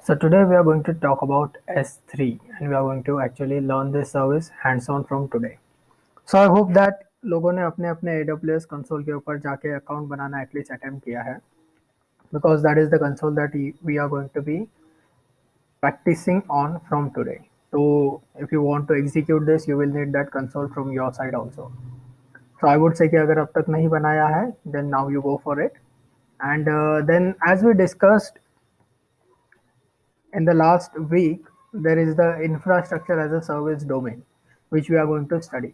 So today we are going to talk about S3 and we are going to actually learn this service hands-on from today. So I hope that लोगों ने अपने अपने AWS console के ऊपर जाके account बनाना at least attempt किया है because that is the console that we are going to be practicing on from today. So if you want to execute this, you will need that console from your side also. So I would say कि अगर अब तक नहीं बनाया है, then now you go for it. And then as we discussed in the last week, there is the infrastructure as a service domain, which we are going to study.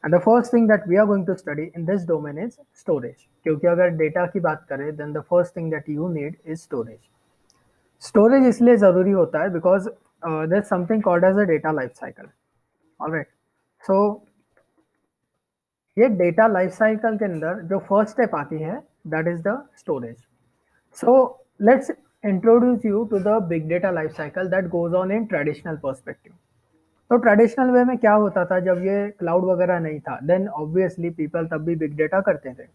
And the first thing that we are going to study in this domain is storage. क्योंकि अगर data की बात करें, then the first thing that you need is storage. Storage इसलिए ज़रूरी होता है because there's something called as a data life cycle. Alright. So ये डेटा लाइफ साइकिल के अंदर जो फर्स्ट स्टेप आती है, that is the storage. So let's introduce you to the big data life cycle that goes on in traditional perspective. तो traditional way में क्या होता था जब ये क्लाउड वगैरह नहीं था, देन ऑब्वियसली पीपल तब भी बिग डेटा करते थे.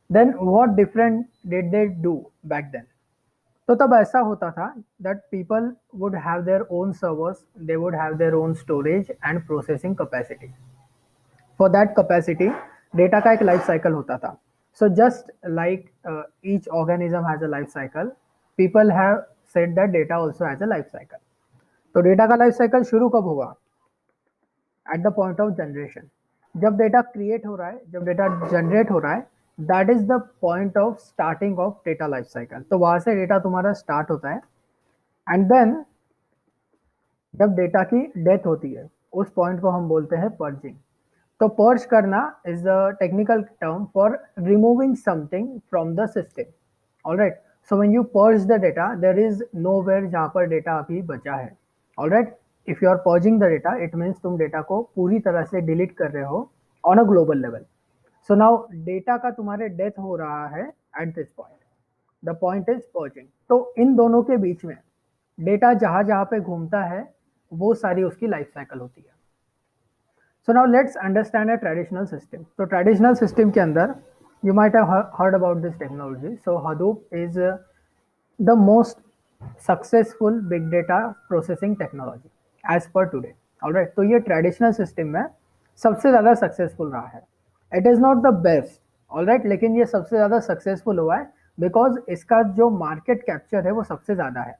Then what different did they do back then? तो तब ऐसा होता था that people would have their own servers, they would have their own storage and processing capacity. For that capacity data का एक लाइफ साइकिल होता था. So just like each organism has a life cycle, people have said that data also has a life cycle. तो data का life cycle शुरू कब होगा? At the point of generation. जब डेटा क्रिएट हो रहा है, जब डेटा जनरेट हो रहा है, that is the point of starting of data life cycle. तो वहां से डेटा तुम्हारा स्टार्ट होता है. एंड देन जब डेटा की डेथ होती है, उस पॉइंट को हम बोलते हैं पर्जिंग. तो पर्ज करना is the technical term for removing something from the system. Alright. So when you purge the data, there is nowhere जहां पर डेटा अभी बचा है. ऑलराइट. If you are purging the data, it means तुम data को पूरी तरह से डिलीट कर रहे हो on a global level. So now data का तुम्हारे डेथ हो रहा है at this point. The point is purging. तो इन दोनों के बीच में डेटा जहां जहां पे घूमता है, वो सारी उसकी लाइफ साइकिल होती है. So now let's understand a traditional system. तो ट्रेडिशनल सिस्टम के अंदर you might have heard about this technology. So Hadoop is the most successful big data processing technology as per today. Alright. तो ये traditional system में सबसे ज़्यादा successful रहा है. It is not the best, alright, लेकिन ये सबसे ज़्यादा सक्सेसफुल हुआ है बिकॉज इसका जो मार्केट कैप्चर है वो सबसे ज़्यादा है.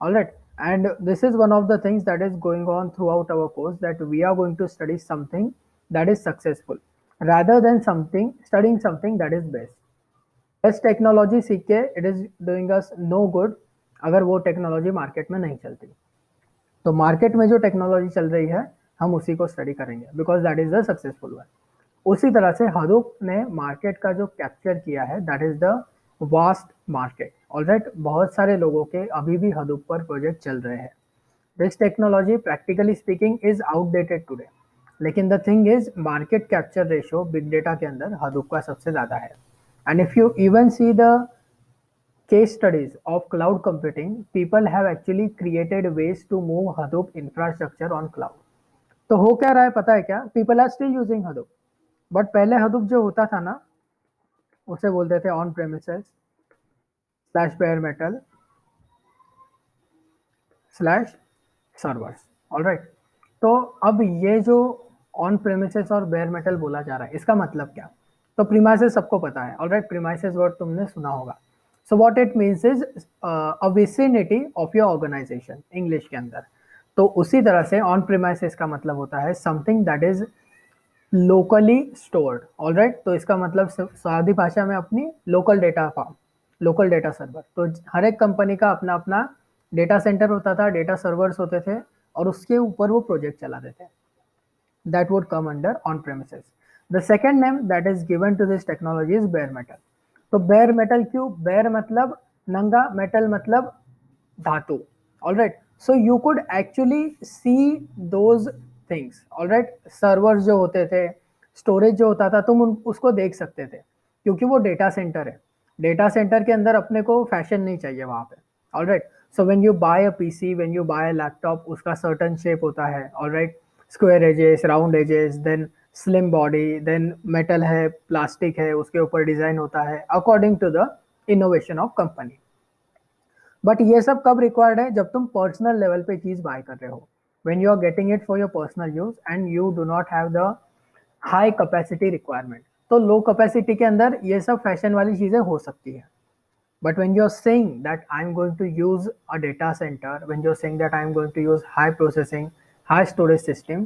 Alright. And this is one of the things that is going on throughout our course, that we are going to study something that is successful rather than studying something that is best. Best technology सीख के it is doing us know good अगर वो technology market में नहीं चलती. तो market में जो टेक्नोलॉजी चल रही है, हम उसी को स्टडी करेंगे because that is the successful one. उसी तरह से हडूप ने मार्केट का जो कैप्चर किया है, that is the vast market. Alright. बहुत सारे लोगों के अभी भी हडूप पर प्रोजेक्ट चल रहे हैं. This technology practically speaking is outdated today, लेकिन the thing is market capture ratio big data के अंदर हडूप का सबसे ज़्यादा है. And if you even see the case studies of cloud computing, people have actually created ways to move Hadoop infrastructure on cloud. तो हो क्या रहा है पता है क्या? People are still using Hadoop, but पहले Hadoop जो होता था ना, उसे बोलते थे on premises slash bear metal slash servers. Alright. तो अब ये जो ऑन प्रेमिसेस और बेयर मेटल बोला जा रहा है, इसका मतलब क्या? तो प्रीमाइसेस सबको पता है. ऑलराइट. प्रीमाइसेस वर्ड तुमने सुना होगा. So what it means is a vicinity of your organization English के अंदर. तो उसी तरह से ऑन प्रीमाइसेस का मतलब होता है something that is locally stored. Alright. तो इसका मतलब सादी भाषा में अपनी local data farm, local data server. तो हर एक कंपनी का अपना अपना डेटा सेंटर होता था, डेटा सर्वर्स होते थे, और उसके ऊपर वो प्रोजेक्ट चलाते थे. That would come under on premises. The second name that is given to this technology is bare metal. तो बेयर मेटल क्यों? बेयर मतलब नंगा, मेटल मतलब धातु. Alright. So you could actually see those things. Alright. Servers जो होते थे, storage जो होता था, तुम उसको देख सकते थे क्योंकि वो डेटा सेंटर है. डेटा सेंटर के अंदर अपने को फैशन नहीं चाहिए वहाँ पे. Alright. So when you buy a PC, when you buy a laptop, उसका सर्टन शेप होता है. Alright. Square edges, round edges, then slim body, then metal है, प्लास्टिक है, उसके ऊपर डिजाइन होता है according to the innovation of company. But ये सब कब रिक्वायर्ड है? जब तुम पर्सनल लेवल पे चीज बाय कर रहे हो, when you are getting it for your personal use and you do not have the high capacity requirement. तो लो कैपेसिटी के अंदर ये सब फैशन वाली चीजें हो सकती है। But when you're saying that I'm going to use a data center, when you're saying that I'm going to use high processing, high storage system,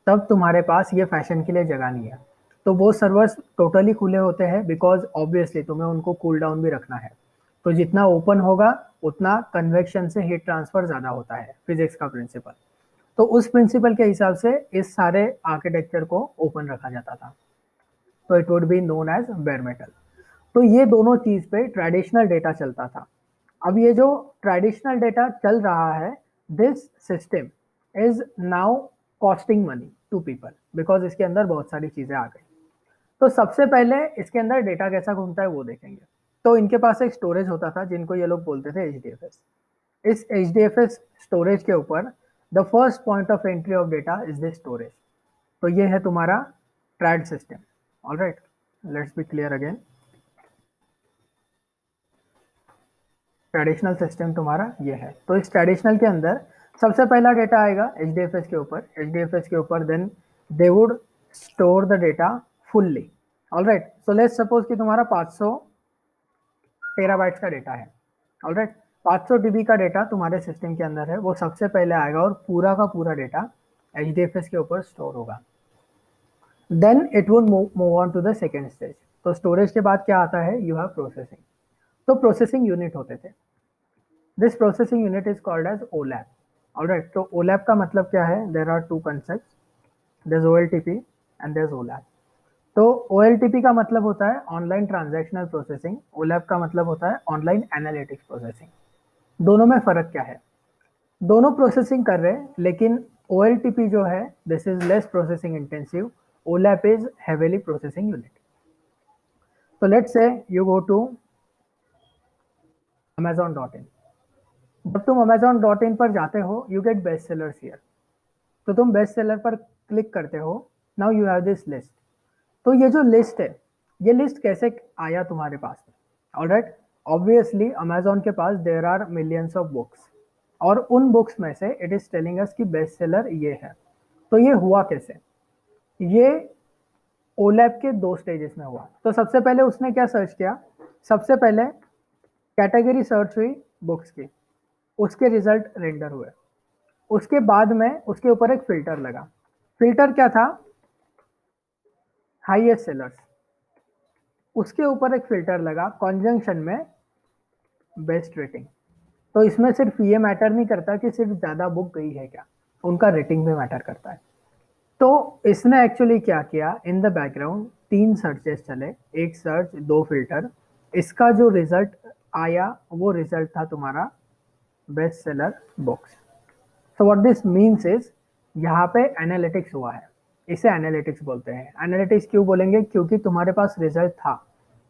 तब तुम्हारे पास ये फैशन के लिए जगह नहीं है। तो वो सर्वर्स टोटली खुले होते हैं बिकॉज ऑब्वियसली तुम्हें उनको कूल डाउन भी रखना है। तो जितना ओपन होगा उतना कन्वेक्शन से हीट ट्रांसफर ज़्यादा होता है, फिजिक्स का प्रिंसिपल। तो उस प्रिंसिपल के हिसाब से इस सारे आर्किटेक्चर को ओपन रखा जाता था। तो it would be known as bare metal. तो ये दोनों चीज पे ट्रेडिशनल डेटा चलता था। अब ये जो ट्रेडिशनल डेटा चल रहा है, this system is now costing money to people because इसके अंदर बहुत सारी चीजें आ गई। तो सबसे पहले इसके अंदर डेटा कैसा घूमता है वो देखेंगे। तो इनके पास एक स्टोरेज होता था जिनको ये लोग बोलते थे HDFS। इस HDFS स्टोरेज के ऊपर the first point of entry of data is this storage. तो ये है तुम्हारा trade system. Alright, let's be clear again. Traditional system तुम्हारा ये है। तो इस ट्रेडिशनल के अंदर सबसे पहला डेटा आएगा HDFS के ऊपर। HDFS के ऊपर then they would store the data fully. Alright, so let's suppose कि तुम्हारा 500 टेराबाइट्स का डेटा है। ऑलराइट, 500 DB का डेटा तुम्हारे सिस्टम के अंदर है, वो सबसे पहले आएगा और पूरा का पूरा डेटा HDFS के ऊपर स्टोर होगा। Then it would move on to the second stage. तो स्टोरेज के बाद क्या आता है? You have processing. तो प्रोसेसिंग यूनिट होते थे। This processing unit is called as OLAP। Alright, तो OLAP का मतलब क्या है? There are two concept, there is OLTP and there is OLAP। तो OLTP का मतलब होता है ऑनलाइन ट्रांजैक्शनल प्रोसेसिंग, OLAP का मतलब होता है ऑनलाइन एनालिटिक्स प्रोसेसिंग। दोनों में फर्क क्या है? दोनों प्रोसेसिंग कर रहे हैं, लेकिन OLTP जो है this is less processing intensive, OLAP is heavily processing unit. तो let's say you go to Amazon.in। जब तुम Amazon.in पर जाते हो you get best sellers here. तो तुम बेस्ट सेलर पर क्लिक करते हो, now you have this list. तो ये जो लिस्ट है, ये लिस्ट कैसे आया तुम्हारे पास में? ऑलराइट, ऑब्वियसली Amazon के पास there are millions of books, और उन बुक्स में से इट इज टेलिंग अस कि बेस्ट सेलर ये है। तो ये हुआ कैसे? ये OLAP के दो स्टेजेस में हुआ। तो सबसे पहले उसने क्या सर्च किया? सबसे पहले कैटेगरी सर्च हुई बुक्स की, उसके रिजल्ट रेंडर हुए। उसके बाद में उसके ऊपर एक फिल्टर लगा। फिल्टर क्या था? Highest sellers. उसके ऊपर एक फिल्टर लगा कॉन्जंक्शन में बेस्ट रेटिंग। तो इसमें सिर्फ ये मैटर नहीं करता कि सिर्फ ज़्यादा बुक गई है क्या, उनका रेटिंग भी मैटर करता है। तो इसने एक्चुअली क्या किया? इन द बैकग्राउंड 3 सर्चेस चले, एक सर्च 2 फिल्टर। इसका जो रिजल्ट आया वो रिजल्ट था तुम्हारा best seller books. So what this means is यहाँ पे एनालिटिक्स हुआ है, इसे एनालिटिक्स बोलते हैं। एनालिटिक्स क्यों बोलेंगे? क्योंकि तुम्हारे पास रिजल्ट था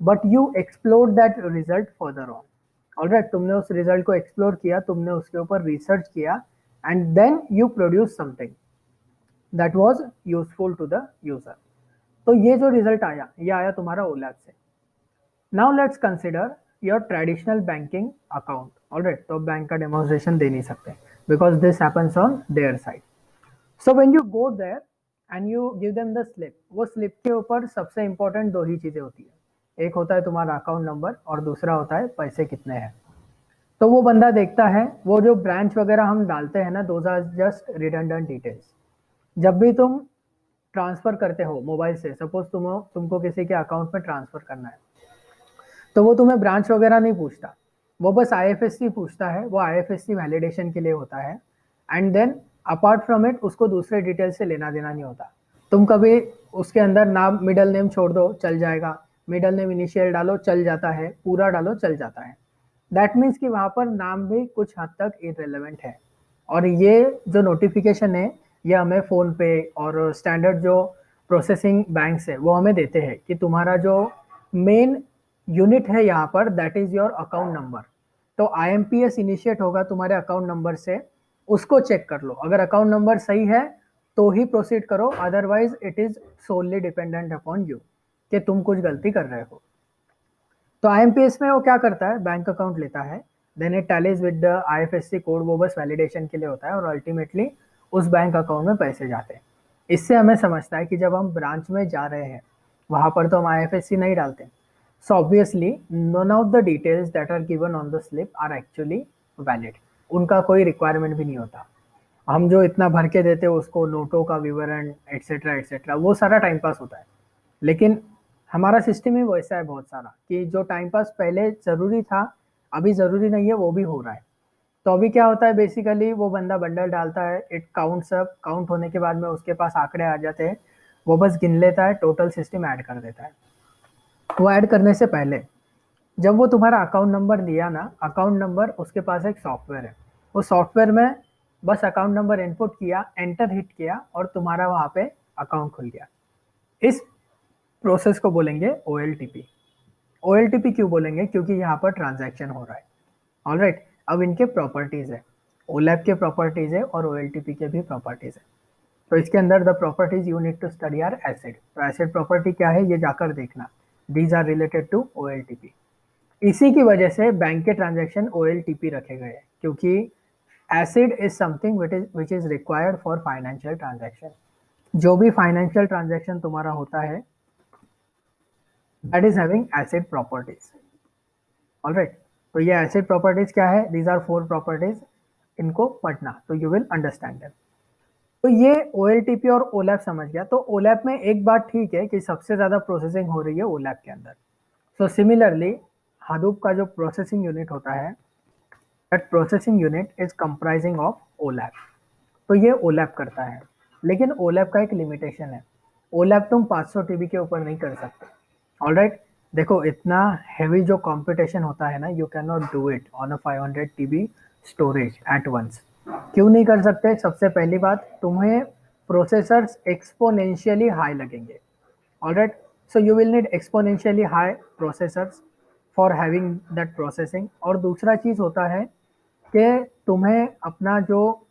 but you explore that result further on. Alright, तुमने उस रिजल्ट को एक्सप्लोर किया, तुमने उसके ऊपर रिसर्च किया and then you produce something that was useful to the user. तो ये जो रिजल्ट आया ये आया तुम्हारा OLAP से। Now let's consider your traditional banking account. Alright, तो बैंक का डेमोन्स्ट्रेशन दे नहीं सकते because this happens on their side. So when you go there and you give them the slip, वो स्लिप के ऊपर सबसे इंपॉर्टेंट 2 ही चीजें होती है, एक होता है तुम्हारा अकाउंट नंबर और दूसरा होता है पैसे कितने हैं। तो वो बंदा देखता है, वो जो ब्रांच वगैरह हम डालते हैं ना, those are just redundant details. जब भी तुम ट्रांसफर करते हो मोबाइल से, सपोज तुमको किसी के अकाउंट में ट्रांसफर करना है, तो वो तुम्हें ब्रांच वगैरह नहीं पूछता, वो बस IFSC पूछता है। वो IFSC वैलिडेशन के लिए होता है and then apart from it उसको दूसरे डिटेल्स से लेना देना नहीं होता। तुम कभी उसके अंदर नाम मिडल नेम छोड़ दो चल जाएगा, मिडल नेम इनिशियल डालो चल जाता है, पूरा डालो चल जाता है। दैट मीन्स कि वहाँ पर नाम भी कुछ हद तक इररिलेवेंट है। और ये जो नोटिफिकेशन है ये हमें फ़ोन पे और स्टैंडर्ड जो प्रोसेसिंग बैंक्स है वो हमें देते हैं कि तुम्हारा जो मेन यूनिट है यहाँ पर that is your account number. तो IMPS इनिशिएट होगा तुम्हारे अकाउंट नंबर से, उसको चेक कर लो। अगर अकाउंट नंबर सही है तो ही प्रोसीड करो, otherwise it is solely dependent upon you कि तुम कुछ गलती कर रहे हो। तो IMPS में वो क्या करता है? बैंक अकाउंट लेता है, then it tallies with the IFSC code, वो बस वैलिडेशन के लिए होता है और अल्टीमेटली उस बैंक अकाउंट में पैसे जाते हैं। इससे हमें समझता है कि जब हम ब्रांच में जा रहे हैं वहाँ पर तो हम IFSC नहीं डालते। सो obviously none of the details that are given on the slip are actually valid, उनका कोई रिक्वायरमेंट भी नहीं होता। हम जो इतना भर के देते हैं उसको नोटों का विवरण एटसेट्रा एटसेट्रा, वो सारा टाइम पास होता है। लेकिन हमारा सिस्टम ही वैसा है बहुत सारा कि जो टाइम पास पहले ज़रूरी था अभी ज़रूरी नहीं है, वो भी हो रहा है। तो अभी क्या होता है, बेसिकली वो बंदा बंडल डालता है, इट काउंट्स अप, काउंट होने के बाद में उसके पास आंकड़े आ जाते हैं, वो बस गिन लेता है, टोटल सिस्टम ऐड कर देता है। वो ऐड करने से पहले जब वो तुम्हारा अकाउंट नंबर लिया ना, अकाउंट नंबर उसके पास एक सॉफ्टवेयर है, वो सॉफ्टवेयर में बस अकाउंट नंबर इनपुट किया, एंटर हिट किया और तुम्हारा वहाँ पे अकाउंट खुल गया। इस प्रोसेस को बोलेंगे OLTP। OLTP क्यों बोलेंगे? क्योंकि यहाँ पर ट्रांजैक्शन हो रहा है। ऑलराइट, अब इनके प्रॉपर्टीज है, OLAP के प्रॉपर्टीज है और OLTP के भी प्रॉपर्टीज है। तो इसके अंदर the properties you need to study are acid. तो एसिड प्रॉपर्टी क्या है ये जाकर देखना, these are related to OLTP। इसी की वजह से बैंक के ट्रांजैक्शन OLTP रखे गए हैं, क्योंकि acid is something which is required for financial transaction. जो भी फाइनेंशियल ट्रांजैक्शन तुम्हारा होता है that is having acid properties. Alright, तो ये एसिड प्रॉपर्टीज क्या है? दीज आर 4 प्रॉपर्टीज, इनको पढ़ना तो यू विल अंडरस्टैंड देम। तो ये OLTP और OLAP समझ गया। तो OLAP में एक बात ठीक है कि सबसे ज़्यादा प्रोसेसिंग हो रही है OLAP के अंदर। सो सिमिलरली Hadoop का जो प्रोसेसिंग यूनिट होता है, that processing unit is comprising of OLAP। तो ये OLAP करता है, लेकिन OLAP का एक लिमिटेशन है। OLAP तुम 500 TB के ऊपर नहीं कर सकते। ऑलराइट, देखो इतना हैवी जो कंप्यूटेशन होता है ना, you can not do it on a 500 TB storage at once. क्यों नहीं कर सकते? सबसे पहली बात, तुम्हें प्रोसेसर्स एक्सपोनेंशियली हाई लगेंगे। Alright, so you will need exponentially high processors for having that processing. और दूसरा चीज़ होता है कि तुम्हें अपना जो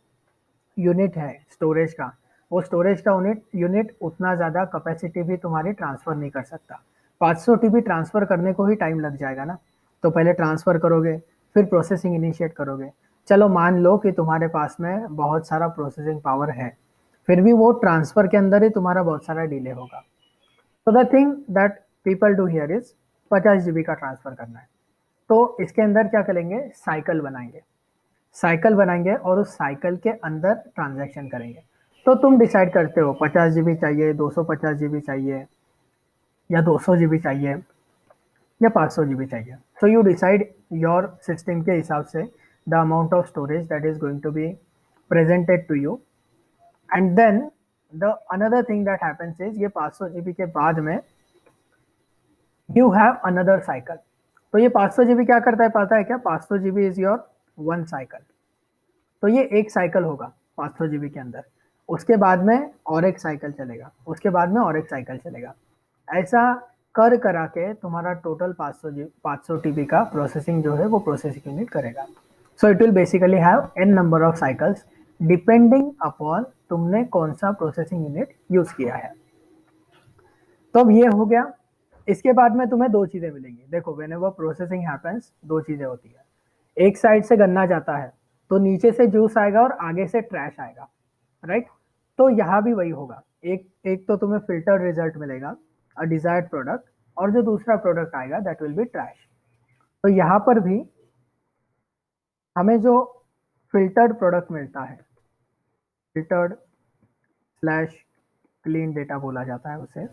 यूनिट है स्टोरेज का, वो स्टोरेज का यूनिट उतना ज़्यादा कैपेसिटी भी तुम्हारी ट्रांसफ़र नहीं कर सकता। 500 TB ट्रांसफ़र करने को ही टाइम लग जाएगा ना। तो पहले ट्रांसफ़र करोगे, फिर प्रोसेसिंग इनिशिएट करोगे। चलो मान लो कि तुम्हारे पास में बहुत सारा प्रोसेसिंग पावर है, फिर भी वो ट्रांसफ़र के अंदर ही तुम्हारा बहुत सारा डिले होगा। तो the thing that people do here is 50 GB का ट्रांसफ़र करना है, तो इसके अंदर क्या करेंगे, साइकिल बनाएंगे। साइकिल बनाएंगे और उस साइकिल के अंदर ट्रांजैक्शन करेंगे। तो तुम डिसाइड करते हो 50 GB चाहिए, 250 GB चाहिए, या 200 GB चाहिए, या 500 GB चाहिए। So you decide your system के हिसाब से the amount of storage that is going to be presented to you. And then the another thing that happens is, ये 500 GB के बाद में यू हैव अनदर साइकिल। तो ये 500 GB क्या करता है पता है क्या? 500 GB is your one cycle. तो ये एक साइकिल होगा 500 GB के अंदर, उसके बाद में और एक साइकिल चलेगा, उसके बाद में और एक साइकिल चलेगा। ऐसा कर करा के तुम्हारा टोटल 500 TB का प्रोसेसिंग जो है वो प्रोसेसिंग यूनिट करेगा। So it will basically have n number of cycles depending upon तुमने कौन सा प्रोसेसिंग यूनिट यूज किया है। तो अब ये हो गया। इसके बाद में तुम्हें दो चीजें मिलेंगी। देखो व्हेनेवर प्रोसेसिंग हैपेंस, दो चीजें होती है। एक साइड से गन्ना जाता है तो नीचे से जूस आएगा और आगे से ट्रैश आएगा, राइट? तो यहाँ भी वही होगा। एक एक तो तुम्हें फिल्टर्ड रिजल्ट मिलेगा, अ डिजायर्ड प्रोडक्ट, और जो दूसरा प्रोडक्ट आएगा दैट विल बी ट्रैश। तो यहाँ पर भी हमें जो फिल्टर्ड प्रोडक्ट मिलता है, फिल्टर्ड स्लैश क्लीन डेटा बोला जाता है उसे,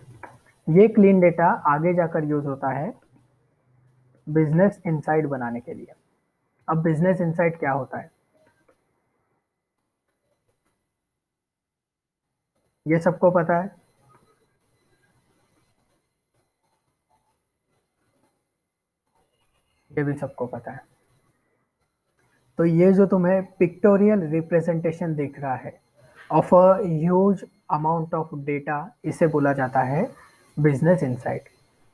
ये क्लीन डेटा आगे जाकर यूज होता है बिजनेस इनसाइट बनाने के लिए। अब बिजनेस इनसाइट क्या होता है ये सबको पता है। ये भी सबको पता है। तो ये जो तुम्हें पिक्टोरियल रिप्रेजेंटेशन दिख रहा है of a huge amount of data, इसे बोला जाता है बिजनेस इनसाइट।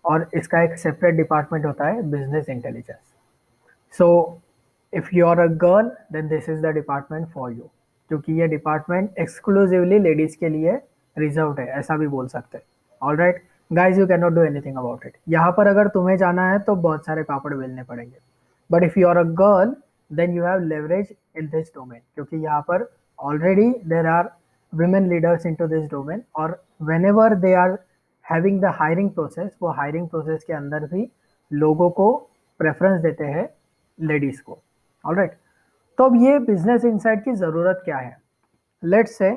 और इसका एक सेपरेट डिपार्टमेंट होता है business intelligence. So if you are a girl then this is the department for you, क्योंकि ये डिपार्टमेंट एक्सक्लूसिवली लेडीज के लिए रिजर्व्ड है, ऐसा भी बोल सकते हैं। All right guys, you can not do anything about it. यहाँ पर अगर तुम्हें जाना है तो बहुत सारे पापड़ बेलने पड़ेंगे, but if you are a girl then you have leverage in this domain, क्योंकि यहाँ पर already there are women leaders into this domain, और whenever they are having the hiring process, वो हायरिंग प्रोसेस के अंदर भी लोगों को प्रेफरेंस देते हैं लेडीज को। ऑलराइट, तो अब ये बिजनेस इनसाइट की जरूरत क्या है? लेट्स से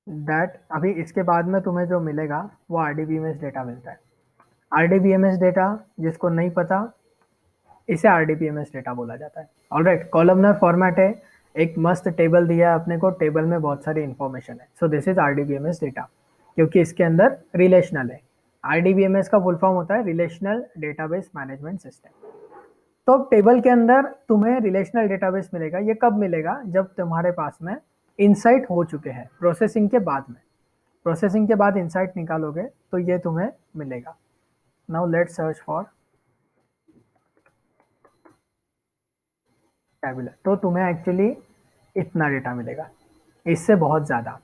दैट अभी इसके बाद में तुम्हें जो मिलेगा वो आरडीबीएमएस डेटा मिलता है। आरडीबीएमएस डेटा जिसको नहीं पता, इसे आरडीबीएमएस डेटा बोला जाता है। ऑलराइट, कॉलमनर फॉर्मेट है, एक मस्त टेबल दिया है अपने को, टेबल में बहुत सारी इंफॉर्मेशन है। सो दिस इज आरडीबीएमएस डेटा, क्योंकि इसके अंदर रिलेशनल है। आरडीबीएमएस का फुल फॉर्म होता है रिलेशनल डेटाबेस मैनेजमेंट सिस्टम। तो अब टेबल के अंदर तुम्हें रिलेशनल डेटाबेस मिलेगा। ये कब मिलेगा? जब तुम्हारे पास में इनसाइट हो चुके हैं प्रोसेसिंग के बाद में। प्रोसेसिंग के बाद इनसाइट निकालोगे तो ये तुम्हें मिलेगा। Now let's search for tabular, तो तुम्हें एक्चुअली इतना डेटा मिलेगा, इससे बहुत ज़्यादा।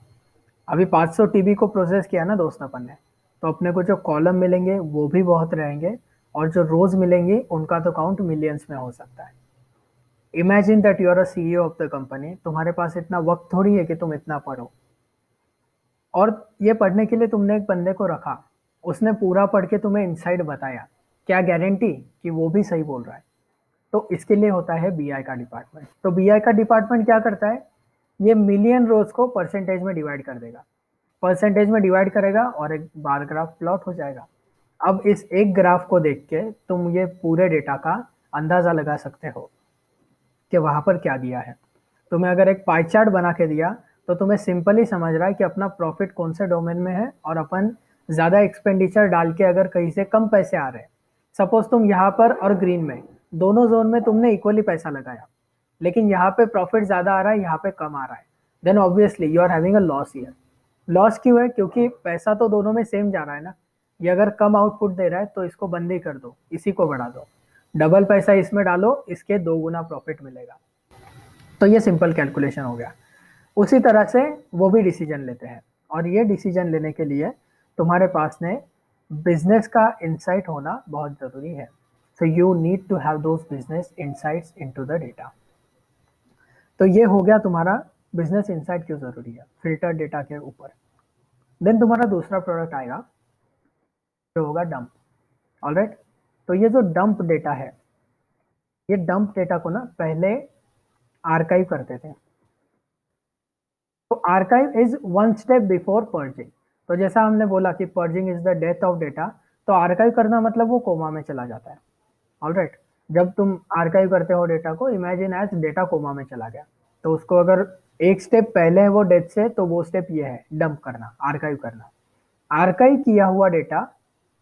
अभी 500 टीबी को प्रोसेस किया ना दोस्त अपन ने, तो अपने को जो कॉलम मिलेंगे वो भी बहुत रहेंगे, और जो रोज मिलेंगी उनका तो काउंट मिलियंस में हो सकता है। Imagine that you are a CEO of the company, तुम्हारे पास इतना वक्त थोड़ी है कि तुम इतना पढ़ो। और ये पढ़ने के लिए तुमने एक बंदे को रखा, उसने पूरा पढ़ के तुम्हें इनसाइड बताया, क्या गारंटी कि वो भी सही बोल रहा है? तो इसके लिए होता है बीआई का डिपार्टमेंट। तो बीआई का डिपार्टमेंट क्या करता है? ये मिलियन रोज को परसेंटेज में डिवाइड कर देगा, परसेंटेज में डिवाइड करेगा और एक बार ग्राफ प्लॉट हो जाएगा। अब इस एक ग्राफ को देख के तुम ये पूरे डेटा का अंदाजा लगा सकते हो कि वहां पर क्या दिया है। तुम्हें अगर एक पाई चार्ट बना के दिया तो तुम्हें सिंपली समझ रहा है कि अपना प्रॉफिट कौन से डोमेन में है, और अपन ज्यादा एक्सपेंडिचर डाल के अगर कहीं से कम पैसे आ रहे हैं, सपोज तुम यहाँ पर और ग्रीन में दोनों जोन में तुमने इक्वली पैसा लगाया, लेकिन यहाँ पे प्रॉफिट ज्यादा आ रहा है, यहाँ पे कम आ रहा है, then obviously you are having a loss year. Loss क्यों है? क्योंकि पैसा तो दोनों में सेम जा रहा है ना। ये अगर कम आउटपुट दे रहा है तो इसको बंद ही कर दो, इसी को बढ़ा दो, डबल पैसा इसमें डालो, इसके 2 गुना प्रॉफिट मिलेगा। तो ये सिंपल कैलकुलेशन हो गया। उसी तरह से वो भी डिसीजन लेते हैं, और ये डिसीजन लेने के लिए तुम्हारे पास में बिजनेस का इंसाइट होना बहुत जरूरी है। So you need to have those business insights into the data. तो ये हो गया तुम्हारा बिजनेस इंसाइट क्यों जरूरी है फिल्टर डेटा के ऊपर। देन तुम्हारा दूसरा प्रोडक्ट आएगा जो होगा डंप। ऑलराइट, तो ये जो डंप डेटा है, ये डंप डेटा को ना पहले आर्काइव करते थे। तो archive is one step before purging. तो जैसा हमने बोला कि purging is the death of data, तो आर्काइव करना मतलब वो कोमा में चला जाता है। ऑलराइट, जब तुम आर्काइव करते हो डेटा को, इमेजिन एज डेटा कोमा में चला गया, तो उसको अगर एक स्टेप पहले है वो डेथ से, तो वो स्टेप ये है डंप करना, आर्काइव करना। आर्काइव किया हुआ डेटा,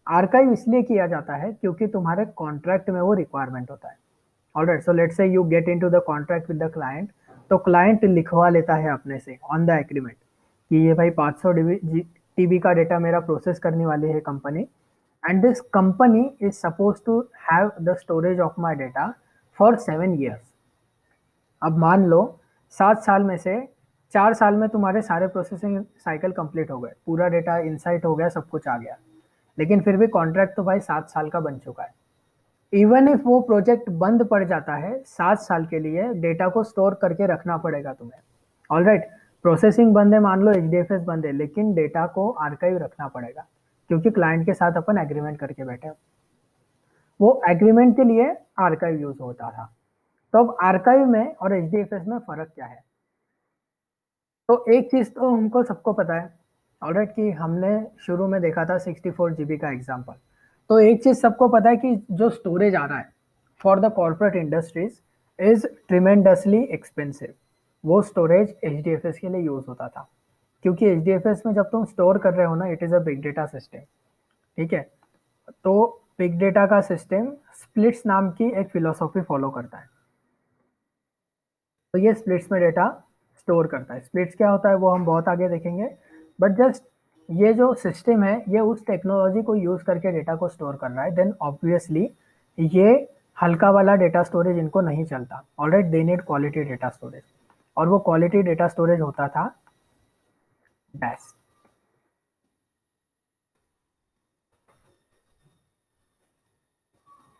आर्काइव इसलिए किया जाता है क्योंकि तुम्हारे कॉन्ट्रैक्ट में वो रिक्वायरमेंट होता है। Alright, so let's say you get into the contract with the client, तो क्लाइंट लिखवा लेता है अपने से ऑन द एग्रीमेंट कि ये भाई 500 टीबी का डेटा मेरा प्रोसेस करने वाली है company, and this company is suppose to have the storage of my data for 7 years। अब मान लो 7 साल में से 4 साल में तुम्हारे सारे प्रोसेसिंग साइकिल कंप्लीट हो गए, पूरा डेटा इंसाइट हो गया, सब कुछ आ गया, लेकिन फिर भी कॉन्ट्रैक्ट तो भाई 7 साल का बन चुका है। इवन इफ वो प्रोजेक्ट बंद पड़ जाता है, 7 साल के लिए डेटा को स्टोर करके रखना पड़ेगा तुम्हें। ऑलराइट, प्रोसेसिंग बंद है, मान लो एचडीएफएस बंद है, लेकिन डेटा को आर्काइव रखना पड़ेगा, क्योंकि क्लाइंट के साथ अपन एग्रीमेंट करके बैठे हैं। वो एग्रीमेंट के लिए आर्काइव यूज होता था। तो अब आर्काइव में और एचडीएफएस में फर्क क्या है? तो एक चीज तो हमको सबको पता है, ऑलराइट, कि हमने शुरू में देखा था 64 GB का एग्जाम्पल। तो एक चीज सबको पता है कि जो स्टोरेज आ रहा है for the corporate industries is tremendously expensive. वो स्टोरेज एचडीएफएस के लिए यूज होता था, क्योंकि एचडीएफएस में जब तुम स्टोर कर रहे हो ना, it is a big data system. ठीक है, तो बिग डेटा का सिस्टम स्प्लिट्स नाम की एक फिलोसॉफी फॉलो करता है। तो ये स्प्लिट्स में डेटा स्टोर करता है। स्प्लिट्स क्या होता है वो हम बहुत आगे देखेंगे, बट जस्ट ये जो सिस्टम है ये उस टेक्नोलॉजी को यूज करके डेटा को स्टोर कर रहा है। देन ऑब्वियसली ये हल्का वाला डेटा स्टोरेज इनको नहीं चलता। Alright, they need quality data storage, और वो क्वालिटी डेटा स्टोरेज होता था dash.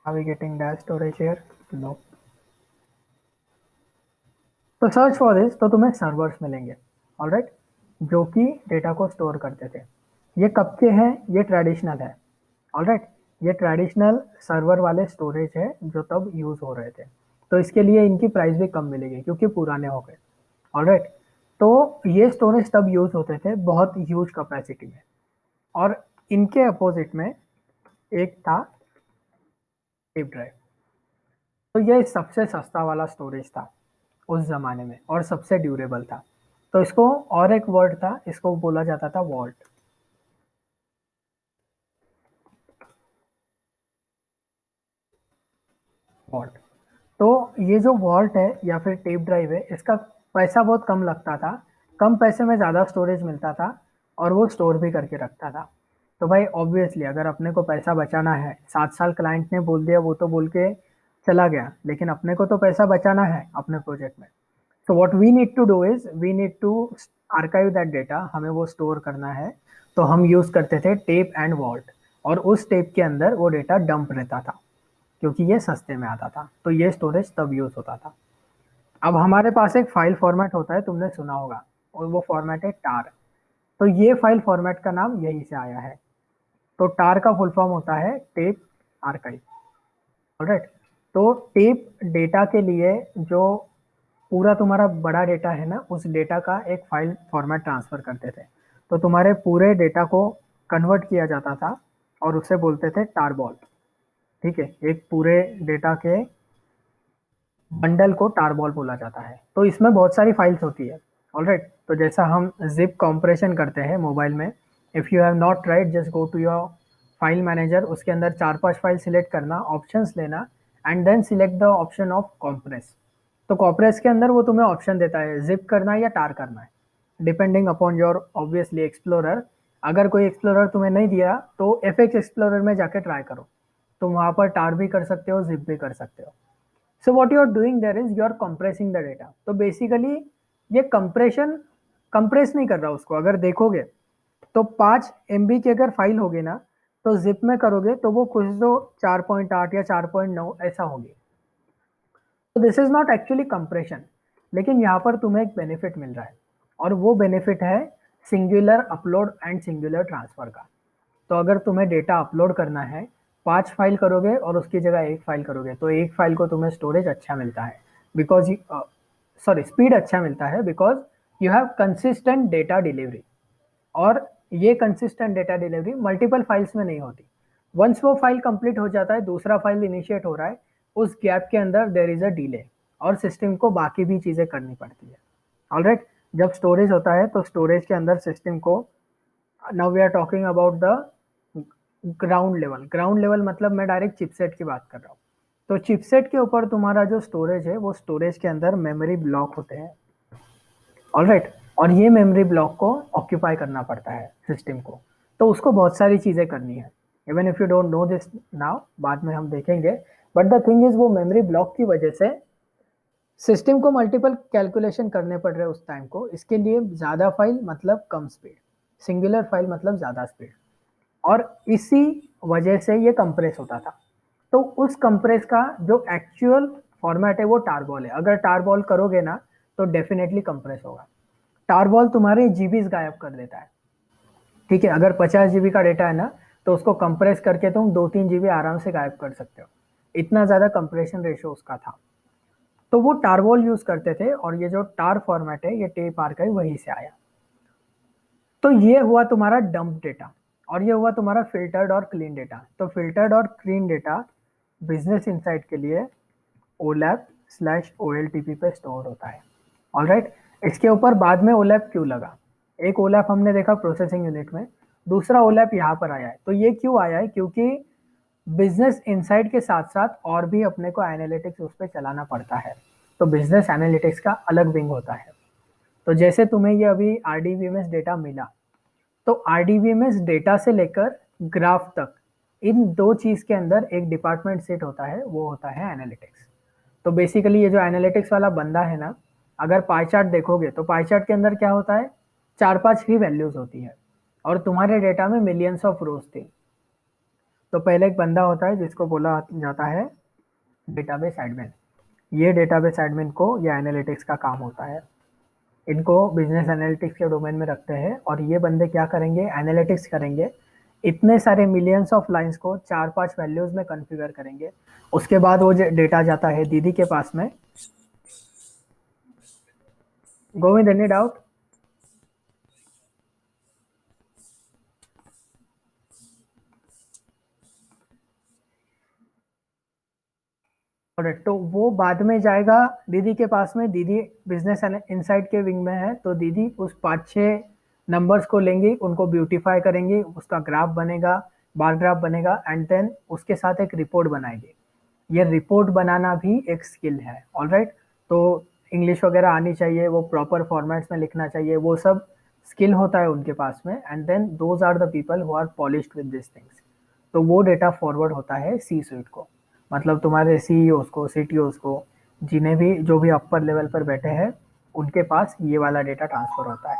Are we getting dash storage here? No. तो सर्च फॉर दिस, तो तुम्हें सर्वर्स मिलेंगे, ऑलराइट, जो कि डेटा को स्टोर करते थे। ये कब के हैं? ये ट्रेडिशनल है, ऑलराइट, ये ट्रेडिशनल सर्वर वाले स्टोरेज है जो तब यूज हो रहे थे। तो इसके लिए इनकी प्राइस भी कम मिलेगी क्योंकि पुराने हो गए, ऑलराइट। तो ये स्टोरेज तब यूज होते थे बहुत ह्यूज कैपेसिटी में। और इनके अपोजिट में एक था टेप ड्राइव। तो ये सबसे सस्ता वाला स्टोरेज था उस जमाने में और सबसे ड्यूरेबल था। तो इसको और एक वर्ड था, इसको बोला जाता था वॉल्ट। वॉल्ट। तो ये जो वॉल्ट है या फिर टेप ड्राइव है, इसका पैसा बहुत कम लगता था, कम पैसे में ज़्यादा स्टोरेज मिलता था और वो स्टोर भी करके रखता था। तो भाई ऑब्वियसली अगर अपने को पैसा बचाना है, 7 साल क्लाइंट ने बोल दिया, वो तो बोल के चला गया, लेकिन अपने को तो पैसा बचाना है अपने प्रोजेक्ट में। So what we need to do is we need to archive that data, हमें वो स्टोर करना है। तो हम यूज़ करते थे टेप एंड वॉल्ट, और उस टेप के अंदर वो डेटा डंप रहता था क्योंकि ये सस्ते में आता था। तो ये स्टोरेज तब यूज़ होता था। अब हमारे पास एक फाइल फॉर्मेट होता है, तुमने सुना होगा, और वो फॉर्मेट है टार। तो ये फाइल फॉर्मेट का नाम यहीं से आया है। तो टार का फुल फॉर्म होता है टेप आर्काइव, ऑलराइट। तो टेप डेटा के लिए जो पूरा तुम्हारा बड़ा डेटा है ना, उस डेटा का एक फाइल फॉर्मेट ट्रांसफर करते थे। तो तुम्हारे पूरे डेटा को कन्वर्ट किया जाता था और उसे बोलते थे टारबॉल। ठीक है, एक पूरे डेटा के बंडल को टारबॉल बोला जाता है। तो इसमें बहुत सारी फाइल्स होती है, ऑलराइट। तो जैसा हम जिप कॉम्प्रेशन करते हैं मोबाइल में, if you have not tried just go to your file manager, उसके अंदर 4-5 फाइल सिलेक्ट करना, ऑप्शंस लेना, and then select the option of compress. तो कॉम्प्रेस के अंदर वो तुम्हें ऑप्शन देता है जिप करना है या टार करना है, depending upon your obviously explorer. अगर कोई एक्सप्लोरर तुम्हें नहीं दिया तो एफ एक्सप्लोरर में जाके ट्राई करो, तुम वहाँ पर टार भी कर सकते हो, जिप भी कर सकते हो। So what you are doing there is you are compressing the data. तो बेसिकली ये कंप्रेशन, कंप्रेस नहीं कर रहा उसको। अगर देखोगे तो 5 MB की अगर फाइल होगी ना, तो जिप में करोगे तो वो कुछ तो 4.8 या 4.9 ऐसा होगी। तो this is not actually compression, लेकिन यहाँ पर तुम्हें एक बेनिफिट मिल रहा है, और वो बेनिफिट है singular upload and singular transfer का। तो अगर तुम्हें डेटा अपलोड करना है, 5 फाइल करोगे और उसकी जगह एक फाइल करोगे, तो एक फाइल को तुम्हें स्टोरेज अच्छा मिलता है, बिकॉज सॉरी स्पीड अच्छा मिलता है, because you have consistent data delivery. और ये consistent data delivery multiple files में नहीं होती। वंस वो फाइल कंप्लीट हो जाता है, दूसरा फाइल इनिशिएट हो रहा है, उस गैप के अंदर देर इज अ डिले, और सिस्टम को बाकी भी चीज़ें करनी पड़ती है, ऑलराइट। जब स्टोरेज होता है तो स्टोरेज के अंदर सिस्टम को, now we are talking about the ground level. Ground level मतलब मैं डायरेक्ट चिपसेट की बात कर रहा हूँ। तो चिपसेट के ऊपर तुम्हारा जो स्टोरेज है, वो स्टोरेज के अंदर मेमोरी ब्लॉक होते हैं, ऑलराइट। और ये मेमोरी ब्लॉक को ऑक्यूपाई करना पड़ता है सिस्टम को। तो उसको बहुत सारी चीज़ें करनी है। Even if you don't know this now, बाद में हम देखेंगे, बट द थिंग इज वो मेमोरी ब्लॉक की वजह से सिस्टम को मल्टीपल कैलकुलेशन करने पड़ रहे उस टाइम को। इसके लिए ज़्यादा फाइल मतलब कम स्पीड, सिंगुलर फाइल मतलब ज़्यादा स्पीड, और इसी वजह से ये कंप्रेस होता था। तो उस कंप्रेस का जो एक्चुअल फॉर्मेट है वो टारबॉल है। अगर टारबॉल करोगे ना, तो डेफिनेटली कंप्रेस होगा। टारबॉल तुम्हारे जीबीज गायब कर देता है, ठीक है। अगर 50 GB का डेटा है ना, तो उसको कंप्रेस करके तुम 2-3 GB आराम से गायब कर सकते हो, इतना ज़्यादा कंप्रेशन रेशियो उसका था। तो वो टारबॉल यूज़ करते थे, और ये जो टार फॉर्मेट है, ये टेप आर्काइव वहीं से आया। तो ये हुआ तुम्हारा डंप डेटा, और ये हुआ तुम्हारा फिल्टर्ड और क्लीन डेटा। तो फिल्टर्ड और क्लीन डेटा बिजनेस इनसाइट के लिए OLAP/OLTP पे स्टोर होता है, ऑलराइट। इसके ऊपर बाद में OLAP क्यों लगा? एक OLAP हमने देखा प्रोसेसिंग यूनिट में, दूसरा OLAP यहाँ पर आया है। तो ये क्यों आया है? क्योंकि बिजनेस इनसाइट के साथ साथ और भी अपने को एनालिटिक्स उस पर चलाना पड़ता है। तो बिजनेस एनालिटिक्स का अलग विंग होता है। तो जैसे तुम्हें ये अभी RDBMS डेटा मिला, तो RDBMS डेटा से लेकर ग्राफ तक, इन दो चीज़ के अंदर एक डिपार्टमेंट सेट होता है, वो होता है एनालिटिक्स। तो बेसिकली ये जो एनालिटिक्स वाला बंदा है ना, अगर पाई चार्ट देखोगे तो पाई चार्ट के अंदर क्या होता है, 4-5 ही वैल्यूज होती है, और तुम्हारे डेटा में मिलियंस ऑफ रोज थी। तो पहले एक बंदा होता है जिसको बोला जाता है डेटाबेस एडमिन। ये डेटाबेस एडमिन को या एनालिटिक्स का काम होता है। इनको बिजनेस एनालिटिक्स के डोमेन में रखते हैं और ये बंदे क्या करेंगे, एनालिटिक्स करेंगे, इतने सारे मिलियंस ऑफ लाइंस को 4-5 वैल्यूज में कॉन्फ़िगर करेंगे। उसके बाद वो डेटा जाता है दीदी के पास में। Govind, any doubt? तो वो बाद में जाएगा दीदी के पास में। दीदी बिजनेस इनसाइट के विंग में है, तो दीदी उस 5-6 नंबर्स को लेंगी, उनको ब्यूटीफाई करेंगी, उसका ग्राफ बनेगा, बार ग्राफ बनेगा, एंड देन उसके साथ एक रिपोर्ट बनाएगी। ये रिपोर्ट बनाना भी एक स्किल है, ऑलराइट। तो इंग्लिश वगैरह आनी चाहिए, वो प्रॉपर फॉर्मेट्स में लिखना चाहिए, वो सब स्किल होता है उनके पास में। And then those are the people who are polished with this things. तो वो डेटा फॉरवर्ड होता है सी स्वीट को, मतलब तुम्हारे सीईओस को, सीटीओस को, जिन्हें भी जो भी अपर लेवल पर बैठे हैं, उनके पास ये वाला डेटा ट्रांसफर होता है।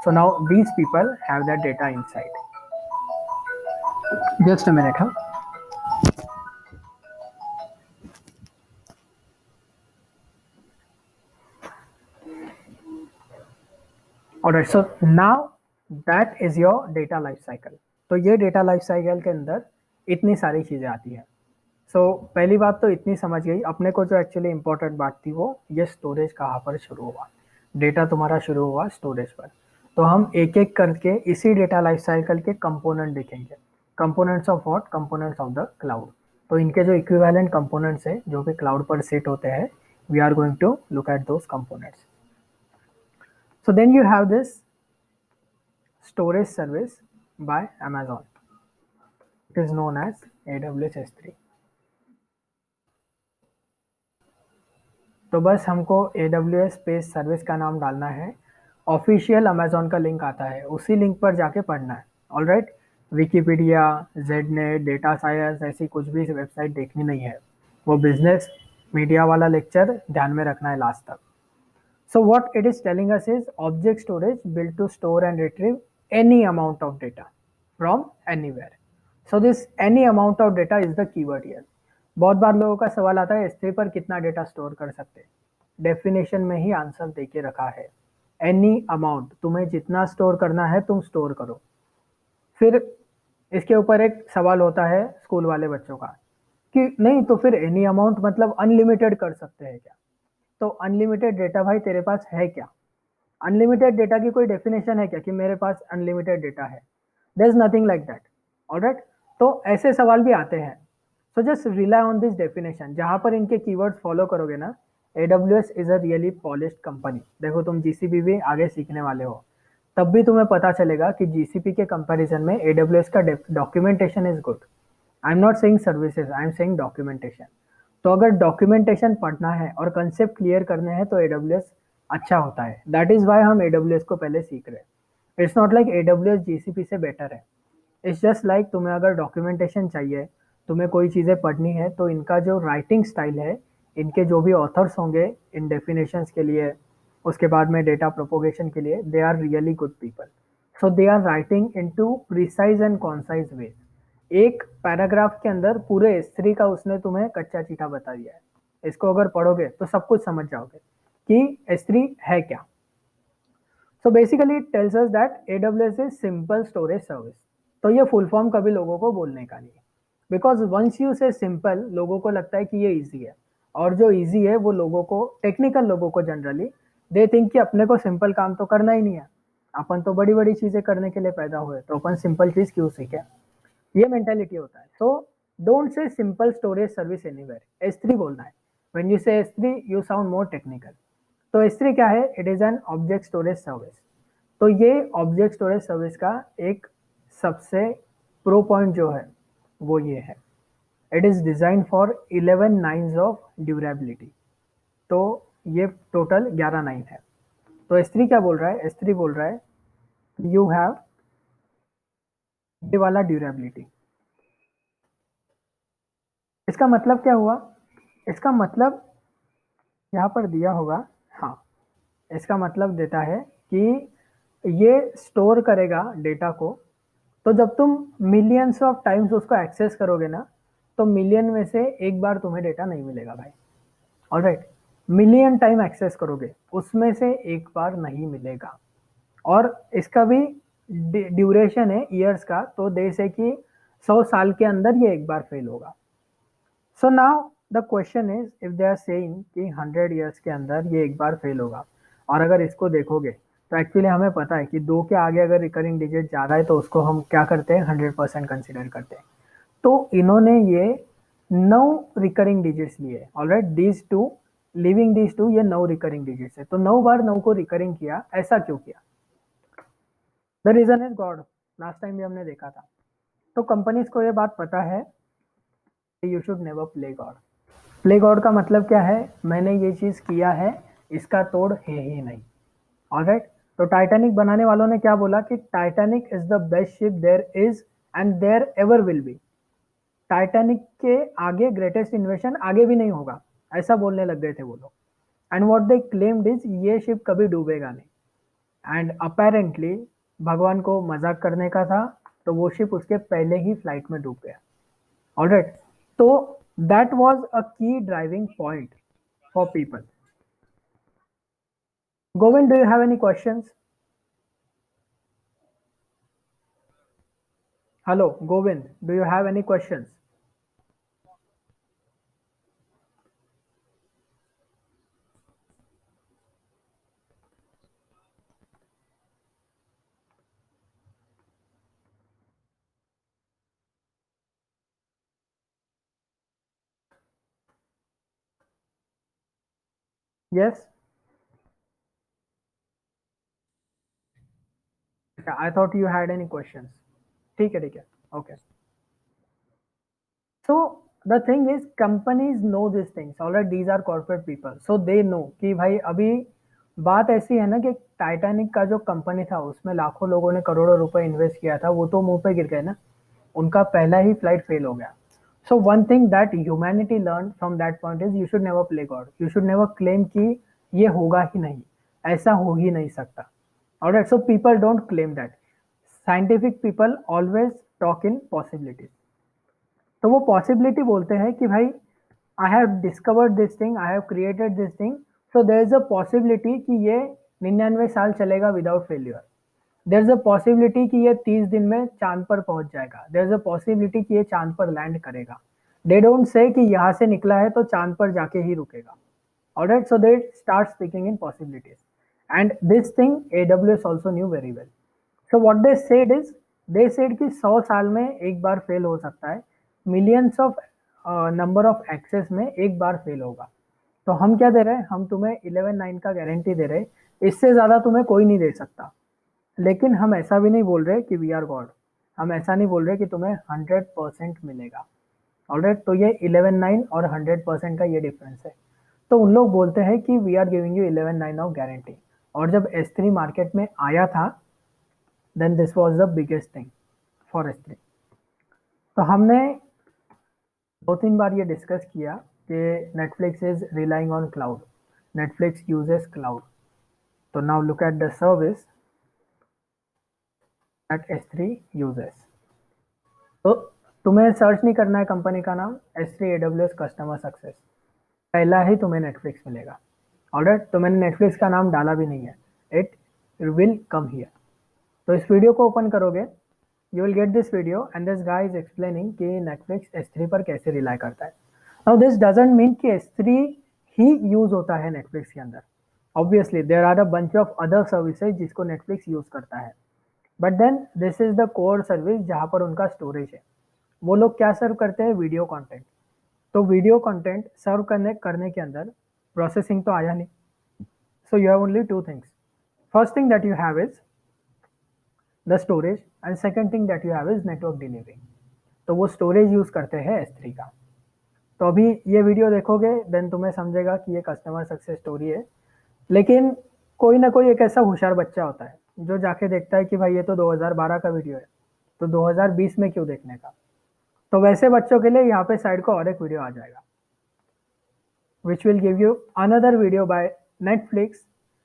So now these people have that data inside. Just a minute. हाँ, alright. So now that is your data life cycle. तो ये डेटा लाइफ साइकिल के अंदर इतनी सारी चीज़ें आती हैं। पहली बात तो इतनी समझ गई अपने को, जो एक्चुअली इंपॉर्टेंट बात थी वो ये स्टोरेज कहाँ पर शुरू हुआ। डेटा तुम्हारा शुरू हुआ स्टोरेज पर। तो हम एक एक करके इसी डेटा लाइफ साइकिल के कंपोनेंट देखेंगे। Components of what? Components of the cloud. तो इनके जो इक्विवेलेंट कंपोनेंट्स है जो कि क्लाउड पर सेट होते हैं, we are going to look at those components. So then you have this storage service by Amazon. It is known as AWS S3. तो बस हमको AWS स्पेस सर्विस का नाम डालना है, ऑफिशियल अमेजोन का लिंक आता है, उसी लिंक पर जाके पढ़ना है। ऑलराइट। विकीपीडिया, जेडनेट, डेटा साइंस ऐसी कुछ भी वेबसाइट देखनी नहीं है। वो बिजनेस मीडिया वाला लेक्चर ध्यान में रखना है लास्ट तक। So what it is telling us is object storage built to store and retrieve any amount of data from anywhere. So this any amount of data is the keyword here. बहुत बार लोगों का सवाल आता है S3 पर कितना data store कर सकते हैं। डेफिनेशन में ही आंसर देके रखा है, एनी अमाउंट, तुम्हें जितना स्टोर करना है तुम स्टोर करो। फिर इसके ऊपर एक सवाल होता है स्कूल वाले बच्चों का कि नहीं तो फिर एनी अमाउंट मतलब अनलिमिटेड कर सकते हैं क्या? तो अनलिमिटेड डेटा भाई तेरे पास है क्या? अनलिमिटेड डेटा की कोई डेफिनेशन है क्या कि मेरे पास अनलिमिटेड डेटा है? There is nothing like that. Alright. तो ऐसे सवाल भी आते हैं। So just rely on this definition. जहां पर इनके कीवर्ड्स फॉलो करोगे ना, AWS is a really polished company. देखो तुम GCP भी आगे सीखने वाले हो, तब भी तुम्हें पता चलेगा कि GCP के कंपैरिजन में AWS का documentation is good. I am not saying services, I am saying documentation. तो अगर डॉक्यूमेंटेशन पढ़ना है और कंसेप्ट क्लियर करने हैं तो AWS अच्छा होता है। दैट इज वाई हम AWS को पहले सीख रहे हैं। It's not like AWS GCP से बेटर है। इट्स जस्ट लाइक तुम्हें अगर डॉक्यूमेंटेशन चाहिए, तुम्हें कोई चीज़ें पढ़नी है, तो इनका जो राइटिंग स्टाइल है, इनके जो भी ऑथर्स होंगे इन डेफिनेशंस के लिए, उसके बाद में डेटा प्रोपोगेशन के लिए, they are really good people. So they are writing in to precise and concise way. एक पैराग्राफ के अंदर पूरे S3 का उसने तुम्हें कच्चा चीटा बता दिया है। इसको अगर पढ़ोगे तो सब कुछ समझ जाओगे कि S3 है क्या। So basically it tells us that AWS is simple storage service. तो ये फुल फॉर्म कभी लोगों को बोलने का नहीं है, बिकॉज वंस यू से सिंपल, लोगों को लगता है कि ये इजी है। और जो इजी है वो लोगों को, टेक्निकल लोगों को जनरली दे थिंक कि अपने को सिंपल काम तो करना ही नहीं है, अपन तो बड़ी बड़ी चीजें करने के लिए पैदा हुए, तो अपन सिंपल चीज क्यों सीखे। ये मेंटेलिटी होता है। So don't say simple storage service anywhere, S3 बोलना है। व्हेन यू से S3 you sound more technical. तो S3 क्या है? It is an object storage service. तो ये ऑब्जेक्ट स्टोरेज सर्विस का एक सबसे प्रो पॉइंट जो है वो ये है, it is design for 11 nines of durability. तो ये टोटल 11 नाइन है। तो S3 क्या बोल रहा है? S3 बोल रहा है यू हैव ये वाला ड्यूरेबिलिटी। इसका मतलब क्या हुआ? इसका मतलब यहाँ पर दिया होगा, हाँ, इसका मतलब देता है कि ये स्टोर करेगा डेटा को। तो जब तुम मिलियंस ऑफ टाइम्स उसको एक्सेस करोगे ना, तो मिलियन में से एक बार तुम्हें डेटा नहीं मिलेगा भाई। ऑलराइट, मिलियन टाइम एक्सेस करोगे, उसमें से एक बार नहीं मिलेगा। और इसका भी ड्यूरेशन है ईयर्स का, तो दे से कि 100 साल के अंदर ये एक बार फेल होगा। So now the question is, if they are saying कि 100 ईयर्स के अंदर ये एक बार फेल होगा, और अगर इसको देखोगे तो एक्चुअली हमें पता है कि 2 के आगे अगर रिकरिंग डिजिट ज़्यादा है तो उसको हम क्या करते हैं, 100% कंसिडर करते हैं। तो इन्होंने ये 9 रिकरिंग डिजिट्स लिए। Alright, these two, living these two, ये 9 रिकरिंग डिजिट्स है। तो 9 बार 9 को रिकरिंग किया, ऐसा क्यों किया? The reason is god. Last time भी हमने देखा था। तो कंपनीज को ये बात पता है, you should never play God. Play God का मतलब क्या है? मैंने ये चीज किया है, इसका तोड़ है ही नहीं। ऑलराइट, तो टाइटैनिक बनाने वालों ने क्या बोला कि Titanic is the best ship there is and there ever will be. Titanic के आगे ग्रेटेस्ट इन्वेंशन आगे भी नहीं होगा, ऐसा बोलने लग गए थे वो लोग। And what they claimed is, ये शिप कभी डूबेगा नहीं। एंड अपेरेंटली भगवान को मजाक करने का था, तो वो शिप उसके पहले ही फ्लाइट में डूब गया। ऑलराइट, तो दैट वाज अ की driving point for people. Govind, do you have any questions? Hello Govind, do you have any questions? Yes, I thought you had any questions. ठीक है, ठीक है, okay. So the thing is, companies know these things. Alright, these are corporate people, so they know कि भाई अभी बात ऐसी है ना कि टाइटैनिक का जो कंपनी था उसमें लाखों लोगों ने करोड़ों रुपए इन्वेस्ट किया था, वो तो मुंह पे गिर गए ना, उनका पहला ही फ्लाइट फेल हो गया। So one thing that humanity learn from that point is, you should never play God, you should never claim कि ये होगा ही नहीं, ऐसा हो ही नहीं सकता। Alright, so people don't claim that. Scientific people always talk in possibilities. तो वो पॉसिबिलिटी बोलते हैं कि भाई I have discovered this thing, I have created this thing, so there is a possibility कि ये 99 साल चलेगा without failure. There is a possibility कि ये 30 दिन में चांद पर पहुंच जाएगा। देर इज अ पॉसिबिलिटी कि ये चांद पर लैंड करेगा। दे डोंट से कि यहाँ से निकला है तो चांद पर जाके ही रुकेगा। Alright, so they start speaking in possibilities, and this thing AWS also new very well. So what they said is, they said कि 100 साल में एक बार फेल हो सकता है, millions of number of access में एक बार फेल होगा। तो हम क्या दे रहे हैं, हम तुम्हें 11/9 का गारंटी दे रहे हैं, इससे ज्यादा तुम्हें कोई नहीं दे सकता। लेकिन हम ऐसा भी नहीं बोल रहे कि वी आर गॉड, हम ऐसा नहीं बोल रहे कि तुम्हें 100% मिलेगा। ऑलराइट, तो ये 11/9 और 100% का ये डिफरेंस है। तो उन लोग बोलते हैं कि we are giving you 11/9 of guarantee. और जब S3 मार्केट में आया था, then this was the biggest thing for S3। तो हमने 2-3 बार ये डिस्कस किया कि Netflix is relying on cloud, Netflix uses cloud. तो now look at the service that S3 uses. तो तुम्हें सर्च नहीं करना है कंपनी का नाम, S3 AWS कस्टमर सक्सेस, पहला ही तुम्हें नेटफ्लिक्स मिलेगा। ऑलराइट, तो मैंने नेटफ्लिक्स का नाम डाला भी नहीं है, इट विल कम हियर। तो इस वीडियो को ओपन करोगे, you will get this video and this guy is explaining कि नेटफ्लिक्स S3 पर कैसे रिलाई करता है। नाउ दिस डजंट मीन कि S3 ही यूज होता है नेटफ्लिक्स के अंदर। Obviously there are a bunch of other services जिसको नेटफ्लिक्स यूज करता है, but then this is the core service जहां पर उनका स्टोरेज है। वो लोग क्या सर्व करते हैं, वीडियो कंटेंट। तो वीडियो कंटेंट सर्व करने करने के अंदर प्रोसेसिंग तो आया नहीं। सो you have only two things, first thing that you have is the storage and second thing that you have is network delivery. तो वो स्टोरेज यूज करते हैं S3 का। तो अभी ये वीडियो देखोगे देन तुम्हें समझेगा कि ये कस्टमर सक्सेस स्टोरी है। लेकिन कोई ना कोई एक ऐसा होशियार बच्चा होता है जो जाके देखता है कि भाई ये तो 2012 का वीडियो है, तो 2020 में क्यों देखने का। तो वैसे बच्चों के लिए यहाँ पे साइड को और एक वीडियो आ जाएगा, which will give you another video by Netflix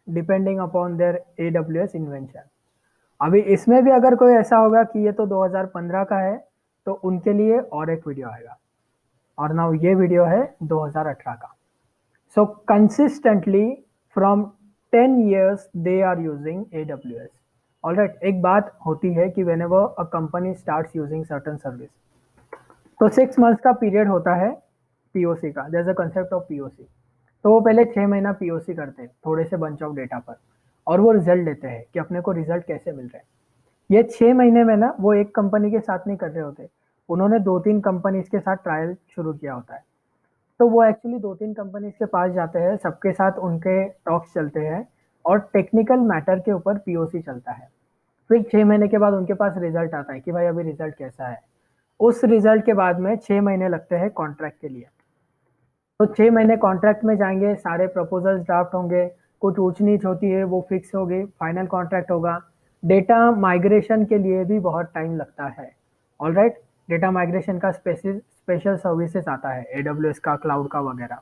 depending upon their AWS invention। अभी इसमें भी अगर कोई ऐसा होगा कि ये तो 2015 का है, तो उनके लिए और एक वीडियो आएगा। और नाउ ये वीडियो है 2018 का। So consistently from 10 years they are using AWS. All right, एक बात होती है कि whenever a company starts using certain service, तो 6 मंथ्स का पीरियड होता है पीओसी का, जैसे कंसेप्ट ऑफ पीओसी। तो वो पहले 6 महीना पीओसी करते हैं थोड़े से बंच ऑफ डेटा पर, और वो रिजल्ट देते हैं कि अपने को रिजल्ट कैसे मिल रहे हैं। ये 6 महीने में ना वो एक कंपनी के साथ नहीं कर रहे होते, उन्होंने 2-3 कंपनीज के साथ ट्रायल शुरू किया होता है। तो वो एक्चुअली 2-3 कंपनीज के पास जाते हैं, सबके साथ उनके टॉक्स चलते हैं और टेक्निकल मैटर के ऊपर पीओसी चलता है। फिर 6 महीने के बाद उनके पास रिजल्ट आता है कि भाई अभी रिजल्ट कैसा है। उस रिजल्ट के बाद में 6 महीने लगते हैं कॉन्ट्रैक्ट के लिए। तो 6 महीने कॉन्ट्रैक्ट में जाएंगे, सारे प्रपोजल्स ड्राफ्ट होंगे, कुछ ऊंच नीच होती है वो फिक्स होगी, फाइनल कॉन्ट्रैक्ट होगा। डेटा माइग्रेशन के लिए भी बहुत टाइम लगता है। ऑल राइट, डेटा माइग्रेशन का स्पेशल स्पेशल सर्विसेज आता है एडब्ल्यूएस का, क्लाउड का वगैरह।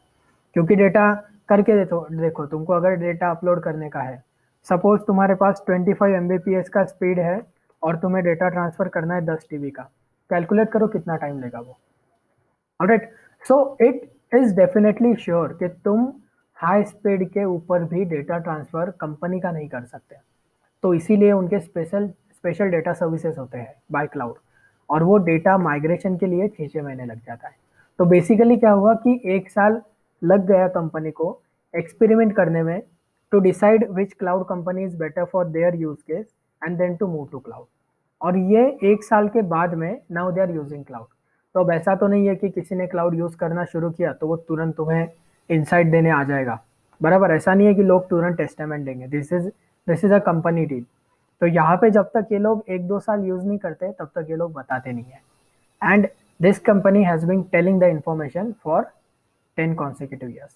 क्योंकि डेटा करके देखो देखो तुमको अगर डेटा अपलोड करने का है, सपोज तुम्हारे पास 25 MBps का स्पीड है और तुम्हें डेटा ट्रांसफर करना है 10 TB का, कैलकुलेट करो कितना टाइम लेगा वो। Alright, so it is definitely sure कि तुम हाई स्पीड के ऊपर भी डेटा ट्रांसफर कंपनी का नहीं कर सकते। तो इसीलिए उनके स्पेशल स्पेशल डेटा सर्विसेज होते हैं बाय क्लाउड, और वो डेटा माइग्रेशन के लिए 6-6 महीने लग जाता है। तो बेसिकली क्या हुआ कि 1 साल लग गया कंपनी को एक्सपेरिमेंट करने में, to decide which cloud company is better for their use case and then to move to cloud. और ये 1 साल के बाद में now they are using cloud. तो अब ऐसा तो नहीं है कि किसी ने क्लाउड यूज करना शुरू किया तो वो तुरंत तुम्हें इनसाइट देने आ जाएगा, बराबर। ऐसा नहीं है कि लोग तुरंत टेस्टामेंट देंगे, this is a company deal. तो यहाँ पे जब तक ये लोग 1-2 साल यूज नहीं करते तब तक ये लोग बताते नहीं है। And this company has been telling the information for 10 consecutive years.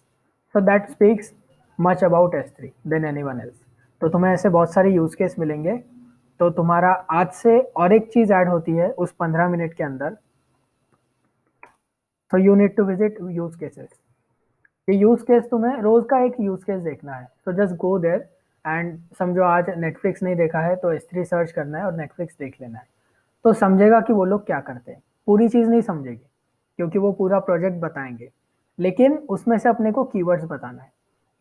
So that speaks much about S3 than anyone else. तो तुम्हें ऐसे बहुत सारे यूज केस मिलेंगे। तो तुम्हारा आज से और एक चीज ऐड होती है उस 15 मिनट के अंदर। So you need to visit use cases. ये यूज केस तुम्हें रोज का एक यूज केस देखना है। तो जस्ट गो देयर एंड समझो आज नेटफ्लिक्स नहीं देखा है तो S3 सर्च करना है और नेटफ्लिक्स देख लेना है। तो समझेगा कि वो लोग क्या करते हैं। पूरी चीज नहीं समझेगी क्योंकि वो पूरा प्रोजेक्ट बताएंगे, लेकिन उसमें से अपने को कीवर्ड्स बताना है,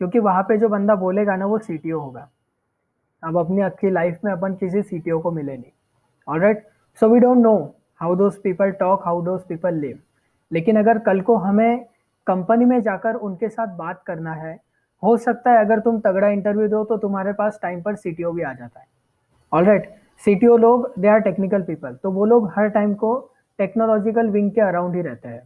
क्योंकि वहां पे जो बंदा बोलेगा ना वो सीटीओ होगा। अब अपनी अच्छी लाइफ में अपन किसी सीटीओ को मिले नहीं। Alright, so we don't know how those people talk, how those people live. लेकिन अगर कल को हमें कंपनी में जाकर उनके साथ बात करना है, हो सकता है अगर तुम तगड़ा इंटरव्यू दो तो तुम्हारे पास टाइम पर सीटीओ भी आ जाता है। ऑलराइट, सीटीओ लोग दे आर टेक्निकल पीपल, तो वो लोग हर टाइम को टेक्नोलॉजिकल विंग के अराउंड ही रहते हैं।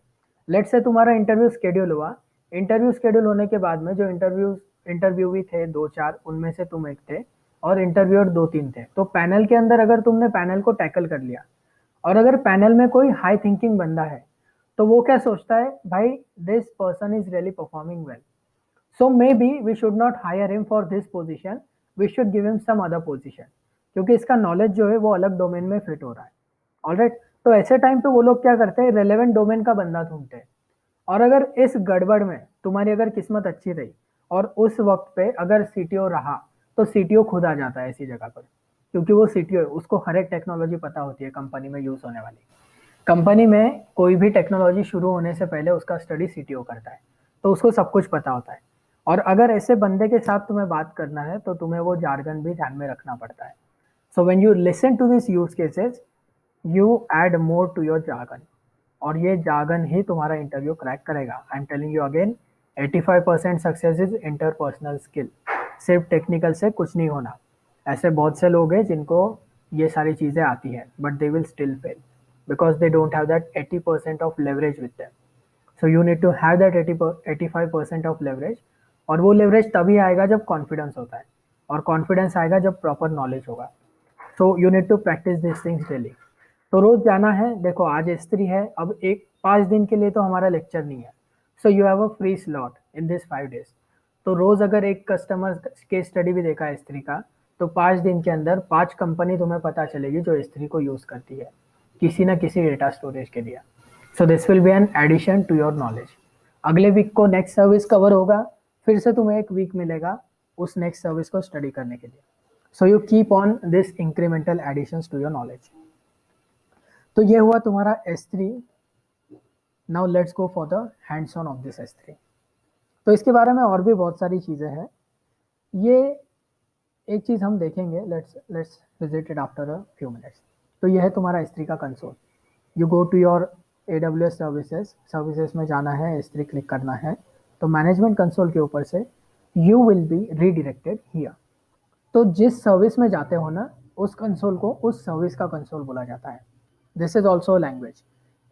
लेट से तुम्हारा इंटरव्यू स्केड्यूल हुआ, इंटरव्यू स्केड्यूल होने के बाद में जो इंटरव्यूवी थे 2-4, उनमें से तुम एक थे और इंटरव्यूअर 2-3 थे। तो पैनल के अंदर अगर तुमने पैनल को टैकल कर लिया, और अगर पैनल में कोई हाई थिंकिंग बंदा है तो वो क्या सोचता है, भाई this person is really performing well, so maybe we should not hire him for this position, we should give him some other position, क्योंकि इसका नॉलेज जो है वो अलग डोमेन में फिट हो रहा है। ऑलराइट, तो ऐसे टाइम पे वो लोग क्या करते हैं, रेलेवेंट डोमेन का बंदा ढूंढते हैं। और अगर इस गड़बड़ में तुम्हारी अगर किस्मत अच्छी रही और उस वक्त पे अगर सीटीओ रहा, तो सीटीओ खुद आ जाता है ऐसी जगह पर, क्योंकि वो सीटीओ उसको हर एक टेक्नोलॉजी पता होती है कंपनी में यूज होने वाली। कंपनी में कोई भी टेक्नोलॉजी शुरू होने से पहले उसका स्टडी सीटीओ करता है, तो उसको सब कुछ पता होता है। और अगर ऐसे बंदे के साथ तुम्हें बात करना है तो तुम्हें वो जार्गन भी ध्यान में रखना पड़ता है। So when you listen to this use cases, you add more to your jargon, और ये जार्गन ही तुम्हारा इंटरव्यू क्रैक करेगा। I am telling you again, 85% success is interpersonal skill. सिर्फ टेक्निकल से कुछ नहीं होना। ऐसे बहुत से लोग हैं जिनको ये सारी चीज़ें आती हैं but they will still fail because they don't have that 80% of leverage with them. So you need to have that 85% of leverage. और वो लेवरेज तभी आएगा जब कॉन्फिडेंस होता है, और कॉन्फिडेंस आएगा जब प्रॉपर नॉलेज होगा। So you need to practice this things daily. तो रोज जाना है। देखो आज स्त्री है, अब एक 5 दिन के लिए तो हमारा लेक्चर नहीं है, so you have a free slot in this 5 days. तो रोज अगर एक कस्टमर केस स्टडी भी देखा है स्त्री का, तो 5 दिन के अंदर 5 कंपनी तुम्हें पता चलेगी जो स्त्री को यूज करती है किसी ना किसी डेटा स्टोरेज के लिए। So this will be an addition to your knowledge. अगले वीक को नेक्स्ट सर्विस कवर होगा, फिर से तुम्हें एक वीक मिलेगा उस नेक्स्ट सर्विस को स्टडी करने के लिए। So you keep on this incremental additions to your knowledge. तो ये हुआ तुम्हारा S3। Now let's go for the hands on of this S3। तो इसके बारे में और भी बहुत सारी चीज़ें हैं। ये एक चीज़ हम देखेंगे, let's visit it after a few minutes. तो ये है तुम्हारा S3 का console. You go to your AWS services में जाना है, S3 क्लिक करना है, तो मैनेजमेंट कंसोल के ऊपर से यू विल बी रीडिरेक्टेड हियर। तो जिस सर्विस में जाते हो ना, उस कंसोल को उस सर्विस का कंसोल बोला जाता है। This is also language.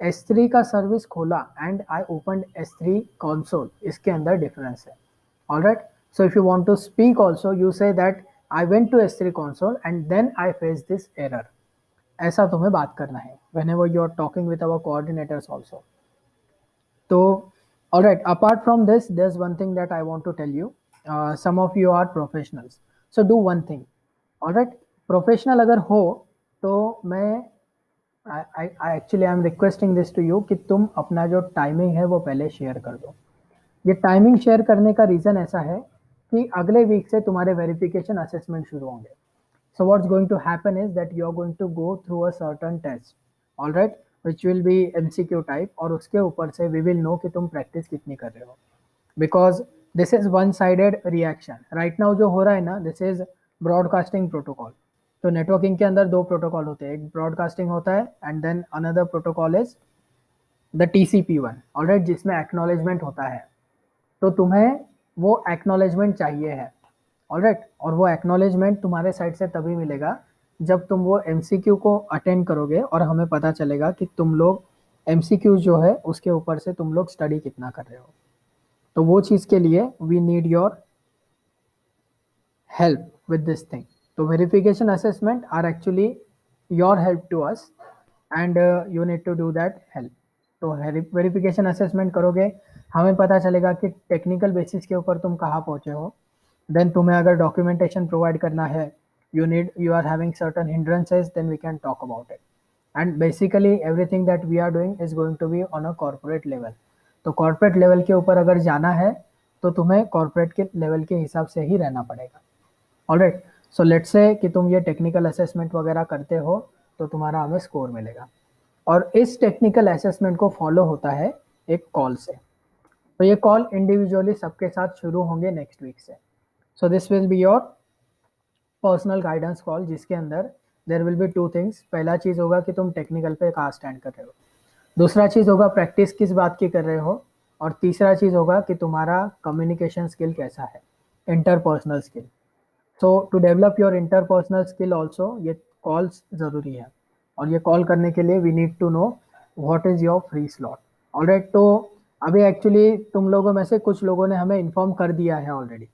S3 का सर्विस खोला and I open S3 console, इसके अंदर डिफरेंस है। Alright, so if you want to speak also you say that I went to S3 console and then I face this error. ऐसा तुम्हें बात करना है whenever you are talking with our coordinators also. So, all right, apart from this, there's one thing that I want to tell you. Some of you are professionals, so do one thing. All right, professional अगर हो तो मैं I actually I'm requesting this to you कि तुम अपना जो timing है वो पहले शेयर कर दो। ये टाइमिंग शेयर करने का रीज़न ऐसा है कि अगले वीक से तुम्हारे वेरिफिकेशन असेसमेंट शुरू होंगे। So what's going to happen is that you are going to go through a certain test, all right, which will be MCQ type, और उसके ऊपर से we will know कि तुम प्रैक्टिस कितनी कर रहे हो, because this is one sided reaction right now जो हो रहा है ना, this is broadcasting protocol। तो नेटवर्किंग के अंदर दो प्रोटोकॉल होते हैं, एक ब्रॉडकास्टिंग होता है and then another protocol is the TCP1, alright, जिसमें एक्नॉलेजमेंट होता है। तो तुम्हें वो एक्नॉलेजमेंट चाहिए है, ऑलराइट, और वो एक्नॉलेजमेंट तुम्हारे साइड से तभी मिलेगा जब तुम वो MCQ को अटेंड करोगे और हमें पता चलेगा कि तुम लोग MCQ जो है उसके ऊपर से तुम लोग स्टडी कितना कर रहे हो। तो वो चीज़ के लिए we need your help with this thing. तो verification assessment are actually your help to us and you need to do that help. तो वेरिफिकेशन असेसमेंट करोगे, हमें पता चलेगा कि टेक्निकल बेसिस के ऊपर तुम कहाँ पहुँचे हो। देन तुम्हें अगर डॉक्यूमेंटेशन प्रोवाइड करना है, you are having certain hindrances, then we can talk about it. And basically everything that we are doing is going to be on a corporate level. तो corporate level के ऊपर अगर जाना है तो तुम्हें corporate के level के हिसाब से ही रहना पड़ेगा। ऑलराइट, सो लेट्स से कि तुम ये टेक्निकल असेसमेंट वगैरह करते हो तो तुम्हारा हमें स्कोर मिलेगा, और इस टेक्निकल असेसमेंट को फॉलो होता है एक कॉल से। तो ये कॉल इंडिविजुअली सबके साथ शुरू होंगे नेक्स्ट वीक से। सो this will be your personal guidance call, जिसके अंदर there will be two things. पहला चीज़ होगा कि तुम टेक्निकल पे कहाँ स्टैंड कर रहे हो, दूसरा चीज़ होगा प्रैक्टिस किस बात की कर रहे हो, और तीसरा चीज़ होगा कि तुम्हारा कम्युनिकेशन स्किल कैसा है, interpersonal skill. So to develop your interpersonal skill also ये कॉल्स ज़रूरी है, और ये कॉल करने के लिए we need to know what is your free slot. Alright, तो अभी एक्चुअली तुम लोगों में से कुछ लोगों ने हमें इन्फॉर्म कर दिया है ऑलरेडी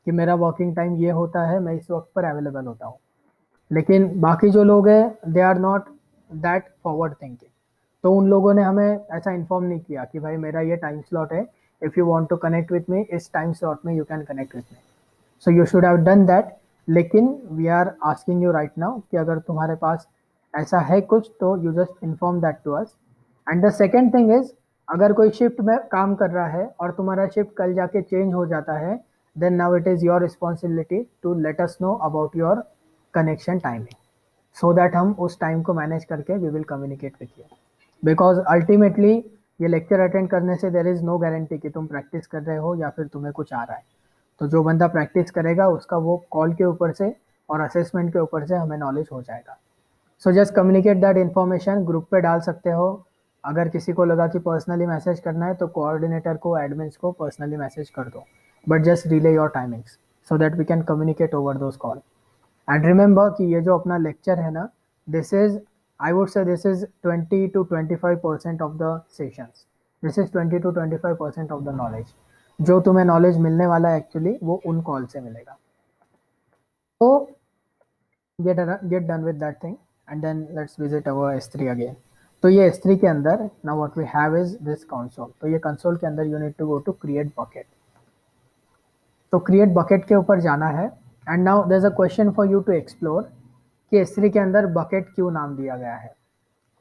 कि मेरा वर्किंग टाइम ये होता है, मैं इस वक्त पर अवेलेबल होता हूँ, लेकिन बाकी जो लोग हैं they are not that forward thinking. तो उन लोगों ने हमें ऐसा इन्फॉर्म नहीं किया कि भाई मेरा ये टाइम स्लॉट है, if you want to connect with me इस टाइम स्लॉट में you can connect with me. So you should have done that. लेकिन we are asking you right now कि अगर तुम्हारे पास ऐसा है कुछ तो you just inform that to us. And the second thing is, अगर कोई शिफ्ट में काम कर रहा है और तुम्हारा शिफ्ट कल जाके चेंज हो जाता है, then now it is your responsibility to let us know about your connection timing, so that हम उस टाइम को मैनेज करके we will communicate with you, because ultimately ये लेक्चर अटेंड करने से there is no guarantee कि तुम practice कर रहे हो या फिर तुम्हें कुछ आ रहा है। तो जो बंदा प्रैक्टिस करेगा उसका वो कॉल के ऊपर से और असेसमेंट के ऊपर से हमें नॉलेज हो जाएगा। So just communicate that information, group पे डाल सकते हो। अगर किसी को लगा कि पर्सनली मैसेज करना है तो कोऑर्डिनेटर को, एडमिन्स को पर्सनली मैसेज कर दो, but just relay your timings so that we can communicate over those call. And remember कि ये जो अपना लेक्चर है ना, this is, I would say this is 20 to 25% of the sessions, this is 20 to 25% of the knowledge. जो तुम्हें knowledge मिलने वाला है एक्चुअली वो उन कॉल से मिलेगा। तो get done with that thing and then let's visit our S3 again. तो ये S3 के अंदर now what we have is this console. तो ये कंसोल के अंदर you need to go to create bucket. तो क्रिएट बकेट के ऊपर जाना है and now there is a question for you to explore कि S3 के अंदर बकेट क्यों नाम दिया गया है।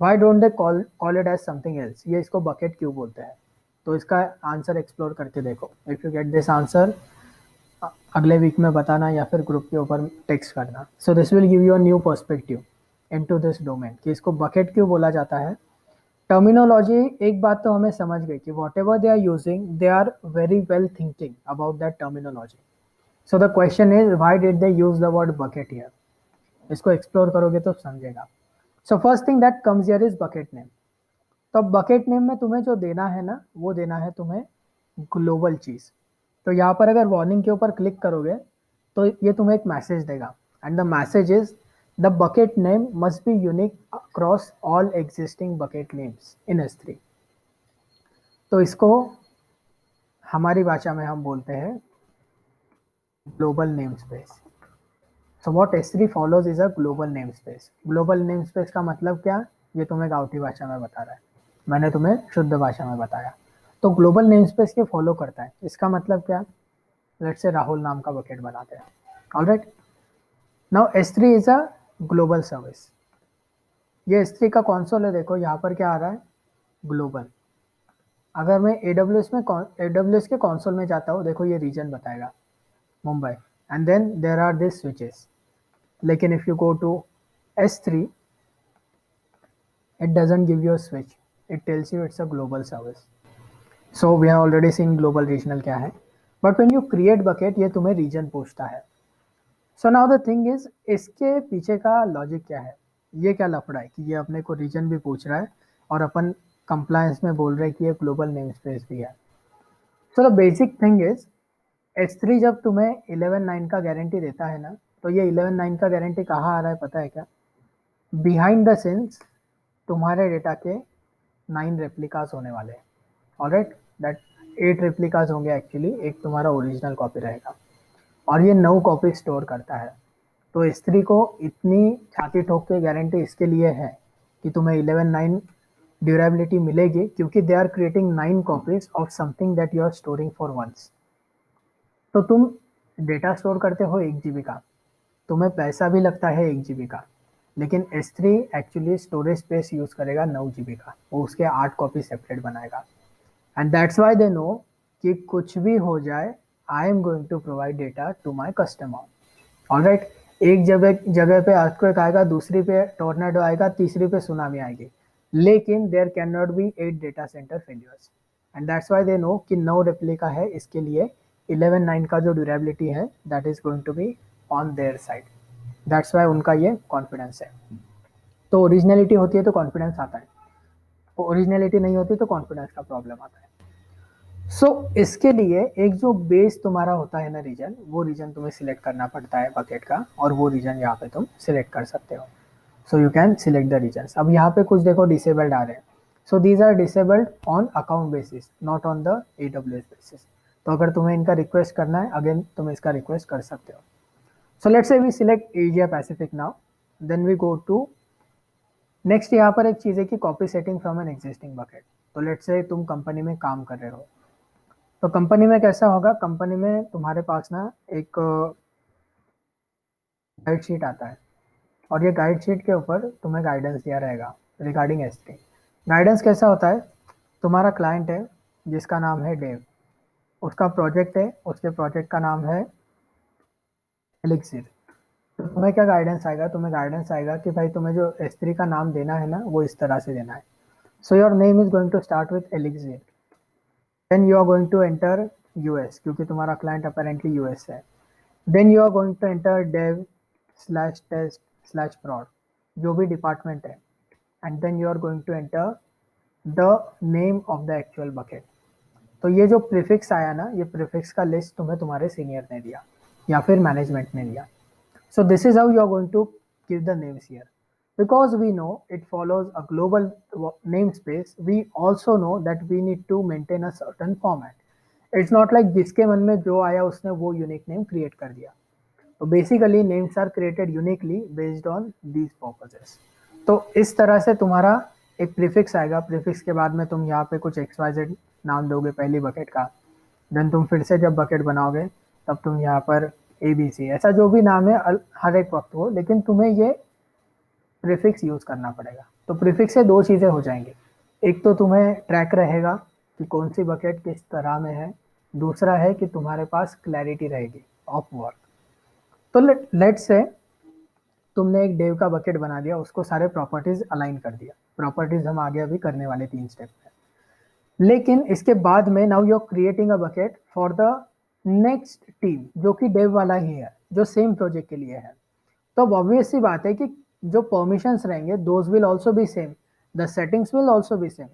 Why don't they call it as something else, ये इसको बकेट क्यों बोलते हैं। तो इसका आंसर एक्सप्लोर करके देखो। If you get this answer अगले वीक में बताना या फिर ग्रुप के ऊपर टेक्स्ट करना। सो this will give you a new perspective into this domain कि इसको बकेट क्यों बोला जाता है। टर्मिनोलॉजी, एक बात तो हमें समझ गई कि whatever they are using they are very well thinking about that terminology. So the question is why did they use the word bucket here. इसको एक्सप्लोर करोगे तो समझेगा. So first thing that comes here is bucket name. तो bucket name में तुम्हें जो देना है ना, वो देना है तुम्हें ग्लोबल चीज. तो यहाँ पर अगर वार्निंग के ऊपर क्लिक करोगे तो ये तुम्हें एक मैसेज देगा, and the message is the bucket name must be unique across all existing bucket names in S3. तो इसको हमारी भाषा में हम बोलते हैं global name space. So what S3 follows is a global name space. Global name space का मतलब क्या, ये तुम्हें गाउटी भाषा में बता रहा है, मैंने तुम्हें शुद्ध भाषा में बताया. तो ग्लोबल नेम स्पेस के फॉलो करता है. इसका मतलब क्या, लेट्स से राहुल नाम का बकेट बनाते हैं. Alright, now S3 is a global service. ये S3 का कंसोल है, देखो यहाँ पर क्या आ रहा है, ग्लोबल. अगर मैं AWS के कंसोल में जाता हूँ, देखो ये रीजन बताएगा Mumbai, and then there are this switches. लेकिन if you go to S3 it doesn't give you a switch, it tells you it's a global service. So we have already seen global regional क्या है, but when you create bucket ये तुम्हें region पूछता है. So now the thing is, इसके पीछे का logic क्या है, ये क्या लफड़ा है कि ये अपने को रीजन भी पूछ रहा है और अपन कंप्लायंस में बोल रहे हैं कि ये ग्लोबल नेम स्पेस भी है. So the basic thing is, S3 जब तुम्हें 11.9 का गारंटी देता है ना, तो ये 11.9 का गारंटी कहाँ आ रहा है पता है क्या, बिहाइंड द सीन्स तुम्हारे डेटा के 9 रेप्लिकास होने वाले हैं. ऑलराइट, दैट 8 रेप्लिकास होंगे एक्चुअली, एक तुम्हारा ओरिजिनल कॉपी रहेगा और ये 9 कॉपी स्टोर करता है. तो S3 को इतनी छाती ठोक के गारंटी इसके लिए है कि तुम्हें 11.9 ड्यूरेबिलिटी मिलेगी, क्योंकि they are creating 9 copies of something that you are storing for once. तो तुम डेटा स्टोर करते हो 1 GB का, तुम्हें पैसा भी लगता है 1 GB का, लेकिन S3 actually storage space use करेगा 9 GB का, वो उसके 8 कॉपी सेपरेट बनाएगा. And that's why they know कि कुछ भी हो जाए, I am going to provide data to my customer. Alright, एक जगह जगह पे अर्थक्वेक आएगा, दूसरी पे टोर्नेडो आएगा, तीसरी पे सुनामी आएगी, लेकिन there can not be 8 data center failures. And that's why they know कि 9 रेप्लिका है, इसके लिए 11.9 का जो ड्यूरेबिलिटी है that is going to be on their side. That's why उनका ये कॉन्फिडेंस है. तो ओरिजिनलिटी होती है तो कॉन्फिडेंस आता है, ओरिजिनलिटी नहीं होती तो कॉन्फिडेंस का प्रॉब्लम आता है. सो इसके लिए एक जो बेस तुम्हारा होता है ना रीजन, वो रीजन तुम्हें सिलेक्ट करना पड़ता है बकेट का, और वो रीजन यहाँ पे तुम सिलेक्ट कर सकते हो. So you can select the region. अब यहाँ पे कुछ देखो डिसेबल्ड आ रहे हैं. So these are disabled on account basis, not on the AWS basis. तो अगर तुम्हें इनका रिक्वेस्ट करना है, अगेन तुम इसका रिक्वेस्ट कर सकते हो. So let's say we select Asia Pacific now, then we go to next. यहाँ पर एक चीज़ है कि copy setting from an existing bucket. तो लेट्स से तुम कंपनी में काम कर रहे हो, तो कंपनी में कैसा होगा, कंपनी में तुम्हारे पास ना एक गाइड शीट आता है, और ये गाइड शीट के ऊपर तुम्हें गाइडेंस दिया रहेगा रिगार्डिंग S3. गाइडेंस कैसा होता है, तुम्हारा क्लाइंट है जिसका नाम है डेव, उसका प्रोजेक्ट है, उसके प्रोजेक्ट का नाम है एलिक्सिर. तो तुम्हें क्या गाइडेंस आएगा, तुम्हें गाइडेंस आएगा कि भाई तुम्हें जो S3 का नाम देना है ना, वो इस तरह से देना है. So your name is going to start with Elixir, then you are going to enter US, क्योंकि तुम्हारा क्लाइंट अपेरेंटली US है. Then you are going to enter dev/test/prod, जो भी डिपार्टमेंट है, and then you are going to enter the name of the actual bucket. तो ये जो prefix आया ना, ये प्रीफिक्स का लिस्ट तुम्हें तुम्हारे सीनियर ने दिया या फिर मैनेजमेंट ने दिया. So this is how you are going to give the names here. Because we know it follows a global namespace, we also know that we need to maintain a certain format. It's not like जिसके मन में जो आया उसने वो unique name create कर दिया. तो basically names are created uniquely based on these purposes. तो इस तरह से तुम्हारा एक प्रीफिक्स आएगा, प्रीफिक्स के बाद में तुम यहाँ पे कुछ XYZ नाम दोगे पहली बकेट का, देन तुम फिर से जब बकेट बनाओगे तब तुम यहाँ पर ABC, ऐसा जो भी नाम है हर एक वक्त हो, लेकिन तुम्हें ये प्रीफिक्स यूज करना पड़ेगा. तो प्रीफिक्स से 2 चीजें हो जाएंगी, एक तो तुम्हें ट्रैक रहेगा कि कौन सी बकेट किस तरह में है, दूसरा है कि तुम्हारे पास क्लैरिटी रहेगी ऑफ वर्क. तो लेट्स से तुमने एक डेव का बकेट बना दिया, उसको सारे प्रॉपर्टीज अलाइन कर दिया, प्रॉपर्टीज हम आगे अभी करने वाले 3 स्टेप में। लेकिन इसके बाद में now you are creating a bucket for the next team जो कि डेव वाला ही है, जो सेम प्रोजेक्ट के लिए है। तो अब ऑब्वियस सी बात है कि जो परमिशंस रहेंगे those will also be same, the settings will also be same.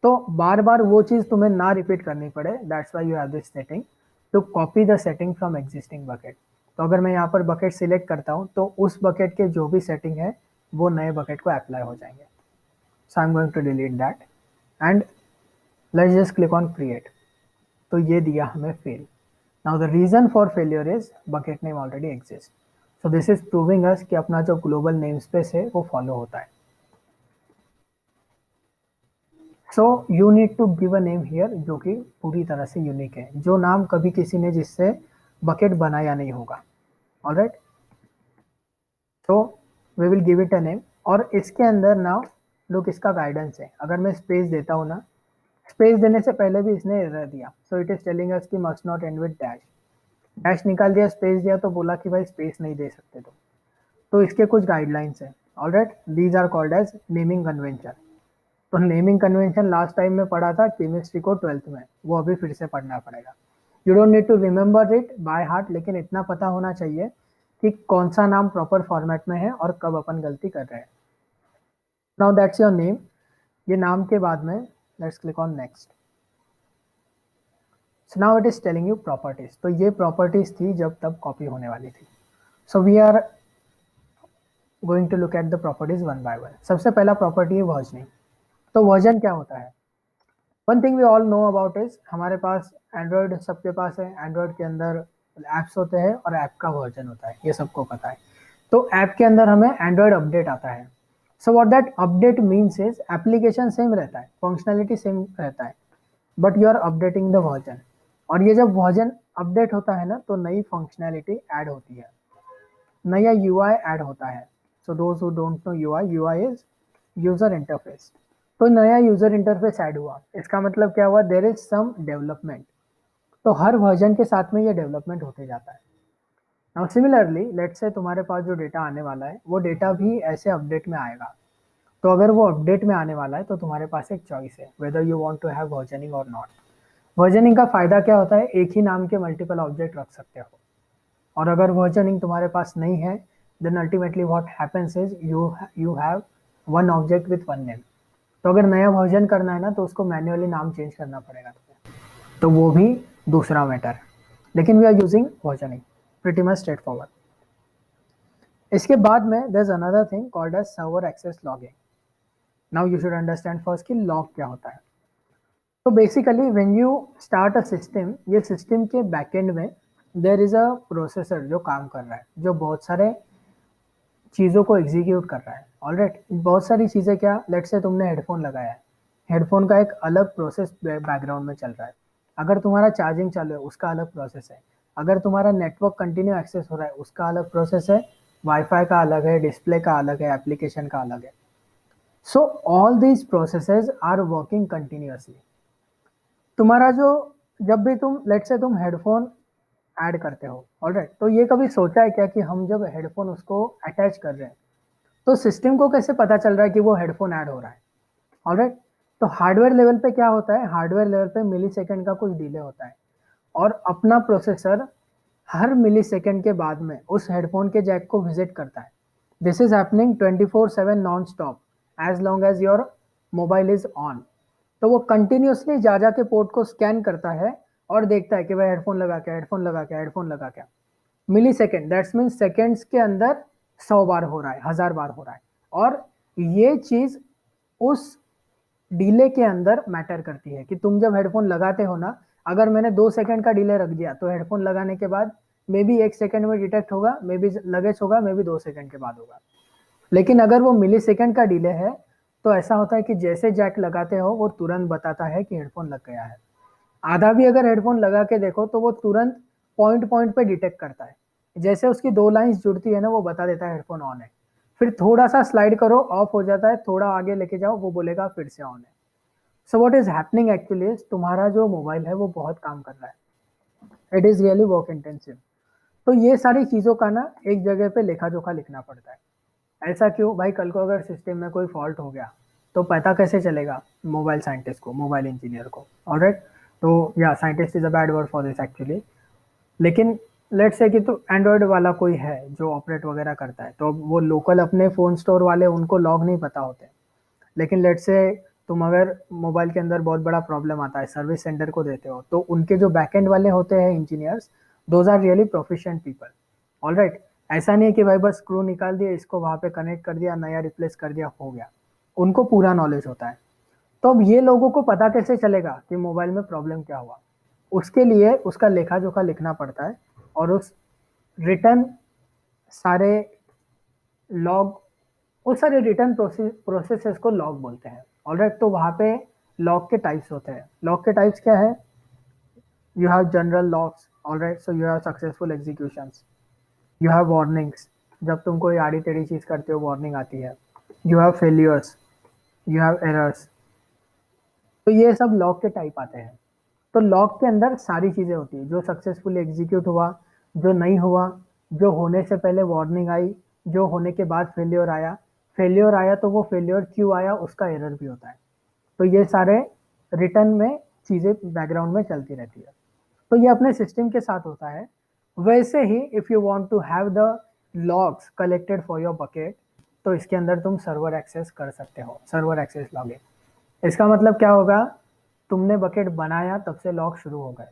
तो बार बार वो चीज़ तुम्हें ना रिपीट करनी पड़े, that's why you have this setting to copy the setting from existing bucket. तो अगर मैं यहाँ पर बकेट सिलेक्ट करता हूँ तो उस बकेट के जो भी सेटिंग है वो नए बकेट को अप्लाई हो जाएंगे। So I am going to delete that and let's just click on create. तो ये दिया हमें fail. Now the reason for failure is bucket name already exist. So this is proving us कि अपना जो ग्लोबल नेम स्पेस है वो follow होता है। So you need to give a name here जो कि पूरी तरह से यूनिक है, जो नाम कभी किसी ने जिससे बकेट बनाया नहीं होगा। ऑलराइट, तो we will give it a name. और इसके अंदर नाउ लुक इसका गाइडेंस है। अगर मैं स्पेस देता हूँ ना, स्पेस देने से पहले भी इसने एरर दिया। So it is telling us कि must not end with dash. Dash निकाल दिया, स्पेस दिया तो बोला कि भाई स्पेस नहीं दे सकते तुम। तो इसके कुछ गाइडलाइंस है। Alright, these are called as naming convention. तो नेमिंग कन्वेंशन लास्ट टाइम में पढ़ा था केमिस्ट्री को 12th में, वो अभी फिर से पढ़ना पड़ेगा। You don't need to remember it by heart, लेकिन इतना पता होना चाहिए कि कौन सा नाम प्रॉपर फॉर्मेट में है और कब अपन गलती कर रहे हैं। Now that's your name. ये नाम के बाद में let's click on next. So now it is telling you properties. तो ये प्रॉपर्टीज थी जब तब कॉपी होने वाली थी। So we are going to look at the properties one by one. सबसे पहला प्रॉपर्टी है वर्जनिंग। तो वर्जन क्या होता है? One thing we all know about is, हमारे पास एंड्रॉयड सबके पास है, एंड्रॉयड के अंदर ऐप्स होते हैं और ऐप का वर्जन होता है, ये सबको पता है। तो ऐप के अंदर हमें एंड्रॉयड अपडेट आता है। So what that update means is application same रहता है, फंक्शनैलिटी सेम रहता है, but you are updating the version. और ये जब वर्जन अपडेट होता है ना तो नई फंक्शनैलिटी ऐड होती है, नया यूआई ऐड होता है। So those who don't know UI, UI is user interface. तो नया यूजर इंटरफेस ऐड हुआ, इसका मतलब क्या हुआ? There is some development. तो हर वर्जन के साथ में ये डेवलपमेंट होते जाता है। नाउ सिमिलरली लेट्स से तुम्हारे पास जो डेटा आने वाला है वो डेटा भी ऐसे अपडेट में आएगा। तो अगर वो अपडेट में आने वाला है तो तुम्हारे पास एक चॉइस है whether you want to have versioning और नॉट। वर्जनिंग का फायदा क्या होता है? एक ही नाम के मल्टीपल ऑब्जेक्ट रख सकते हो। और अगर वर्जनिंग तुम्हारे पास नहीं है then ultimately what happens is you have one object with one name. तो अगर नया वर्जन करना है ना तो उसको मैन्युअली नाम चेंज करना पड़ेगा तुम्हें, तो वो भी दूसरा मैटर। लेकिन we are using versioning, pretty much straight forward. इसके बाद में there is another thing called as server access logging. Now you should understand first कि लॉग क्या होता है। तो basically when you start a system, ये सिस्टम के बैकएंड में देयर इज अ प्रोसेसर जो काम कर रहा है, जो बहुत सारे चीज़ों को एग्जीक्यूट कर रहा है। ऑलराइट, बहुत सारी चीज़ें क्या, लेट्स से तुमने हेडफोन लगाया है, हेडफोन का एक अलग प्रोसेस बैकग्राउंड में चल रहा है। अगर तुम्हारा चार्जिंग चालू है उसका अलग प्रोसेस है। अगर तुम्हारा नेटवर्क कंटिन्यू एक्सेस हो रहा है उसका अलग प्रोसेस है। वाईफाई का अलग है, डिस्प्ले का अलग है, एप्लीकेशन का अलग है। So all these processes are working continuously. तुम्हारा जो, जब भी तुम लेट्स से तुम हेडफोन ऐड करते हो, ऑलराइट, तो ये कभी सोचा है क्या कि हम जब हेडफोन उसको अटैच कर रहे हैं तो सिस्टम को कैसे पता चल रहा है कि वो हेडफोन ऐड हो रहा है? ऑलराइट, तो हार्डवेयर लेवल पे क्या होता है? हार्डवेयर लेवल पे मिली सेकेंड का कुछ डिले होता है और अपना प्रोसेसर हर मिली सेकेंड के बाद में उस हेडफोन के जैक को विजिट करता है। This is happening 24/7 non stop as long as your mobile is on. तो वो कंटिन्यूसली जा के पोर्ट को स्कैन करता है और देखता है कि भाई हेडफोन लगा क्या, हेडफोन लगा क्या, हेडफोन लगा क्या। मिली सेकेंड, दैट्स मीन सेकेंड्स के अंदर 100 बार हो रहा है, 1000 बार हो रहा है। और ये चीज उस डिले के अंदर मैटर करती है कि तुम जब हेडफोन लगाते हो ना, अगर मैंने 2 सेकंड का डिले रख दिया तो हेडफोन लगाने के बाद मे बी 1 सेकंड में डिटेक्ट होगा, मे बी लगेज होगा, मे बी 2 सेकंड के बाद होगा। लेकिन अगर वो मिली सेकंड का डिले है तो ऐसा होता है कि जैसे जैक लगाते हो वो तुरंत बताता है कि हेडफोन लग गया है। आधा भी अगर हेडफोन लगा के देखो तो वो तुरंत पॉइंट पॉइंट पे डिटेक्ट करता है। जैसे उसकी 2 लाइंस जुड़ती है ना, वो बता देता है हेडफोन ऑन है। फिर थोड़ा सा स्लाइड करो, ऑफ हो जाता है, थोड़ा आगे लेके जाओ, वो बोलेगा फिर से ऑन है। So what is happening actually, तुम्हारा जो मोबाइल है वो बहुत काम कर रहा है, it is really work intensive. तो ये सारी चीज़ों का ना एक जगह पे लेखा जोखा लिखना पड़ता है। ऐसा क्यों भाई? कल को अगर सिस्टम में कोई फॉल्ट हो गया तो पता कैसे चलेगा मोबाइल साइंटिस्ट को, मोबाइल इंजीनियर को? ऑलराइट, तो या scientist is a bad word for this actually. लेकिन लेट्स से कि तो एंड्रॉयड वाला कोई है जो ऑपरेट वगैरह करता है, तो वो लोकल अपने फ़ोन स्टोर वाले उनको लॉग नहीं पता होते। लेकिन लेट्स से तुम अगर मोबाइल के अंदर बहुत बड़ा प्रॉब्लम आता है, सर्विस सेंटर को देते हो, तो उनके जो बैकएंड वाले होते हैं engineers, those are really proficient people. Alright, ऐसा नहीं है कि भाई बस स्क्रू निकाल दिया, इसको वहां पे कनेक्ट कर दिया, नया रिप्लेस कर दिया, हो गया। उनको पूरा नॉलेज होता है। तो अब ये लोगों को पता कैसे चलेगा कि मोबाइल में प्रॉब्लम क्या हुआ? उसके लिए उसका लेखा जोखा लिखना पड़ता है, और उस रिटर्न सारे लॉग, उस सारे रिटर्न प्रोसेसेस को लॉग बोलते हैं। ऑलराइट, तो वहाँ पे लॉग के टाइप्स होते हैं। लॉग के टाइप्स क्या है? You have general logs, alright, so you have successful executions, you have warnings, जब तुम कोई आड़ी टेढ़ी चीज़ करते हो वार्निंग आती है, you have failures, you have errors. तो ये सब लॉग के टाइप आते हैं। तो लॉग के अंदर सारी चीज़ें होती है, जो सक्सेसफुली एग्जीक्यूट हुआ, जो नहीं हुआ, जो होने से पहले वार्निंग आई, जो होने के बाद फेलियर आया। फेलियर आया तो वो फेलियर क्यों आया उसका एरर भी होता है। तो ये सारे रिटर्न में चीज़ें बैकग्राउंड में चलती रहती है। तो ये अपने सिस्टम के साथ होता है। वैसे ही if you want to have the logs collected for your bucket, तो इसके अंदर तुम सर्वर एक्सेस कर सकते हो, सर्वर एक्सेस लॉगिन। इसका मतलब क्या होगा? तुमने बकेट बनाया तब से लॉग शुरू हो गए,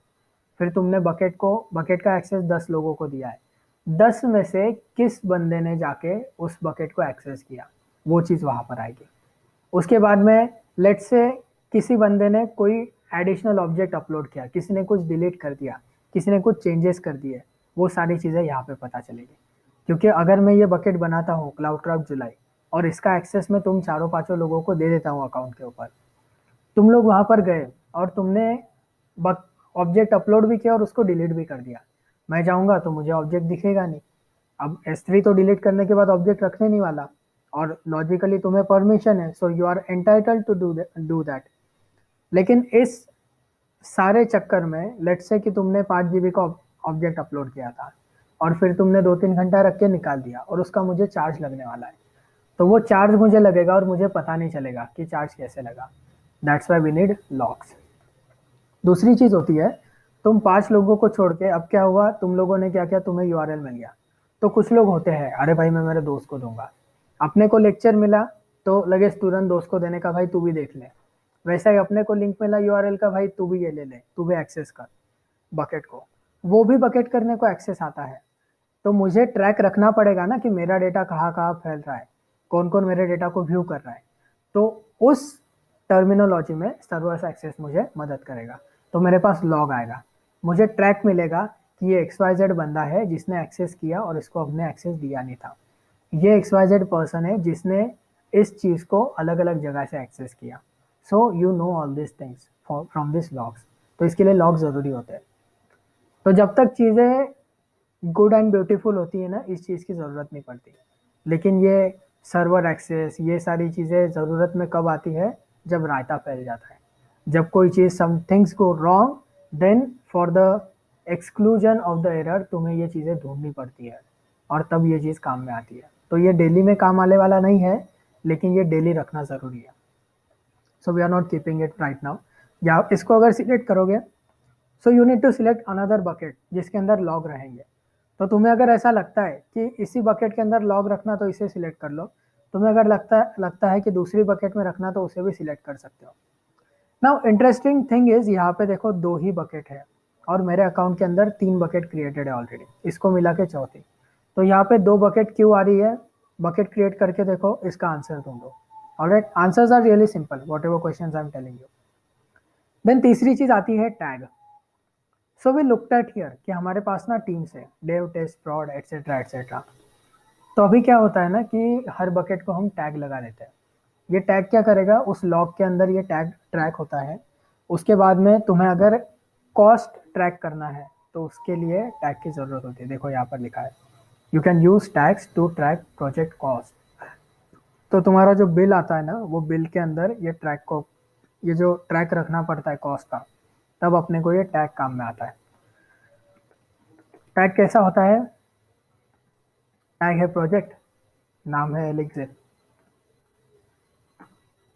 फिर तुमने बकेट का एक्सेस 10 लोगों को दिया है, 10 में से किस बंदे ने जाके उस बकेट को एक्सेस किया, वो चीज़ वहाँ पर आएगी। उसके बाद में लेट्स से किसी बंदे ने कोई एडिशनल ऑब्जेक्ट अपलोड किया, किसी ने कुछ डिलीट कर दिया, किसी ने कुछ चेंजेस कर दिए, वो सारी चीज़ें यहाँ पे पता चलेगी। क्योंकि अगर मैं ये बकेट बनाता हूँ क्लाउड क्राफ्ट जुलाई, और इसका एक्सेस मैं तुम चारों पांचों लोगों को दे देता हूँ अकाउंट के ऊपर, तुम लोग वहां पर गए और तुमने ऑब्जेक्ट अपलोड भी किया और उसको डिलीट भी कर दिया, मैं जाऊंगा तो मुझे ऑब्जेक्ट दिखेगा नहीं। अब S3 तो डिलीट करने के बाद ऑब्जेक्ट रखने नहीं वाला, और लॉजिकली तुम्हें परमिशन है, so you are entitled to do that. लेकिन इस सारे चक्कर में लेट्स से कि तुमने 5 GB का ऑब्जेक्ट अपलोड किया था, और फिर तुमने 2-3 घंटा रख के निकाल दिया, और उसका मुझे चार्ज लगने वाला है। तो वो चार्ज मुझे लगेगा और मुझे पता नहीं चलेगा कि चार्ज कैसे लगा। That's why we need logs. दूसरी चीज होती है, तुम 5 लोगों को छोड़ के, अब क्या हुआ, तुम लोगों ने क्या किया, तुम्हें यूआरएल मिल गया। तो कुछ लोग होते हैं, अरे भाई मैं मेरे दोस्त को दूंगा। अपने को लेक्चर मिला तो लगे तुरंत दोस्त को देने का, भाई तू भी देख ले। वैसा ही अपने को लिंक मिला यूआरएल का, भाई तू भी ये ले ले, तू भी एक्सेस कर बकेट को। वो भी बकेट करने को एक्सेस आता है। तो मुझे ट्रैक रखना पड़ेगा ना कि मेरा डेटा कहाँ कहाँ फैल रहा है, कौन कौन मेरे डेटा को व्यू कर रहा है। तो उस टर्मिनोलॉजी में सर्वर एक्सेस मुझे मदद करेगा। तो मेरे पास लॉग आएगा, मुझे ट्रैक मिलेगा कि ये XYZ बंदा है जिसने एक्सेस किया और इसको अपने एक्सेस दिया नहीं था। ये XYZ पर्सन है जिसने इस चीज़ को अलग अलग जगह से एक्सेस किया। So you know all this things from this logs. तो इसके लिए लॉग ज़रूरी होते हैं। तो जब तक चीज़ें गुड एंड ब्यूटीफुल होती है ना, इस चीज़ की ज़रूरत नहीं पड़ती। लेकिन ये सर्वर एक्सेस, ये सारी चीज़ें ज़रूरत में कब आती है? जब रायता फैल जाता है, जब कोई चीज़ some things go wrong, then for the exclusion of the error तुम्हें ये चीज़ें ढूंढनी पड़ती है, और तब ये चीज़ काम में आती है। तो ये डेली में काम आने वाला नहीं है, लेकिन ये डेली रखना ज़रूरी है। So we are not keeping it right now. या इसको अगर सिलेक्ट करोगे, so you need to select another bucket जिसके अंदर लॉग रहेंगे। तो तुम्हें अगर ऐसा लगता है कि इसी बकेट के अंदर लॉग रखना, तो इसे सिलेक्ट कर लो। तुम्हें अगर लगता है कि दूसरी बकेट में रखना, तो उसे भी सिलेक्ट कर सकते हो। नाउ इंटरेस्टिंग थिंग इज, यहाँ पे देखो 2 ही बकेट है, और मेरे अकाउंट के अंदर 3 बकेट क्रिएटेड है ऑलरेडी, इसको मिला के चौथी। तो यहाँ पे 2 बकेट क्यों आ रही है? बकेट क्रिएट करके देखो, इसका आंसर ढूंढो। Alright, answers are really simple, whatever question I am telling you. Then तीसरी चीज आती है tag. So we looked at here कि हमारे पास ना टीम्स है, dev, test, prod, etcetera etcetera. तो अभी क्या होता है ना कि हर बकेट को हम टैग लगा देते हैं। ये टैग क्या करेगा, उस लॉग के अंदर ये टैग ट्रैक होता है। उसके बाद में तुम्हें अगर कॉस्ट ट्रैक करना है, तो उसके लिए टैग की जरूरत होती है। देखो यहाँ पर लिखा है, you can use tags to track project cost. तो तुम्हारा जो बिल आता है ना, वो बिल के अंदर ये जो ट्रैक रखना पड़ता है कॉस्ट का, तब अपने को ये टैग काम में आता है। टैग कैसा होता है? टैग है प्रोजेक्ट, नाम है एलिक्सिर,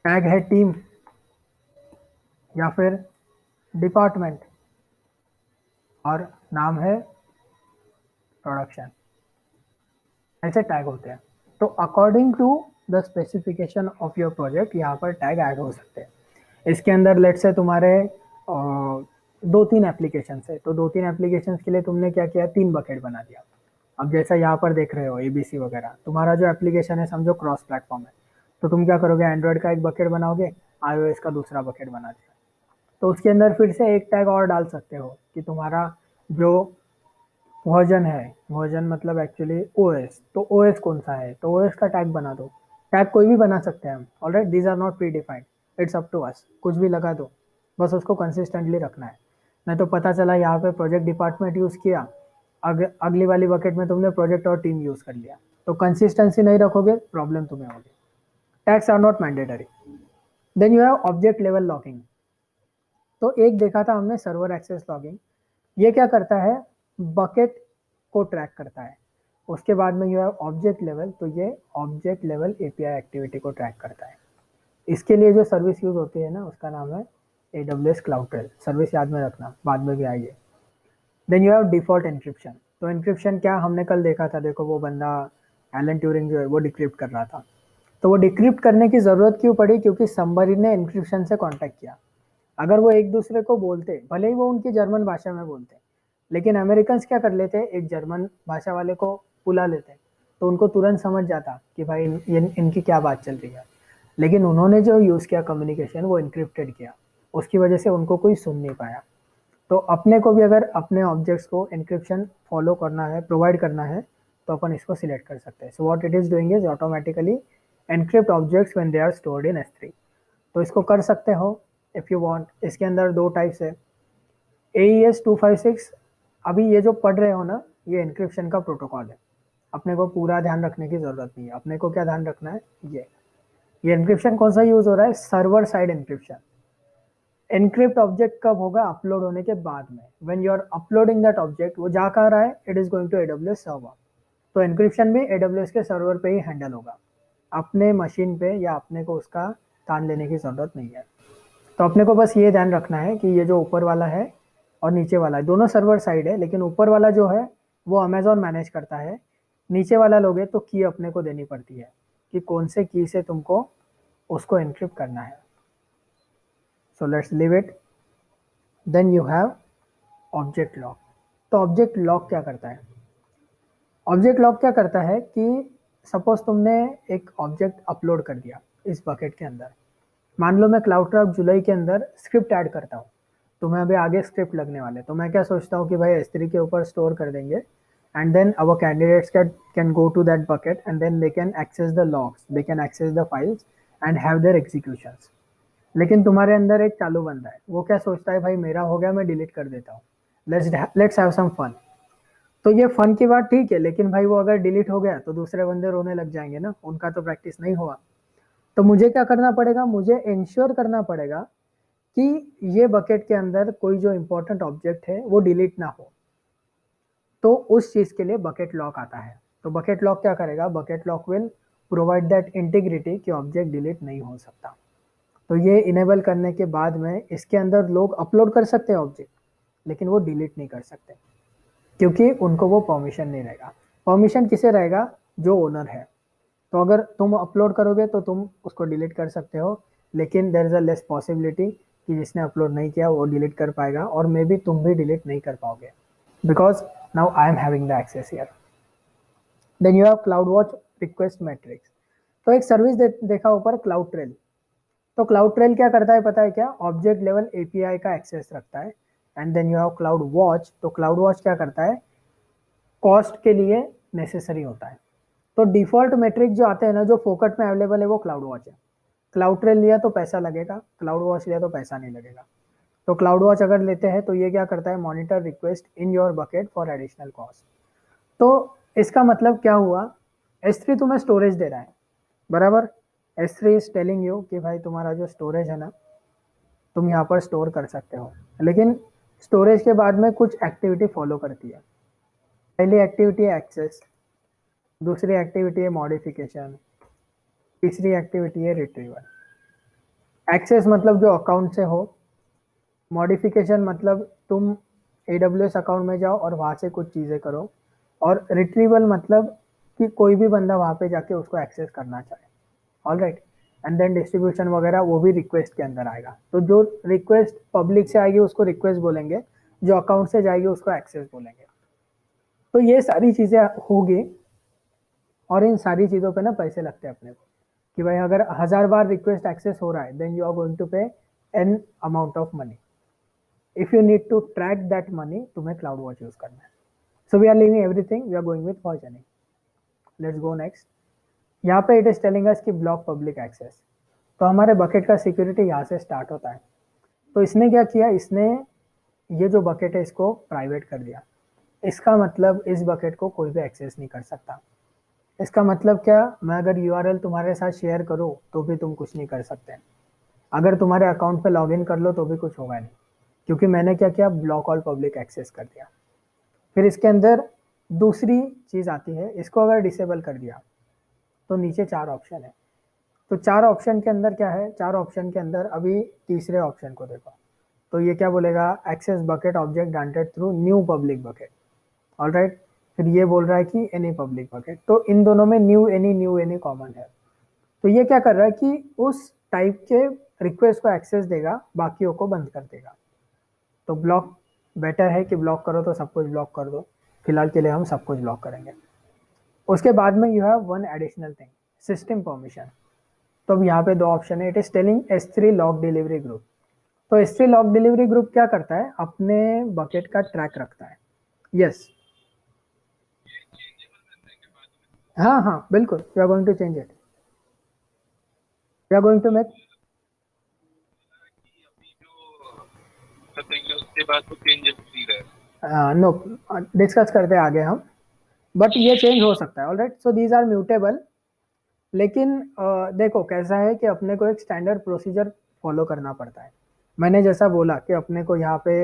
टैग है टीम या फिर डिपार्टमेंट, और नाम है प्रोडक्शन। ऐसे टैग होते हैं। तो according to the specification of your project यहाँ पर टैग ऐड हो सकते हैं। इसके अंदर लेट से तुम्हारे दो तीन एप्लीकेशन है, तो दो तीन एप्लीकेशन के लिए तुमने क्या किया, तीन बकेट बना दिया। अब जैसा यहाँ पर देख रहे हो एबीसी वगैरह, तुम्हारा जो एप्लीकेशन है समझो क्रॉस प्लेटफॉर्म है, तो तुम क्या करोगे, एंड्रॉयड का एक बकेट बनाओगे, आईओएस का दूसरा बकेट बना दिया। तो उसके अंदर फिर से एक टैग और डाल सकते हो कि तुम्हारा जो वर्जन है, वर्जन मतलब एक्चुअली ओएस, तो ओएस कौन सा है, तो ओएस का टैग बना दो। टैग कोई भी बना सकते हैं हम, alright, these are not predefined, it's up to us, कुछ भी लगा दो, बस उसको कंसिस्टेंटली रखना है। नहीं तो पता चला यहाँ पे प्रोजेक्ट डिपार्टमेंट यूज़ किया, अगली वाली बकेट में तुमने प्रोजेक्ट और टीम यूज़ कर लिया, तो कंसिस्टेंसी नहीं रखोगे, प्रॉब्लम तुम्हें होगी। Tags are not mandatory. Then you have object level logging. तो एक देखा था हमने सर्वर एक्सेस लॉगिंग, ये क्या करता है, बकेट को ट्रैक करता है। उसके बाद में यू हैव ऑब्जेक्ट लेवल, तो ये ऑब्जेक्ट लेवल एपीआई एक्टिविटी को ट्रैक करता है। इसके लिए जो सर्विस यूज होती है ना, उसका नाम है AWS क्लाउडट्रेल। सर्विस याद में रखना, बाद में भी आइए। Then you have default encryption. तो एन्क्रिप्शन क्या, हमने कल देखा था, देखो वो बंदा एलन ट्यूरिंग जो है वो डिक्रिप्ट कर रहा था। तो वो डिक्रिप्ट करने की ज़रूरत क्यों पड़ी, क्योंकि समबरी ने एन्क्रिप्शन से कांटेक्ट किया। अगर वो एक दूसरे को बोलते, भले ही वो उनकी जर्मन भाषा में बोलते, लेकिन अमेरिकन क्या कर लेते, एक जर्मन भाषा वाले को बुला लेते, तो उनको तुरंत समझ जाता कि भाई इनकी क्या बात चल रही है। लेकिन उन्होंने जो यूज़ किया कम्युनिकेशन, वो इनक्रिप्टेड किया, उसकी वजह से उनको कोई सुन नहीं पाया। तो अपने को भी अगर अपने ऑब्जेक्ट्स को इनक्रिप्शन फॉलो करना है, प्रोवाइड करना है, तो अपन इसको सिलेक्ट कर सकते हैं। So what it is doing is automatically encrypt objects when they are stored in S3। तो इसको कर सकते हो इफ़ यू वांट। इसके अंदर दो टाइप्स है, AES-256। अभी ये जो पढ़ रहे हो ना, ये एन्क्रिप्शन का प्रोटोकॉल है, अपने को पूरा ध्यान रखने की जरूरत नहीं है। अपने को क्या ध्यान रखना है, ये एन्क्रिप्शन कौन सा यूज हो रहा है, server side encryption. Encrypt object कब होगा, अपलोड होने के बाद में, when you are uploading that object, वो जा कहाँ रहा है, it is going to AWS server. तो एनक्रिप्शन भी AWS के सर्वर पे ही हैंडल होगा, अपने मशीन पे या अपने को उसका तान लेने की जरूरत नहीं है। तो अपने को बस ये ध्यान रखना है कि ये जो ऊपर वाला है और नीचे वाला है, दोनों सर्वर साइड है, लेकिन ऊपर वाला जो है वो अमेजोन मैनेज करता है। नीचे वाला लोगे तो की अपने को देनी पड़ती है कि कौन से की से तुमको उसको एनक्रिप्ट करना है। So let's leave it. Then you have object lock. तो ऑब्जेक्ट लॉक क्या करता है, ऑब्जेक्ट लॉक क्या करता है कि सपोज तुमने एक ऑब्जेक्ट अपलोड कर दिया इस बकेट के अंदर। मान लो मैं क्लाउडक्राफ्ट जुलाई के अंदर स्क्रिप्ट ऐड करता हूँ, तो मैं अभी आगे स्क्रिप्ट लगने वाले, तो मैं क्या सोचता हूँ कि भाई S3 के ऊपर स्टोर कर देंगे, and then our candidates can go to that bucket and then they can access the logs, they can access the files and have their executions. लेकिन तुम्हारे अंदर एक चालू बंदा है, वो क्या सोचता है, भाई मेरा हो गया, मैं डिलीट कर देता हूँ, लेट्स हैव सम फन। तो ये फन की बात ठीक है, लेकिन भाई वो अगर डिलीट हो गया तो दूसरे बंदे रोने लग जाएंगे ना, उनका तो प्रैक्टिस नहीं हुआ। तो मुझे क्या करना पड़ेगा, मुझे इंश्योर करना पड़ेगा कि ये बकेट के अंदर कोई जो इंपॉर्टेंट ऑब्जेक्ट है वो डिलीट ना हो। तो उस चीज के लिए बकेट लॉक आता है। तो बकेट लॉक क्या करेगा, bucket lock will provide that integrity कि ऑब्जेक्ट डिलीट नहीं हो सकता। तो ये इनेबल करने के बाद में इसके अंदर लोग अपलोड कर सकते हैं ऑब्जेक्ट, लेकिन वो डिलीट नहीं कर सकते, क्योंकि उनको वो परमिशन नहीं रहेगा। परमिशन किसे रहेगा, जो ओनर है। तो अगर तुम अपलोड करोगे तो तुम उसको डिलीट कर सकते हो, लेकिन there is a less possibility कि जिसने अपलोड नहीं किया वो डिलीट कर पाएगा, और मे बी तुम भी डिलीट नहीं कर पाओगे, because now I am having the access here. Then you have cloud watch request metrics. तो एक सर्विस देखा ऊपर, क्लाउड ट्रेल। तो क्लाउड ट्रेल क्या करता है पता है क्या, ऑब्जेक्ट लेवल एपीआई का एक्सेस रखता है। And then you have cloud watch. तो क्लाउड वॉच क्या करता है, कॉस्ट के लिए नेसेसरी होता है। तो डिफॉल्ट मेट्रिक जो आते हैं ना, जो फोकट में अवेलेबल है, वो क्लाउड वॉच है। क्लाउड ट्रेल लिया तो पैसा लगेगा, क्लाउड वॉच लिया तो पैसा नहीं लगेगा। तो क्लाउड वॉच अगर लेते हैं तो ये क्या करता है, monitor request in your bucket for additional cost. तो इसका मतलब क्या हुआ, S3 तुम्हें स्टोरेज दे रहा है, बराबर। S3 इज टेलिंग यू कि भाई तुम्हारा जो स्टोरेज है ना, तुम यहाँ पर स्टोर कर सकते हो, लेकिन स्टोरेज के बाद में कुछ एक्टिविटी फॉलो करती है। पहली एक्टिविटी है एक्सेस, दूसरी एक्टिविटी है मॉडिफिकेशन, तीसरी एक्टिविटी है रिट्रीवल। एक्सेस मतलब जो अकाउंट से हो, मॉडिफिकेशन मतलब तुम AWS अकाउंट में जाओ और वहाँ से कुछ चीज़ें करो, और रिट्रीवल मतलब कि कोई भी बंदा वहाँ पे जाके उसको एक्सेस करना चाहे। All right, and then distribution वगैरह वो भी रिक्वेस्ट के अंदर आएगा। तो जो रिक्वेस्ट पब्लिक से आएगी उसको रिक्वेस्ट बोलेंगे, जो अकाउंट से जाएगी उसको एक्सेस बोलेंगे। तो ये सारी चीज़ें होगी, और इन सारी चीज़ों पे ना पैसे लगते हैं अपने को, कि भाई अगर 1000 बार रिक्वेस्ट एक्सेस हो रहा है then you are going to pay an amount of money. If you need to track that money, तुम्हें क्लाउड वॉच यूज करना है। So we are leaving everything, we are going with versioning. Let's go next. यहाँ पे it is telling us कि block public access. तो हमारे bucket का security यहाँ से स्टार्ट होता है। तो इसने क्या किया, इसने ये जो बकेट है इसको प्राइवेट कर दिया। इसका मतलब इस बकेट को कोई भी एक्सेस नहीं कर सकता। इसका मतलब क्या, मैं अगर यूआरएल तुम्हारे साथ शेयर करूँ तो भी तुम कुछ नहीं कर सकते। अगर तुम्हारे अकाउंट पे लॉगिन कर लो तो भी कुछ होगा नहीं, क्योंकि मैंने क्या किया, ब्लॉक ऑल पब्लिक एक्सेस कर दिया। फिर इसके अंदर दूसरी चीज़ आती है, इसको अगर डिसेबल कर दिया तो नीचे 4 ऑप्शन है। तो 4 ऑप्शन के अंदर क्या है, 4 ऑप्शन के अंदर अभी तीसरे ऑप्शन को देखो। तो ये क्या बोलेगा, access bucket object granted through new public bucket. All right, फिर ये बोल रहा है कि एनी पब्लिक बकेट। तो इन दोनों में न्यू एनी कॉमन है। तो ये क्या कर रहा है कि उस टाइप के रिक्वेस्ट को एक्सेस देगा, बाकियों को बंद कर देगा। तो ब्लॉक बेटर है कि ब्लॉक करो तो सब कुछ ब्लॉक कर दो। फिलहाल के लिए हम सब कुछ ब्लॉक करेंगे। उसके बाद में you have one additional thing, system permission. तो अब यहाँ पे 2 ऑप्शन है। It is telling S3 lock delivery group. तो S3 लॉक डिलीवरी ग्रुप क्या करता है, अपने बकेट का ट्रैक रखता है। यस, हाँ हाँ बिल्कुल, we are going to change it, we are going to make. उसके बाद तो चेंजेस नहीं रहे। नो, डिस्कस करते हैं आगे हम, बट ये चेंज हो सकता है। All right, so these are mutable. लेकिन देखो कैसा है कि अपने को एक स्टैंडर्ड प्रोसीजर फॉलो करना पड़ता है। मैंने जैसा बोला कि अपने को यहाँ पे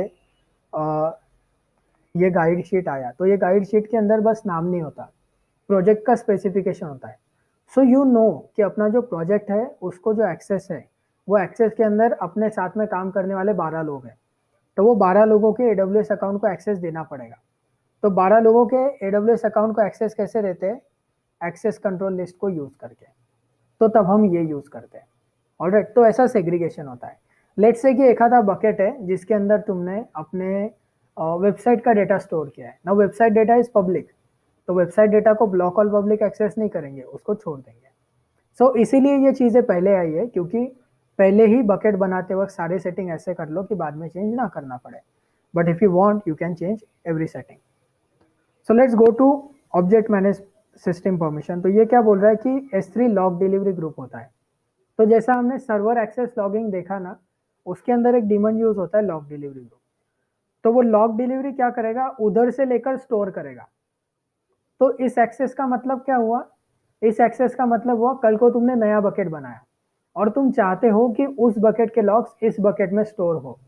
ये गाइड शीट आया, तो ये गाइड शीट के अंदर बस नाम नहीं होता, प्रोजेक्ट का स्पेसिफिकेशन होता है। सो यू नो कि अपना जो प्रोजेक्ट है उसको जो एक्सेस है, वो एक्सेस के अंदर अपने साथ में काम करने वाले 12 लोग हैं। तो वो 12 लोगों के AWS अकाउंट को एक्सेस देना पड़ेगा। तो 12 लोगों के AWS अकाउंट को एक्सेस कैसे देते हैं, एक्सेस कंट्रोल लिस्ट को यूज करके। तो तब हम ये यूज करते हैं। ऑलराइट, तो ऐसा सेग्रीगेशन होता है। लेट्स से कि एक आधा बकेट है जिसके अंदर तुमने अपने वेबसाइट का डेटा स्टोर किया है ना, वेबसाइट डेटा इज पब्लिक। तो वेबसाइट डेटा को ब्लॉक ऑल पब्लिक एक्सेस नहीं करेंगे, उसको छोड़ देंगे। सो इसीलिए ये चीज़ें पहले आई है, क्योंकि पहले ही बकेट बनाते वक्त सारे सेटिंग ऐसे कर लो कि बाद में चेंज ना करना पड़े। But if you want you can change every setting. So let's go to object manage system permission. तो ये क्या बोल रहा है कि S3 लॉग डिलीवरी ग्रुप होता है। तो जैसा हमने सर्वर एक्सेस लॉगिंग देखा ना, उसके अंदर एक डिमन यूज होता है लॉग डिलीवरी ग्रुप। तो वो लॉग डिलीवरी क्या करेगा, उधर से लेकर स्टोर करेगा। तो इस एक्सेस का मतलब क्या हुआ, इस एक्सेस का मतलब हुआ कल को तुमने नया बकेट बनाया और तुम चाहते हो कि उस बकेट के लॉग्स इस बकेट में स्टोर हो।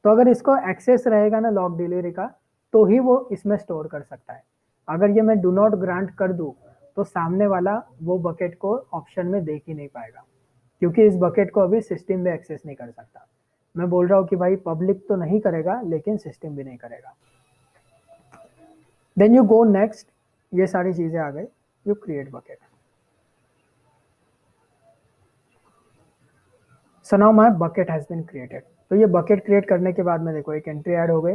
तो अगर इसको एक्सेस रहेगा ना लॉग डिलीवरी का, तो ही वो इसमें स्टोर कर सकता है। अगर ये मैं डू नॉट ग्रांट कर दूं तो सामने वाला वो बकेट को ऑप्शन में देख ही नहीं पाएगा, क्योंकि इस बकेट को अभी सिस्टम में एक्सेस नहीं कर सकता। मैं बोल रहा हूँ कि भाई पब्लिक तो नहीं करेगा लेकिन सिस्टम भी नहीं करेगा। देन यू गो नेक्स्ट, ये सारी चीजें आ गई, you create bucket. So now my bucket has been created. तो ये बकेट क्रिएट करने के बाद में देखो एक एंट्री ऐड हो गई,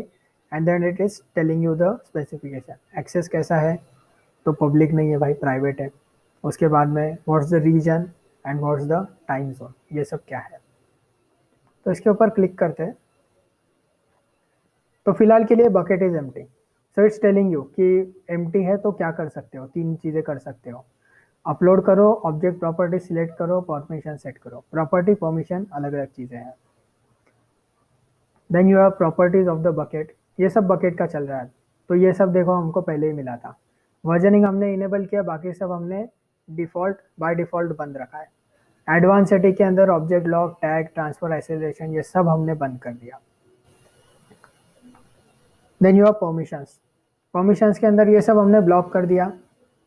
and then it is telling you the specification. Access कैसा है, तो पब्लिक नहीं है भाई, प्राइवेट है। उसके बाद में what's the region and what's the time zone, ये सब क्या है। तो इसके ऊपर क्लिक करते हैं। तो फिलहाल के लिए bucket is empty. So it's telling you कि एम्प्टी है तो क्या कर सकते हो, 3 चीज़ें कर सकते हो। अपलोड करो, ऑब्जेक्ट प्रॉपर्टी सिलेक्ट करो, परमिशन सेट करो। प्रॉपर्टी परमिशन अलग अलग चीज़ें हैं। Then you have properties of the bucket, ये सब बकेट का चल रहा है। तो ये सब देखो हमको पहले ही मिला था। वर्जनिंग हमने इनेबल किया, बाकी सब हमने डिफॉल्ट बाय डिफॉल्ट बंद रखा है। एडवांस सेटिंग के अंदर object lock, tag, transfer, acceleration, ये सब हमने बंद कर दिया। Then you have permissions. Permissions के अंदर ये सब हमने ब्लॉक कर दिया,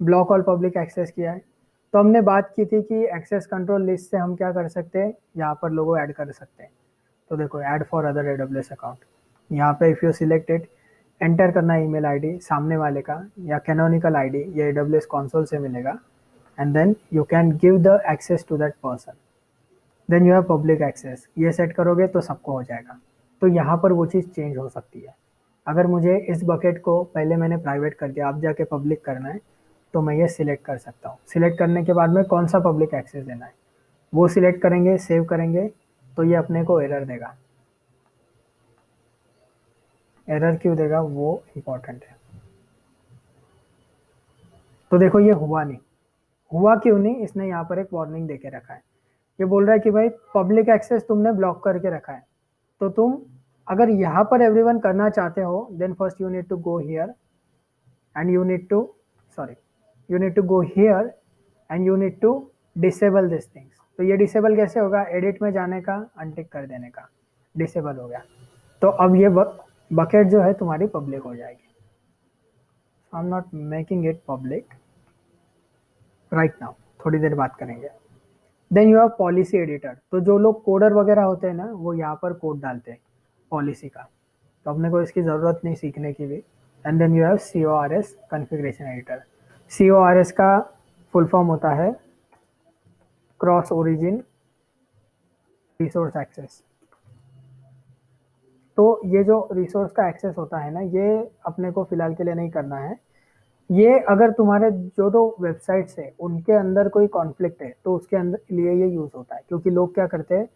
ब्लॉक ऑल पब्लिक एक्सेस किया है। तो हमने बात की थी कि एक्सेस कंट्रोल लिस्ट से हम क्या कर सकते हैं, यहाँ पर लोगो ऐड कर सकते हैं। तो देखो add for other AWS account, यहाँ पे if you select it, enter करना ईमेल आईडी सामने वाले का या कैनोनिकल आईडी, ये एडब्ल्यूएस कंसोल से मिलेगा, and then you can give the access to that person, then you have public access. ये सेट करोगे तो सबको हो जाएगा। तो यहाँ पर वो चीज़ चेंज हो सकती है। अगर मुझे इस बकेट को पहले मैंने प्राइवेट कर दिया, अब जाके पब्लिक करना है, तो मैं ये सिलेक्ट कर सकता हूँ। सिलेक्ट करने के बाद में कौन सा पब्लिक एक्सेस देना है वो सिलेक्ट करेंगे, सेव करेंगे, तो ये अपने को एरर देगा। एरर क्यों देगा वो इम्पोर्टेंट है। तो देखो ये हुआ नहीं, हुआ क्यों नहीं, इसने यहाँ पर एक वार्निंग देके रखा है। ये बोल रहा है कि भाई पब्लिक एक्सेस तुमने ब्लॉक करके रखा है, तो तुम अगर यहाँ पर एवरीवन करना चाहते हो, then first you need to go here and you need to, sorry, you need to go here and you need to disable this things. तो ये डिसेबल कैसे होगा, एडिट में जाने का, अनटिक कर देने का, डिसेबल हो गया। तो अब ये बकेट जो है तुम्हारी पब्लिक हो जाएगी। I am not making it public right now, थोड़ी देर बात करेंगे। Then you have policy editor. तो जो लोग कोडर वगैरह होते हैं ना, वो यहाँ पर कोड डालते हैं पॉलिसी का, तो अपने को इसकी ज़रूरत नहीं सीखने की भी। And then you have CORS configuration editor. CORS का फुल फॉर्म होता है क्रॉस ओरिजिन रिसोर्स एक्सेस। तो ये जो रिसोर्स का एक्सेस होता है ना, ये अपने को फिलहाल के लिए नहीं करना है। ये अगर तुम्हारे जो दो वेबसाइट्स है उनके अंदर कोई कॉन्फ्लिक्ट है, तो उसके अंदर लिए ये यूज़ होता है। क्योंकि लोग क्या करते हैं,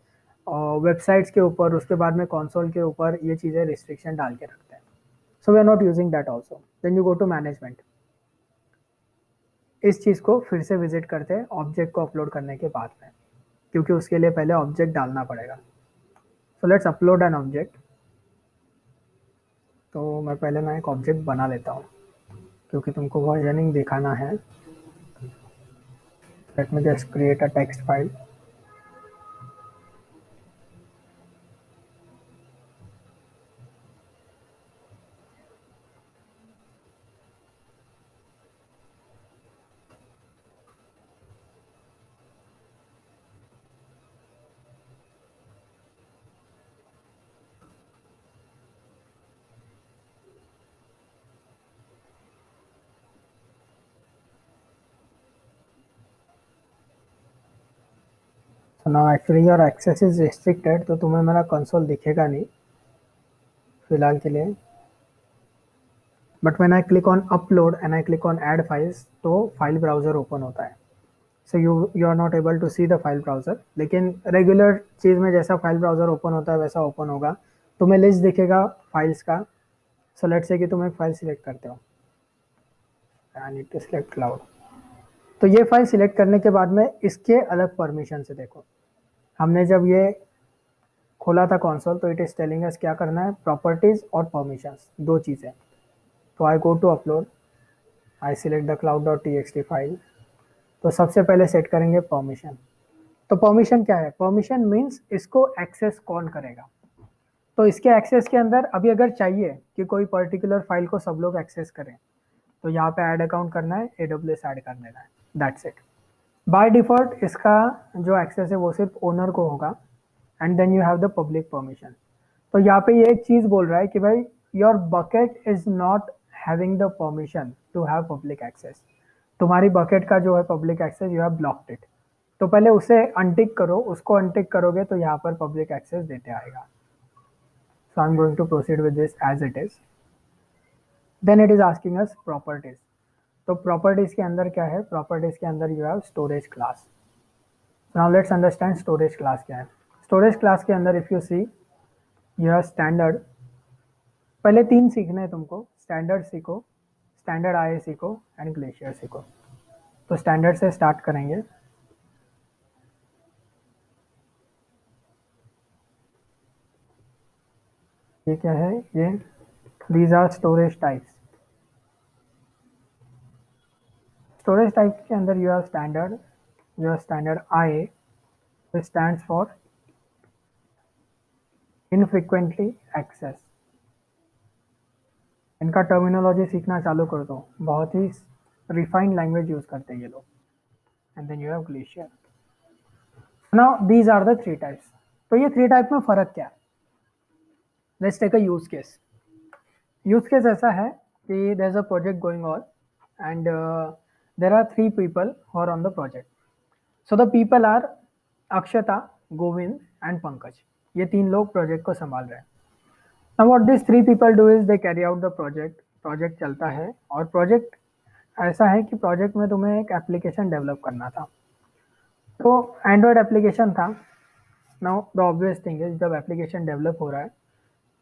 वेबसाइट्स के ऊपर, उसके बाद में कंसोल के ऊपर ये चीज़ें रिस्ट्रिक्शन डाल के रखते हैं। So we are not using that also. Then you go to management. इस चीज़ को फिर से विजिट करते हैं ऑब्जेक्ट को अपलोड करने के बाद में, क्योंकि उसके लिए पहले ऑब्जेक्ट डालना पड़ेगा। So let's upload an object. तो मैं पहले ना एक ऑब्जेक्ट बना लेता हूँ, क्योंकि तुमको वर्जनिंग दिखाना है। Let me just create a text file. So now actually your access is restricted, तो तुम्हें मेरा कंसोल दिखेगा नहीं फिलहाल के लिए। But when I click on upload and I click on add files, तो फाइल ब्राउज़र ओपन होता है। So you are not able to see the file browser, लेकिन रेगुलर चीज़ में जैसा फाइल ब्राउज़र ओपन होता है वैसा ओपन होगा। तुम्हें लिस्ट दिखेगा फाइल्स का। सो लेट्स से कि तुम एक फाइल सिलेक्ट करते हो, I need to select cloud. तो ये फाइल सिलेक्ट करने के बाद में इसके अलग परमिशन से देखो, हमने जब ये खोला था कंसोल, तो इट इज़ टेलिंग अस क्या करना है, प्रॉपर्टीज़ और परमिशंस, दो चीज़ें। तो I go to upload, I select the cloud.txt file. तो सबसे पहले सेट करेंगे परमिशन। तो परमिशन क्या है, परमिशन मीन्स इसको एक्सेस कौन करेगा। तो इसके एक्सेस के अंदर अभी अगर चाहिए कि कोई पर्टिकुलर फाइल को सब लोग एक्सेस करें, तो यहाँ पे ऐड अकाउंट करना है, AWS ऐड कर देना है, दैट्स इट। बाय डिफॉल्ट इसका जो एक्सेस है वो सिर्फ ओनर को होगा, and then you have the public permission. तो यहाँ पे ये एक चीज़ बोल रहा है कि भाई your bucket is not having the permission to have public access. तुम्हारी बकेट का जो है public access, you have blocked it. तो पहले उसे अनटिक करो, उसको अनटिक करोगे तो यहाँ पर पब्लिक एक्सेस देते आएगा। So I am going to proceed with this as it is. Then it is asking us properties. तो प्रॉपर्टीज के अंदर क्या है, प्रॉपर्टीज के अंदर you have storage class. Now let's understand storage class क्या है। स्टोरेज क्लास के अंदर if you see, you have standard. पहले तीन सीखना है तुमको, स्टैंडर्ड सीखो, स्टैंडर्ड आईए सीखो, एंड ग्लेशियर सीखो। तो स्टैंडर्ड से स्टार्ट करेंगे। ये क्या है, ये दीज आर स्टोरेज टाइप्स। स्टोरेज टाइप के अंदर you have standard I, stands for infrequently access. इनका टर्मिनोलॉजी सीखना चालू कर दो, बहुत ही रिफाइंड लैंग्वेज यूज करते हैं ये लोग। and then you have glacier. Now these are the three types. तो ये थ्री टाइप में फर्क क्या है? Let's take a use case. Use case ऐसा है कि there is a project going on and there are three people who are on the project. So the people are Akshata, Govind and Pankaj. ये तीन लोग प्रोजेक्ट को संभाल रहे हैं. Now what this three people do is they carry out the project. Project चलता है और प्रोजेक्ट ऐसा है कि प्रोजेक्ट में तुम्हें एक एप्लीकेशन डेवलप करना था. तो एंड्रॉयड एप्लीकेशन था. Now the obvious thing is जब एप्लीकेशन डेवलप हो रहा है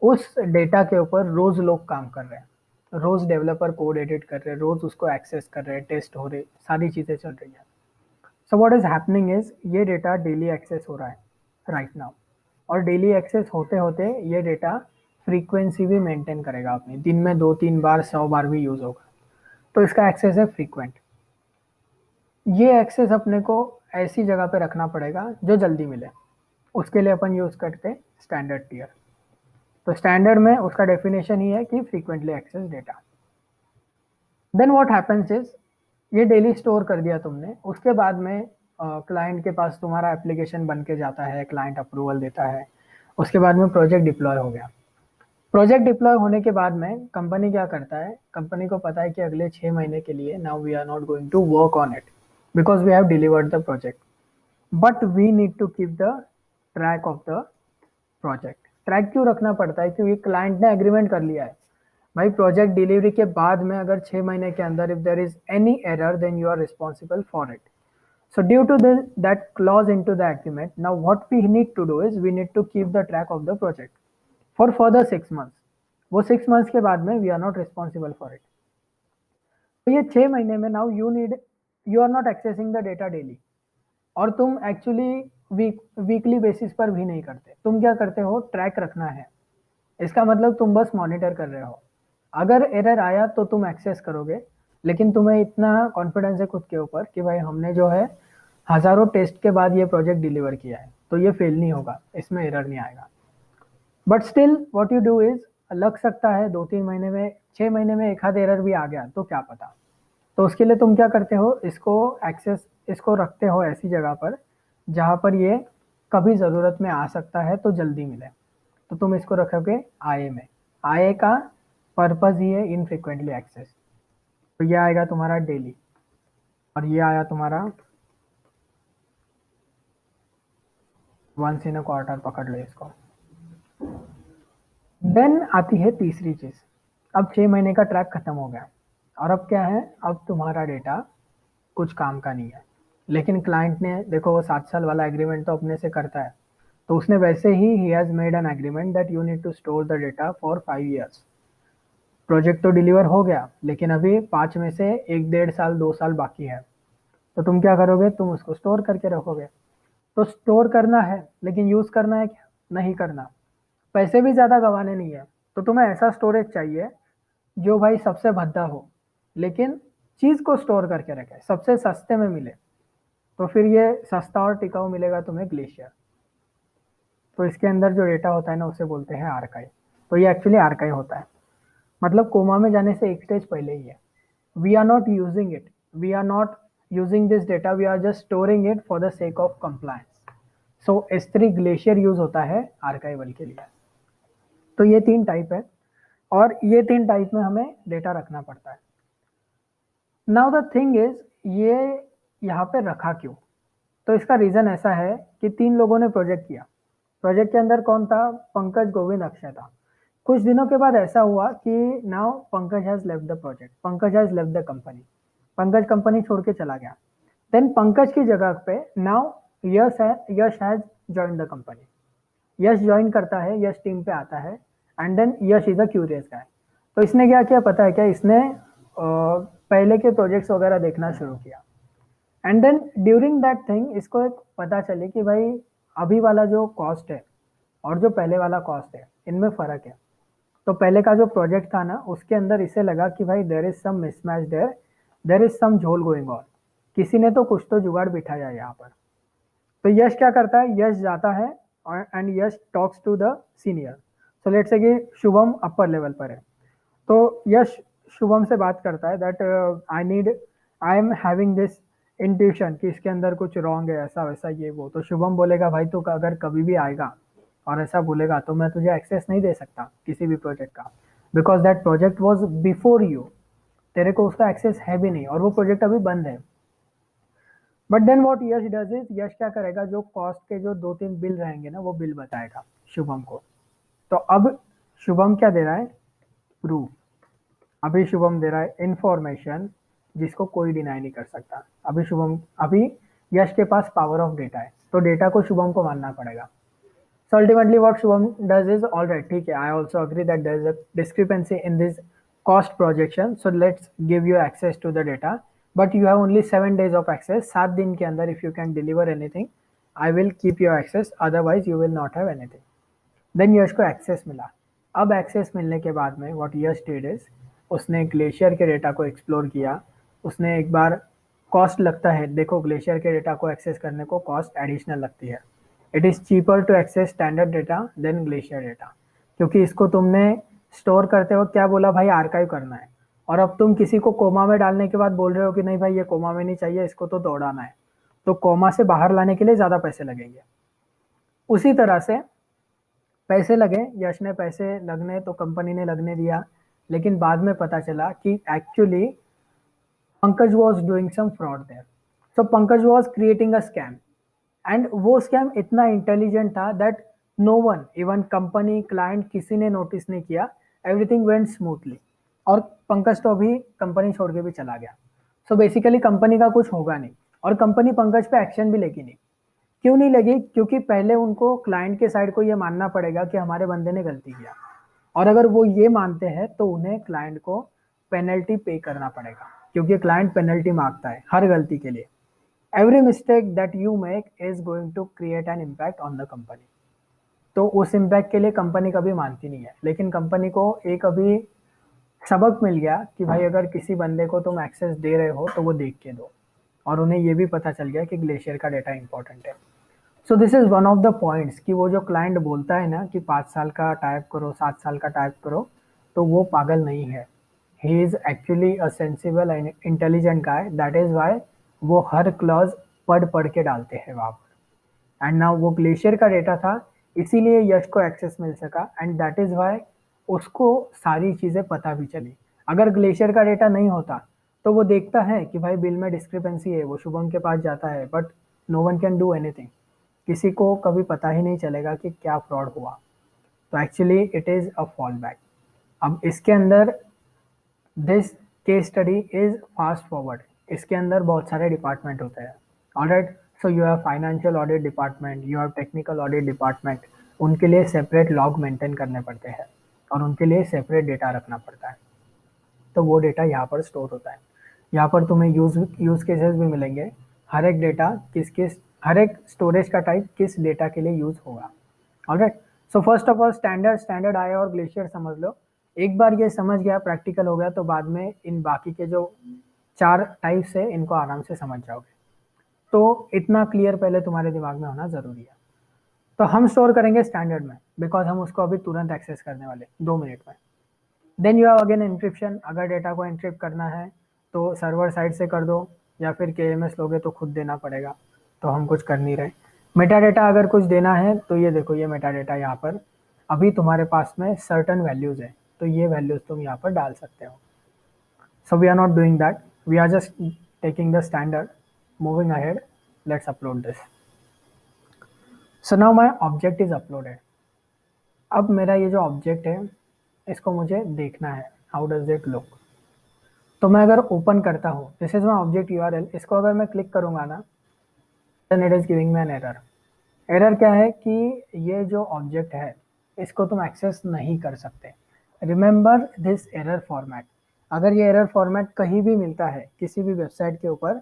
उस डेटा के ऊपर रोज लोग काम कर रहे हैं. रोज डेवलपर कोड एडिट कर रहे हैं, रोज उसको एक्सेस कर रहे हैं, टेस्ट हो रहे, सारी चीज़ें चल रही हैं. So what is happening is ये डेटा डेली एक्सेस हो रहा है राइट नाउ. और डेली एक्सेस होते होते ये डेटा फ्रीक्वेंसी भी मेंटेन करेगा अपनी. दिन में 2-3 बार 100 बार भी यूज होगा. तो इसका एक्सेस है फ्रीक्वेंट. ये एक्सेस अपने को ऐसी जगह पे रखना पड़ेगा जो जल्दी मिले. उसके लिए अपन यूज करते स्टैंडर्ड टियर. तो स्टैंडर्ड में उसका डेफिनेशन ही है कि frequently access data. Then what happens is ये डेली स्टोर कर दिया तुमने. उसके बाद में क्लाइंट के पास तुम्हारा एप्लीकेशन बन के जाता है, क्लाइंट अप्रूवल देता है. उसके बाद में प्रोजेक्ट डिप्लॉय हो गया. प्रोजेक्ट डिप्लॉय होने के बाद में कंपनी क्या करता है, कंपनी को पता है कि अगले 6 महीने के लिए now we are not going to work on it because we have delivered the project, but we need to keep the track of the project. Track क्यों रखना पड़ता है? क्योंकि क्लाइंट ने एग्रीमेंट कर लिया है भाई प्रोजेक्ट डिलीवरी के बाद में अगर 6 महीने के अंदर if there is any error then you are responsible for it. So due to that clause into the agreement, now what we need to do is we need to keep the track of the project for further 6 months. वो 6 months के बाद में we are not responsible for it. तो ये 6 महीने में now you are not accessing the data daily. और तुम एक्चुअली वीकली बेसिस पर भी नहीं करते. तुम क्या करते हो? ट्रैक रखना है. इसका मतलब तुम बस मॉनिटर कर रहे हो. अगर एरर आया तो तुम एक्सेस करोगे, लेकिन तुम्हें इतना कॉन्फिडेंस है खुद के ऊपर कि भाई हमने जो है हजारों टेस्ट के बाद ये प्रोजेक्ट डिलीवर किया है तो ये फेल नहीं होगा, इसमें एरर नहीं आएगा. But still what you do is लग सकता है 2-3 महीने में, 6 महीने में एक आध एरर भी आ गया तो क्या पता. तो उसके लिए तुम क्या करते हो? इसको रखते हो ऐसी जगह पर जहाँ पर ये कभी ज़रूरत में आ सकता है तो जल्दी मिले. तो तुम इसको रखोगे आई में. आई का पर्पज ही है इनफ्रिक्वेंटली एक्सेस. तो ये आएगा तुम्हारा डेली और ये आया तुम्हारा वंस इन अ क्वार्टर, पकड़ लो इसको. देन आती है तीसरी चीज. अब 6 महीने का ट्रैक खत्म हो गया और अब क्या है? अब तुम्हारा डेटा कुछ काम का नहीं है. लेकिन क्लाइंट ने देखो वो 7 साल वाला एग्रीमेंट तो अपने से करता है, तो उसने वैसे ही has made an agreement that you need to store the data for 5 years. Project तो डिलीवर हो गया लेकिन अभी 5 में से 1-1.5 साल 2 साल बाकी है. तो तुम क्या करोगे? तुम उसको स्टोर करके रखोगे. तो स्टोर करना है लेकिन यूज करना है क्या? नहीं करना. पैसे भी ज्यादा गंवाने नहीं है. तो तुम्हें ऐसा स्टोरेज चाहिए जो भाई सबसे भद्दा हो लेकिन चीज को स्टोर करके रखे, सबसे सस्ते में मिले. तो फिर ये सस्ता और टिकाऊ मिलेगा तुम्हें ग्लेशियर. तो इसके अंदर जो डेटा होता है ना उसे बोलते हैं आर्काइव. तो ये एक्चुअली आर्काइव होता है, मतलब कोमा में जाने से एक स्टेज पहले ही है. We are not using it, we are not using this data, we are just storing it for the sake of compliance. So S3 glacier use होता है आर्काइवल के लिए. तो ये 3 टाइप है और ये 3 टाइप में हमें डेटा रखना पड़ता है. नाउ द थिंग इज ये यहाँ पे रखा क्यों? तो इसका रीजन ऐसा है कि 3 लोगों ने प्रोजेक्ट किया. प्रोजेक्ट के अंदर कौन था? पंकज, गोविंद, अक्षय था. कुछ दिनों के बाद ऐसा हुआ कि now Pankaj has left the project, Pankaj has left the company. Pankaj company छोड़ के चला गया. देन पंकज की जगह पे now Yash has join the company. Yash join करता है, यश टीम पे आता है and then Yash is a curious guy. तो इसने क्या किया पता है क्या? इसने पहले के प्रोजेक्ट्स वगैरह देखना शुरू किया and then during that thing इसको एक पता चले कि भाई अभी वाला जो कॉस्ट है और जो पहले वाला कॉस्ट है इनमें फर्क है. तो पहले का जो प्रोजेक्ट था ना उसके अंदर इसे लगा कि भाई there is some mismatch there is some झोल गोइंग ऑन. किसी ने तो कुछ तो जुगाड़ बिठाया यहाँ पर. तो यश क्या करता है? यश जाता है and Yash talks to the senior. So let's say कि शुभम अपर लेवल पर है. तो यश शुभम से बात करता है that I am having this intuition कि इसके अंदर कुछ रॉन्ग है, ऐसा वैसा ये वो, तो शुभम बोलेगा भाई तू अगर कभी भी आएगा और ऐसा बोलेगा तो मैं तुझे एक्सेस नहीं दे सकता किसी भी प्रोजेक्ट का, because that project was before you, तेरे को उसका एक्सेस है भी नहीं और वो प्रोजेक्ट अभी बंद है। But then what Yash does is, Yash क्या करेगा, जो कॉस्ट के जो 2-3 बिल रहेंगे ना वो बिल बताएगा शुभम को। तो अब शुभम क्या दे रहा है, प्रूफ। अभी शुभम दे रहा है इंफॉर्मेशन जिसको कोई डिनाई नहीं कर सकता। अभी यश के पास पावर ऑफ डेटा है, तो डेटा को शुभम को मानना पड़ेगा। So ultimately what Shubham does is, all right, ठीक है, I also agree that there is a discrepancy in this cost projection. So let's give you access to the data, but you have only 7 days of access. 7 दिन के अंदर if you can deliver anything, I will keep your access. Otherwise you will not have anything. Then Yash को access मिला। अब access मिलने के बाद में व्हाट यश डिड इज, उसने ग्लेशियर के डेटा को एक्सप्लोर किया। उसने एक बार, कॉस्ट लगता है, देखो ग्लेशियर के डेटा को एक्सेस करने को कॉस्ट एडिशनल लगती है। It is cheaper to access standard data than glacier data, क्योंकि इसको तुमने स्टोर करते वक्त क्या बोला भाई, आर्काइव करना है, और अब तुम किसी को कोमा में डालने के बाद बोल रहे हो कि नहीं भाई ये कोमा में नहीं चाहिए, इसको तो दौड़ाना है, तो कोमा से बाहर लाने के लिए ज़्यादा पैसे लगेंगे। उसी तरह से पैसे लगे, यश ने पैसे लगने तो कंपनी ने लगने दिया, लेकिन बाद में पता चला कि actually Pankaj was doing some fraud there. So Pankaj was creating a scam, and वो स्कैम इतना इंटेलिजेंट था that no one, even company client किसी ने नोटिस नहीं किया। एवरीथिंग वेंट स्मूथली, और पंकज तो अभी कंपनी छोड़ के भी चला गया। सो बेसिकली कंपनी का कुछ होगा नहीं, और कंपनी पंकज पे एक्शन भी लेगी नहीं। क्यों नहीं लगी, क्योंकि पहले उनको क्लाइंट के साइड को ये मानना पड़ेगा कि हमारे बंदे ने गलती किया, और अगर वो ये मानते हैं तो उन्हें क्लाइंट को पेनल्टी पे करना पड़ेगा, क्योंकि क्लाइंट पेनल्टी मांगता है हर गलती के लिए। Every mistake that you make is going to create an impact on the company. तो उस इम्पैक्ट के लिए कंपनी कभी मानती नहीं है, लेकिन कंपनी को एक अभी सबक मिल गया कि भाई अगर किसी बंदे को तुम एक्सेस दे रहे हो तो वो देख के दो, और उन्हें ये भी पता चल गया कि ग्लेशियर का डेटा इंपॉर्टेंट है। सो this is one of the points कि वो जो क्लाइंट बोलता है ना कि 5 साल का टाइप करो, 7 साल का टाइप करो, तो वो पागल नहीं है। He is actually a sensible and intelligent guy, that is why वो हर क्लॉज पढ़ पढ़ के डालते हैं वहाँ पर। एंड नाउ वो ग्लेशियर का डेटा था, इसीलिए यश को एक्सेस मिल सका, एंड दैट इज वाई उसको सारी चीज़ें पता भी चली। अगर ग्लेशियर का डेटा नहीं होता तो वो देखता है कि भाई बिल में डिस्क्रिपेंसी है, वो शुभम के पास जाता है, but no one can do anything. किसी को कभी पता ही नहीं चलेगा कि क्या फ्रॉड हुआ। तो actually it is a fall back. अब इसके अंदर this case study is fast forward. इसके अंदर बहुत सारे डिपार्टमेंट होते हैं। Alright, so you have financial audit department, you have technical audit department. उनके लिए सेपरेट लॉग मेंटेन करने पड़ते हैं, और उनके लिए सेपरेट डेटा रखना पड़ता है। तो वो डेटा यहाँ पर स्टोर होता है। यहाँ पर तुम्हें यूज केसेस भी मिलेंगे, हर एक डेटा हर एक स्टोरेज का टाइप किस डेटा के लिए यूज होगा। Alright, so first of all standard आया और ग्लेशियर समझ लो। एक बार ये समझ गया, प्रैक्टिकल हो गया, तो बाद में इन बाकी के जो 4 टाइप्स है इनको आराम से समझ जाओगे। तो इतना क्लियर पहले तुम्हारे दिमाग में होना जरूरी है। तो हम स्टोर करेंगे स्टैंडर्ड में, बिकॉज हम उसको अभी तुरंत एक्सेस करने वाले 2 मिनट में। Then you have again encryption. अगर डेटा को एन्क्रिप्ट करना है तो सर्वर साइड से कर दो, या फिर केएमएस लोगे तो खुद देना पड़ेगा, तो हम कुछ कर नहीं रहे। मेटा डेटा अगर कुछ देना है तो ये देखो, ये मेटा डेटा यहाँ पर अभी तुम्हारे पास में सर्टन वैल्यूज है, तो ये वैल्यूज तुम यहाँ पर डाल सकते हो। So we are not doing that, we are just taking the standard, moving ahead, let's upload this. So now my object is uploaded. अब मेरा ये जो ऑब्जेक्ट है इसको मुझे देखना है, हाउ डज इट लुक। तो मैं अगर ओपन करता हूँ, this is my object URL, इसको अगर मैं क्लिक करूंगा ना, then it is giving me an error. Error क्या है कि ये जो ऑब्जेक्ट है इसको तुम एक्सेस नहीं कर सकते। Remember this error format. अगर ये एरर फॉर्मेट कहीं भी मिलता है किसी भी वेबसाइट के ऊपर,